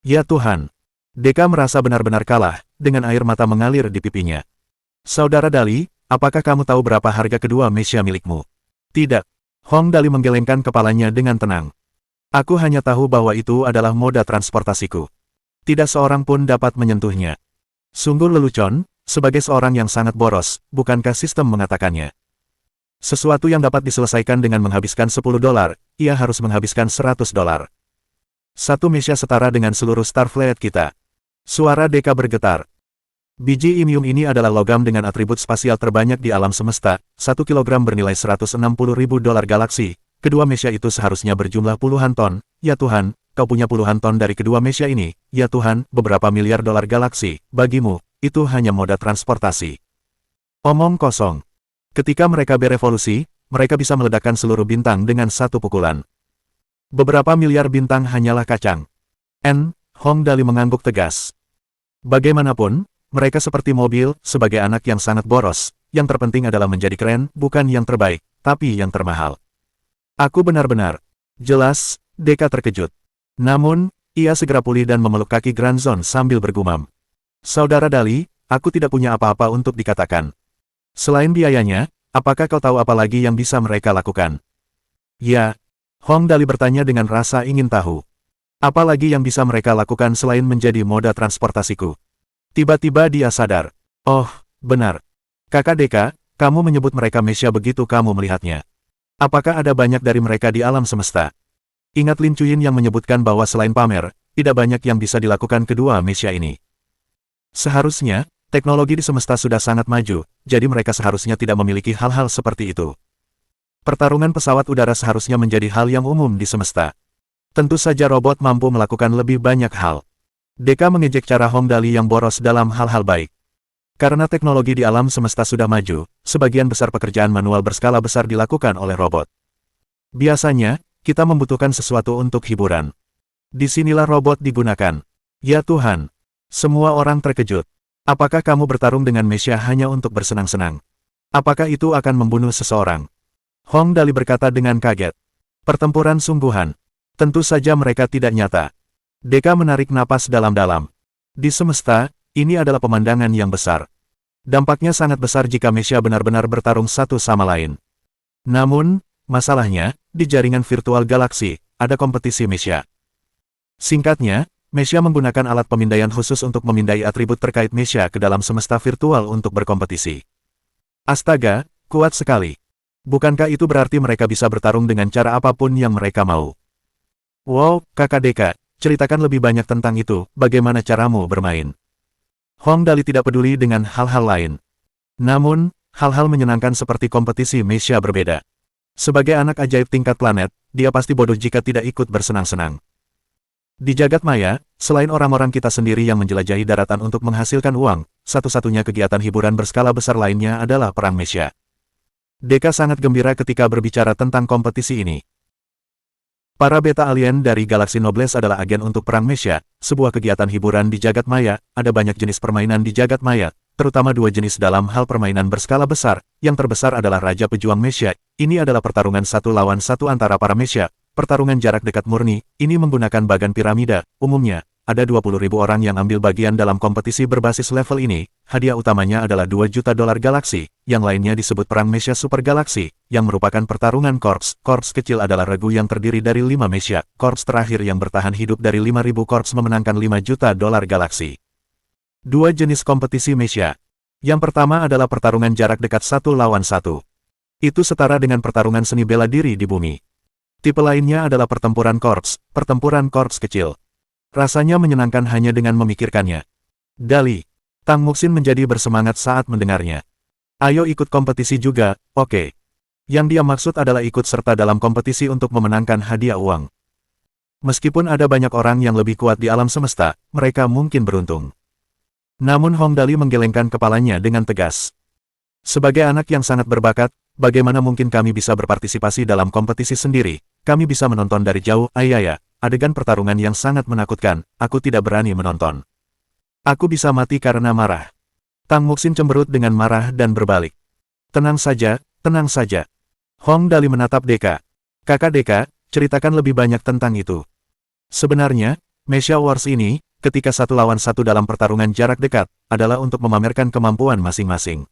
[SPEAKER 1] Ya Tuhan. Deka merasa benar-benar kalah, dengan air mata mengalir di pipinya. Saudara Dali, apakah kamu tahu berapa harga kedua mesia milikmu? Tidak. Hong Dali menggelengkan kepalanya dengan tenang. Aku hanya tahu bahwa itu adalah moda transportasiku. Tidak seorang pun dapat menyentuhnya. Sungguh lelucon, sebagai seorang yang sangat boros, bukankah sistem mengatakannya? Sesuatu yang dapat diselesaikan dengan menghabiskan $10, ia harus menghabiskan $100. Satu mesia setara dengan seluruh Starfleet kita. Suara Deka bergetar. Biji imium ini adalah logam dengan atribut spasial terbanyak di alam semesta, 1 kilogram bernilai $160.000 galaksi, kedua mesia itu seharusnya berjumlah puluhan ton, ya Tuhan, kau punya puluhan ton dari kedua mesia ini, ya Tuhan, beberapa miliar dolar galaksi, bagimu, itu hanya moda transportasi. Omong kosong. Ketika mereka berevolusi, mereka bisa meledakkan seluruh bintang dengan satu pukulan. Beberapa miliar bintang hanyalah kacang. Hong Dali mengangguk tegas. Bagaimanapun, mereka seperti mobil, sebagai anak yang sangat boros, yang terpenting adalah menjadi keren, bukan yang terbaik, tapi yang termahal. Aku benar-benar. Jelas, Deka terkejut. Namun, ia segera pulih dan memeluk kaki Granzon sambil bergumam. Saudara Dali, aku tidak punya apa-apa untuk dikatakan. Selain biayanya, apakah kau tahu apa lagi yang bisa mereka lakukan? Ya. Hong Dali bertanya dengan rasa ingin tahu. Apa lagi yang bisa mereka lakukan selain menjadi moda transportasiku? Tiba-tiba dia sadar. Oh, benar. Kakak Deka, kamu menyebut mereka mesia begitu kamu melihatnya. Apakah ada banyak dari mereka di alam semesta? Ingat Lin Chuyin yang menyebutkan bahwa selain pamer, tidak banyak yang bisa dilakukan kedua mesia ini. Seharusnya, teknologi di semesta sudah sangat maju, jadi mereka seharusnya tidak memiliki hal-hal seperti itu. Pertarungan pesawat udara seharusnya menjadi hal yang umum di semesta. Tentu saja robot mampu melakukan lebih banyak hal. Deka mengejek cara Hong Dali yang boros dalam hal-hal baik. Karena teknologi di alam semesta sudah maju, sebagian besar pekerjaan manual berskala besar dilakukan oleh robot. Biasanya, kita membutuhkan sesuatu untuk hiburan. Disinilah robot digunakan. Ya Tuhan. Semua orang terkejut. Apakah kamu bertarung dengan mesia hanya untuk bersenang-senang? Apakah itu akan membunuh seseorang? Hong Dali berkata dengan kaget. Pertempuran sungguhan. Tentu saja mereka tidak nyata. Deka menarik napas dalam-dalam. Di semesta, ini adalah pemandangan yang besar. Dampaknya sangat besar jika mesia benar-benar bertarung satu sama lain. Namun, masalahnya, di jaringan virtual galaksi, ada kompetisi mesia. Singkatnya, mesia menggunakan alat pemindaian khusus untuk memindai atribut terkait mesia ke dalam semesta virtual untuk berkompetisi. Astaga, kuat sekali. Bukankah itu berarti mereka bisa bertarung dengan cara apapun yang mereka mau? Wow, kakak Deka. Ceritakan lebih banyak tentang itu, bagaimana caramu bermain. Hong Dali tidak peduli dengan hal-hal lain. Namun, hal-hal menyenangkan seperti kompetisi mesia berbeda. Sebagai anak ajaib tingkat planet, dia pasti bodoh jika tidak ikut bersenang-senang. Di jagat maya, selain orang-orang kita sendiri yang menjelajahi daratan untuk menghasilkan uang, satu-satunya kegiatan hiburan berskala besar lainnya adalah perang mesia. Deka sangat gembira ketika berbicara tentang kompetisi ini. Para beta alien dari galaksi Nobles adalah agen untuk perang mesia, sebuah kegiatan hiburan di jagat maya. Ada banyak jenis permainan di jagat maya, terutama dua jenis dalam hal permainan berskala besar. Yang terbesar adalah Raja Pejuang Mesia. Ini adalah pertarungan satu lawan satu antara para mesia. Pertarungan jarak dekat murni, ini menggunakan bagan piramida. Umumnya, ada 20.000 orang yang ambil bagian dalam kompetisi berbasis level ini. Hadiah utamanya adalah $2 juta galaksi. Yang lainnya disebut Perang Mesia Super Galaksi, yang merupakan pertarungan korps. Korps kecil adalah regu yang terdiri dari 5 mesia. Korps terakhir yang bertahan hidup dari 5.000 korps memenangkan $5 juta galaksi. Dua jenis kompetisi mesia. Yang pertama adalah pertarungan jarak dekat satu lawan satu. Itu setara dengan pertarungan seni bela diri di bumi. Tipe lainnya adalah pertempuran korps kecil. Rasanya menyenangkan hanya dengan memikirkannya. Dali. Tang Muxin menjadi bersemangat saat mendengarnya. Ayo ikut kompetisi juga, oke. Yang dia maksud adalah ikut serta dalam kompetisi untuk memenangkan hadiah uang. Meskipun ada banyak orang yang lebih kuat di alam semesta, mereka mungkin beruntung. Namun Hong Dali menggelengkan kepalanya dengan tegas. Sebagai anak yang sangat berbakat, bagaimana mungkin kami bisa berpartisipasi dalam kompetisi sendiri? Kami bisa menonton dari jauh. Ayaya, adegan pertarungan yang sangat menakutkan, aku tidak berani menonton. Aku bisa mati karena marah. Tang Muxin cemberut dengan marah dan berbalik. Tenang saja, tenang saja. Hong Dali menatap Deka. Kakak Deka, ceritakan lebih banyak tentang itu. Sebenarnya, Mecha Wars ini, ketika 1 lawan 1 dalam pertarungan jarak dekat, adalah untuk memamerkan kemampuan masing-masing.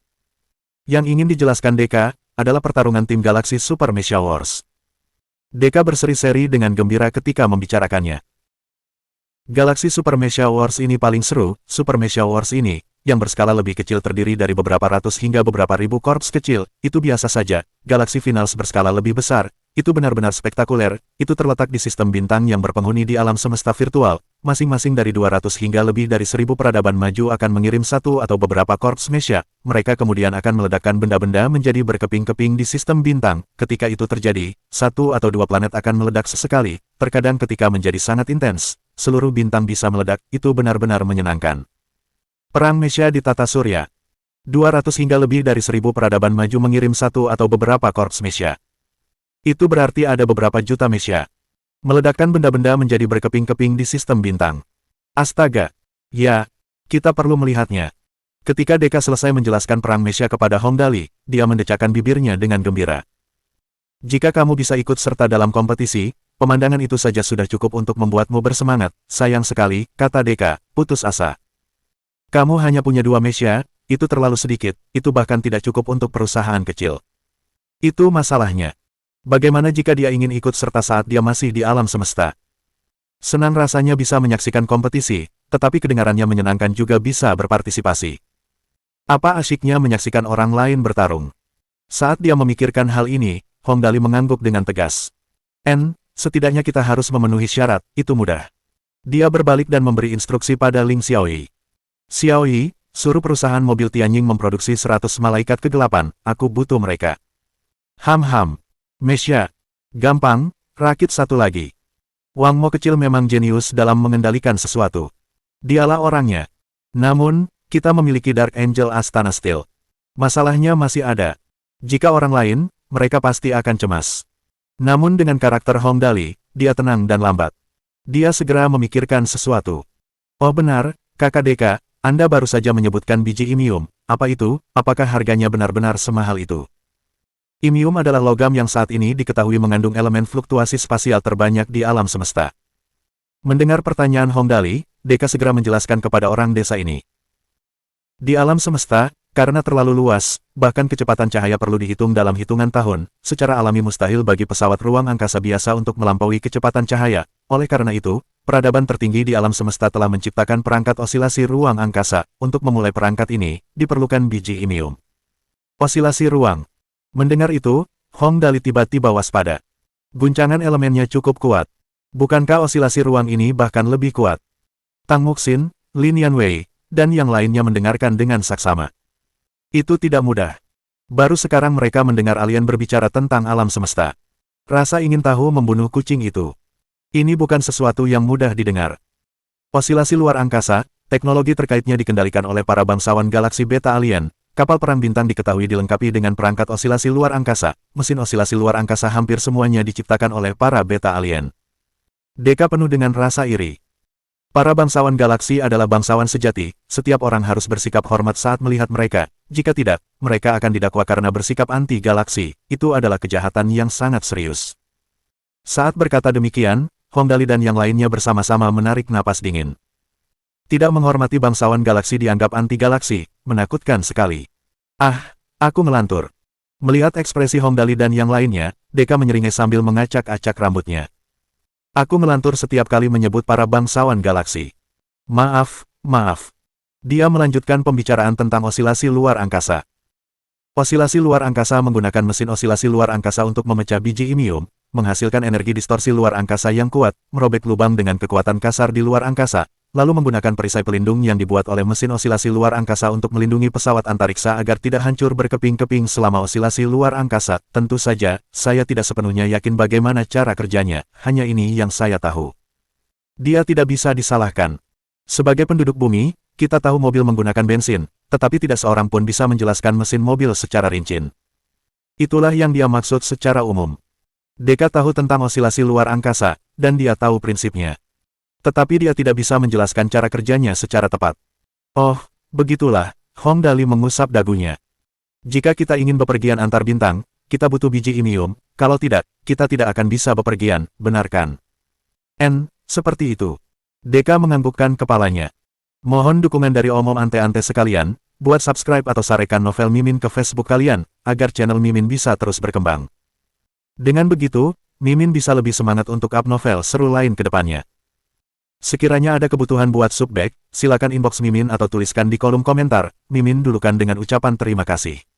[SPEAKER 1] Yang ingin dijelaskan Deka, adalah pertarungan tim galaksi Super Mecha Wars. Deka berseri-seri dengan gembira ketika membicarakannya. Galaksi Super Mecha Wars ini paling seru. Super Mecha Wars ini, yang berskala lebih kecil terdiri dari beberapa ratus hingga beberapa ribu korps kecil, itu biasa saja. Galaksi Finals berskala lebih besar, itu benar-benar spektakuler. Itu terletak di sistem bintang yang berpenghuni di alam semesta virtual. Masing-masing dari 200 hingga lebih dari 1000 peradaban maju akan mengirim satu atau beberapa korps Mecha. Mereka kemudian akan meledakkan benda-benda menjadi berkeping-keping di sistem bintang. Ketika itu terjadi, 1 atau 2 planet akan meledak sesekali. Terkadang ketika menjadi sangat intens, seluruh bintang bisa meledak. Itu benar-benar menyenangkan. Perang Mecha di tata surya. 200 hingga lebih dari 1000 peradaban maju mengirim satu atau beberapa korps Mecha. Itu berarti ada beberapa juta Mecha. Meledakkan benda-benda menjadi berkeping-keping di sistem bintang. Astaga! Ya, kita perlu melihatnya. Ketika Deka selesai menjelaskan perang Mecha kepada Hong Dali, dia mendecakkan bibirnya dengan gembira. Jika kamu bisa ikut serta dalam kompetisi, pemandangan itu saja sudah cukup untuk membuatmu bersemangat. Sayang sekali, kata Deka, putus asa. Kamu hanya punya 2 Mecha, itu terlalu sedikit, itu bahkan tidak cukup untuk perusahaan kecil. Itu masalahnya. Bagaimana jika dia ingin ikut serta saat dia masih di alam semesta? Senang rasanya bisa menyaksikan kompetisi, tetapi kedengarannya menyenangkan juga bisa berpartisipasi. Apa asyiknya menyaksikan orang lain bertarung? Saat dia memikirkan hal ini, Hong Dali mengangguk dengan tegas. Setidaknya kita harus memenuhi syarat, itu mudah. Dia berbalik dan memberi instruksi pada Ling Xiaoyi. Xiaoyi, suruh perusahaan mobil Tianjing memproduksi 100 malaikat kegelapan, aku butuh mereka. Ham. Mecha. Gampang, rakit satu lagi. Wang Mo kecil memang jenius dalam mengendalikan sesuatu. Dialah orangnya. Namun, kita memiliki Dark Angel Astana Steel. Masalahnya masih ada. Jika orang lain, mereka pasti akan cemas. Namun dengan karakter Hong Dali, dia tenang dan lambat. Dia segera memikirkan sesuatu. Oh benar, kakak Deka, Anda baru saja menyebutkan biji imium. Apa itu? Apakah harganya benar-benar semahal itu? Imium adalah logam yang saat ini diketahui mengandung elemen fluktuasi spasial terbanyak di alam semesta. Mendengar pertanyaan Hong Dali, Deka segera menjelaskan kepada orang desa ini. Di alam semesta, karena terlalu luas, bahkan kecepatan cahaya perlu dihitung dalam hitungan tahun, secara alami mustahil bagi pesawat ruang angkasa biasa untuk melampaui kecepatan cahaya. Oleh karena itu, peradaban tertinggi di alam semesta telah menciptakan perangkat osilasi ruang angkasa. Untuk memulai perangkat ini, diperlukan biji imium. Osilasi ruang. Mendengar itu, Hong Dali tiba-tiba waspada. Guncangan elemennya cukup kuat. Bukankah osilasi ruang ini bahkan lebih kuat? Tang Muxin, Lin Yanwei, dan yang lainnya mendengarkan dengan saksama. Itu tidak mudah. Baru sekarang mereka mendengar alien berbicara tentang alam semesta. Rasa ingin tahu membunuh kucing itu. Ini bukan sesuatu yang mudah didengar. Osilasi luar angkasa, teknologi terkaitnya dikendalikan oleh para bangsawan galaksi beta alien. Kapal perang bintang diketahui dilengkapi dengan perangkat osilasi luar angkasa. Mesin osilasi luar angkasa hampir semuanya diciptakan oleh para beta alien. Deka penuh dengan rasa iri. Para bangsawan galaksi adalah bangsawan sejati. Setiap orang harus bersikap hormat saat melihat mereka. Jika tidak, mereka akan didakwa karena bersikap anti-galaksi. Itu adalah kejahatan yang sangat serius. Saat berkata demikian, Hong Dali dan yang lainnya bersama-sama menarik napas dingin. Tidak menghormati bangsawan galaksi dianggap anti-galaksi, menakutkan sekali. Aku ngelantur. Melihat ekspresi Hong Dali dan yang lainnya, Deka menyeringai sambil mengacak-acak rambutnya. Aku ngelantur setiap kali menyebut para bangsawan galaksi. Maaf. Dia melanjutkan pembicaraan tentang osilasi luar angkasa. Osilasi luar angkasa menggunakan mesin osilasi luar angkasa untuk memecah biji imium, menghasilkan energi distorsi luar angkasa yang kuat, merobek lubang dengan kekuatan kasar di luar angkasa, lalu menggunakan perisai pelindung yang dibuat oleh mesin osilasi luar angkasa untuk melindungi pesawat antariksa agar tidak hancur berkeping-keping selama osilasi luar angkasa. Tentu saja, saya tidak sepenuhnya yakin bagaimana cara kerjanya, hanya ini yang saya tahu. Dia tidak bisa disalahkan. Sebagai penduduk bumi, kita tahu mobil menggunakan bensin, tetapi tidak seorang pun bisa menjelaskan mesin mobil secara rinci. Itulah yang dia maksud secara umum. Deka tahu tentang osilasi luar angkasa, dan dia tahu prinsipnya. Tetapi dia tidak bisa menjelaskan cara kerjanya secara tepat. Oh, begitulah, Hong Dali mengusap dagunya. Jika kita ingin bepergian antar bintang, kita butuh biji imium, kalau tidak, kita tidak akan bisa bepergian, benarkan? Seperti itu. Deka menganggukkan kepalanya. Mohon dukungan dari omom ante-ante sekalian, buat subscribe atau sarekan novel Mimin ke Facebook kalian, agar channel Mimin bisa terus berkembang. Dengan begitu, Mimin bisa lebih semangat untuk up novel seru lain ke depannya. Sekiranya ada kebutuhan buat subback, silakan inbox Mimin atau tuliskan di kolom komentar, Mimin dulukan dengan ucapan terima kasih.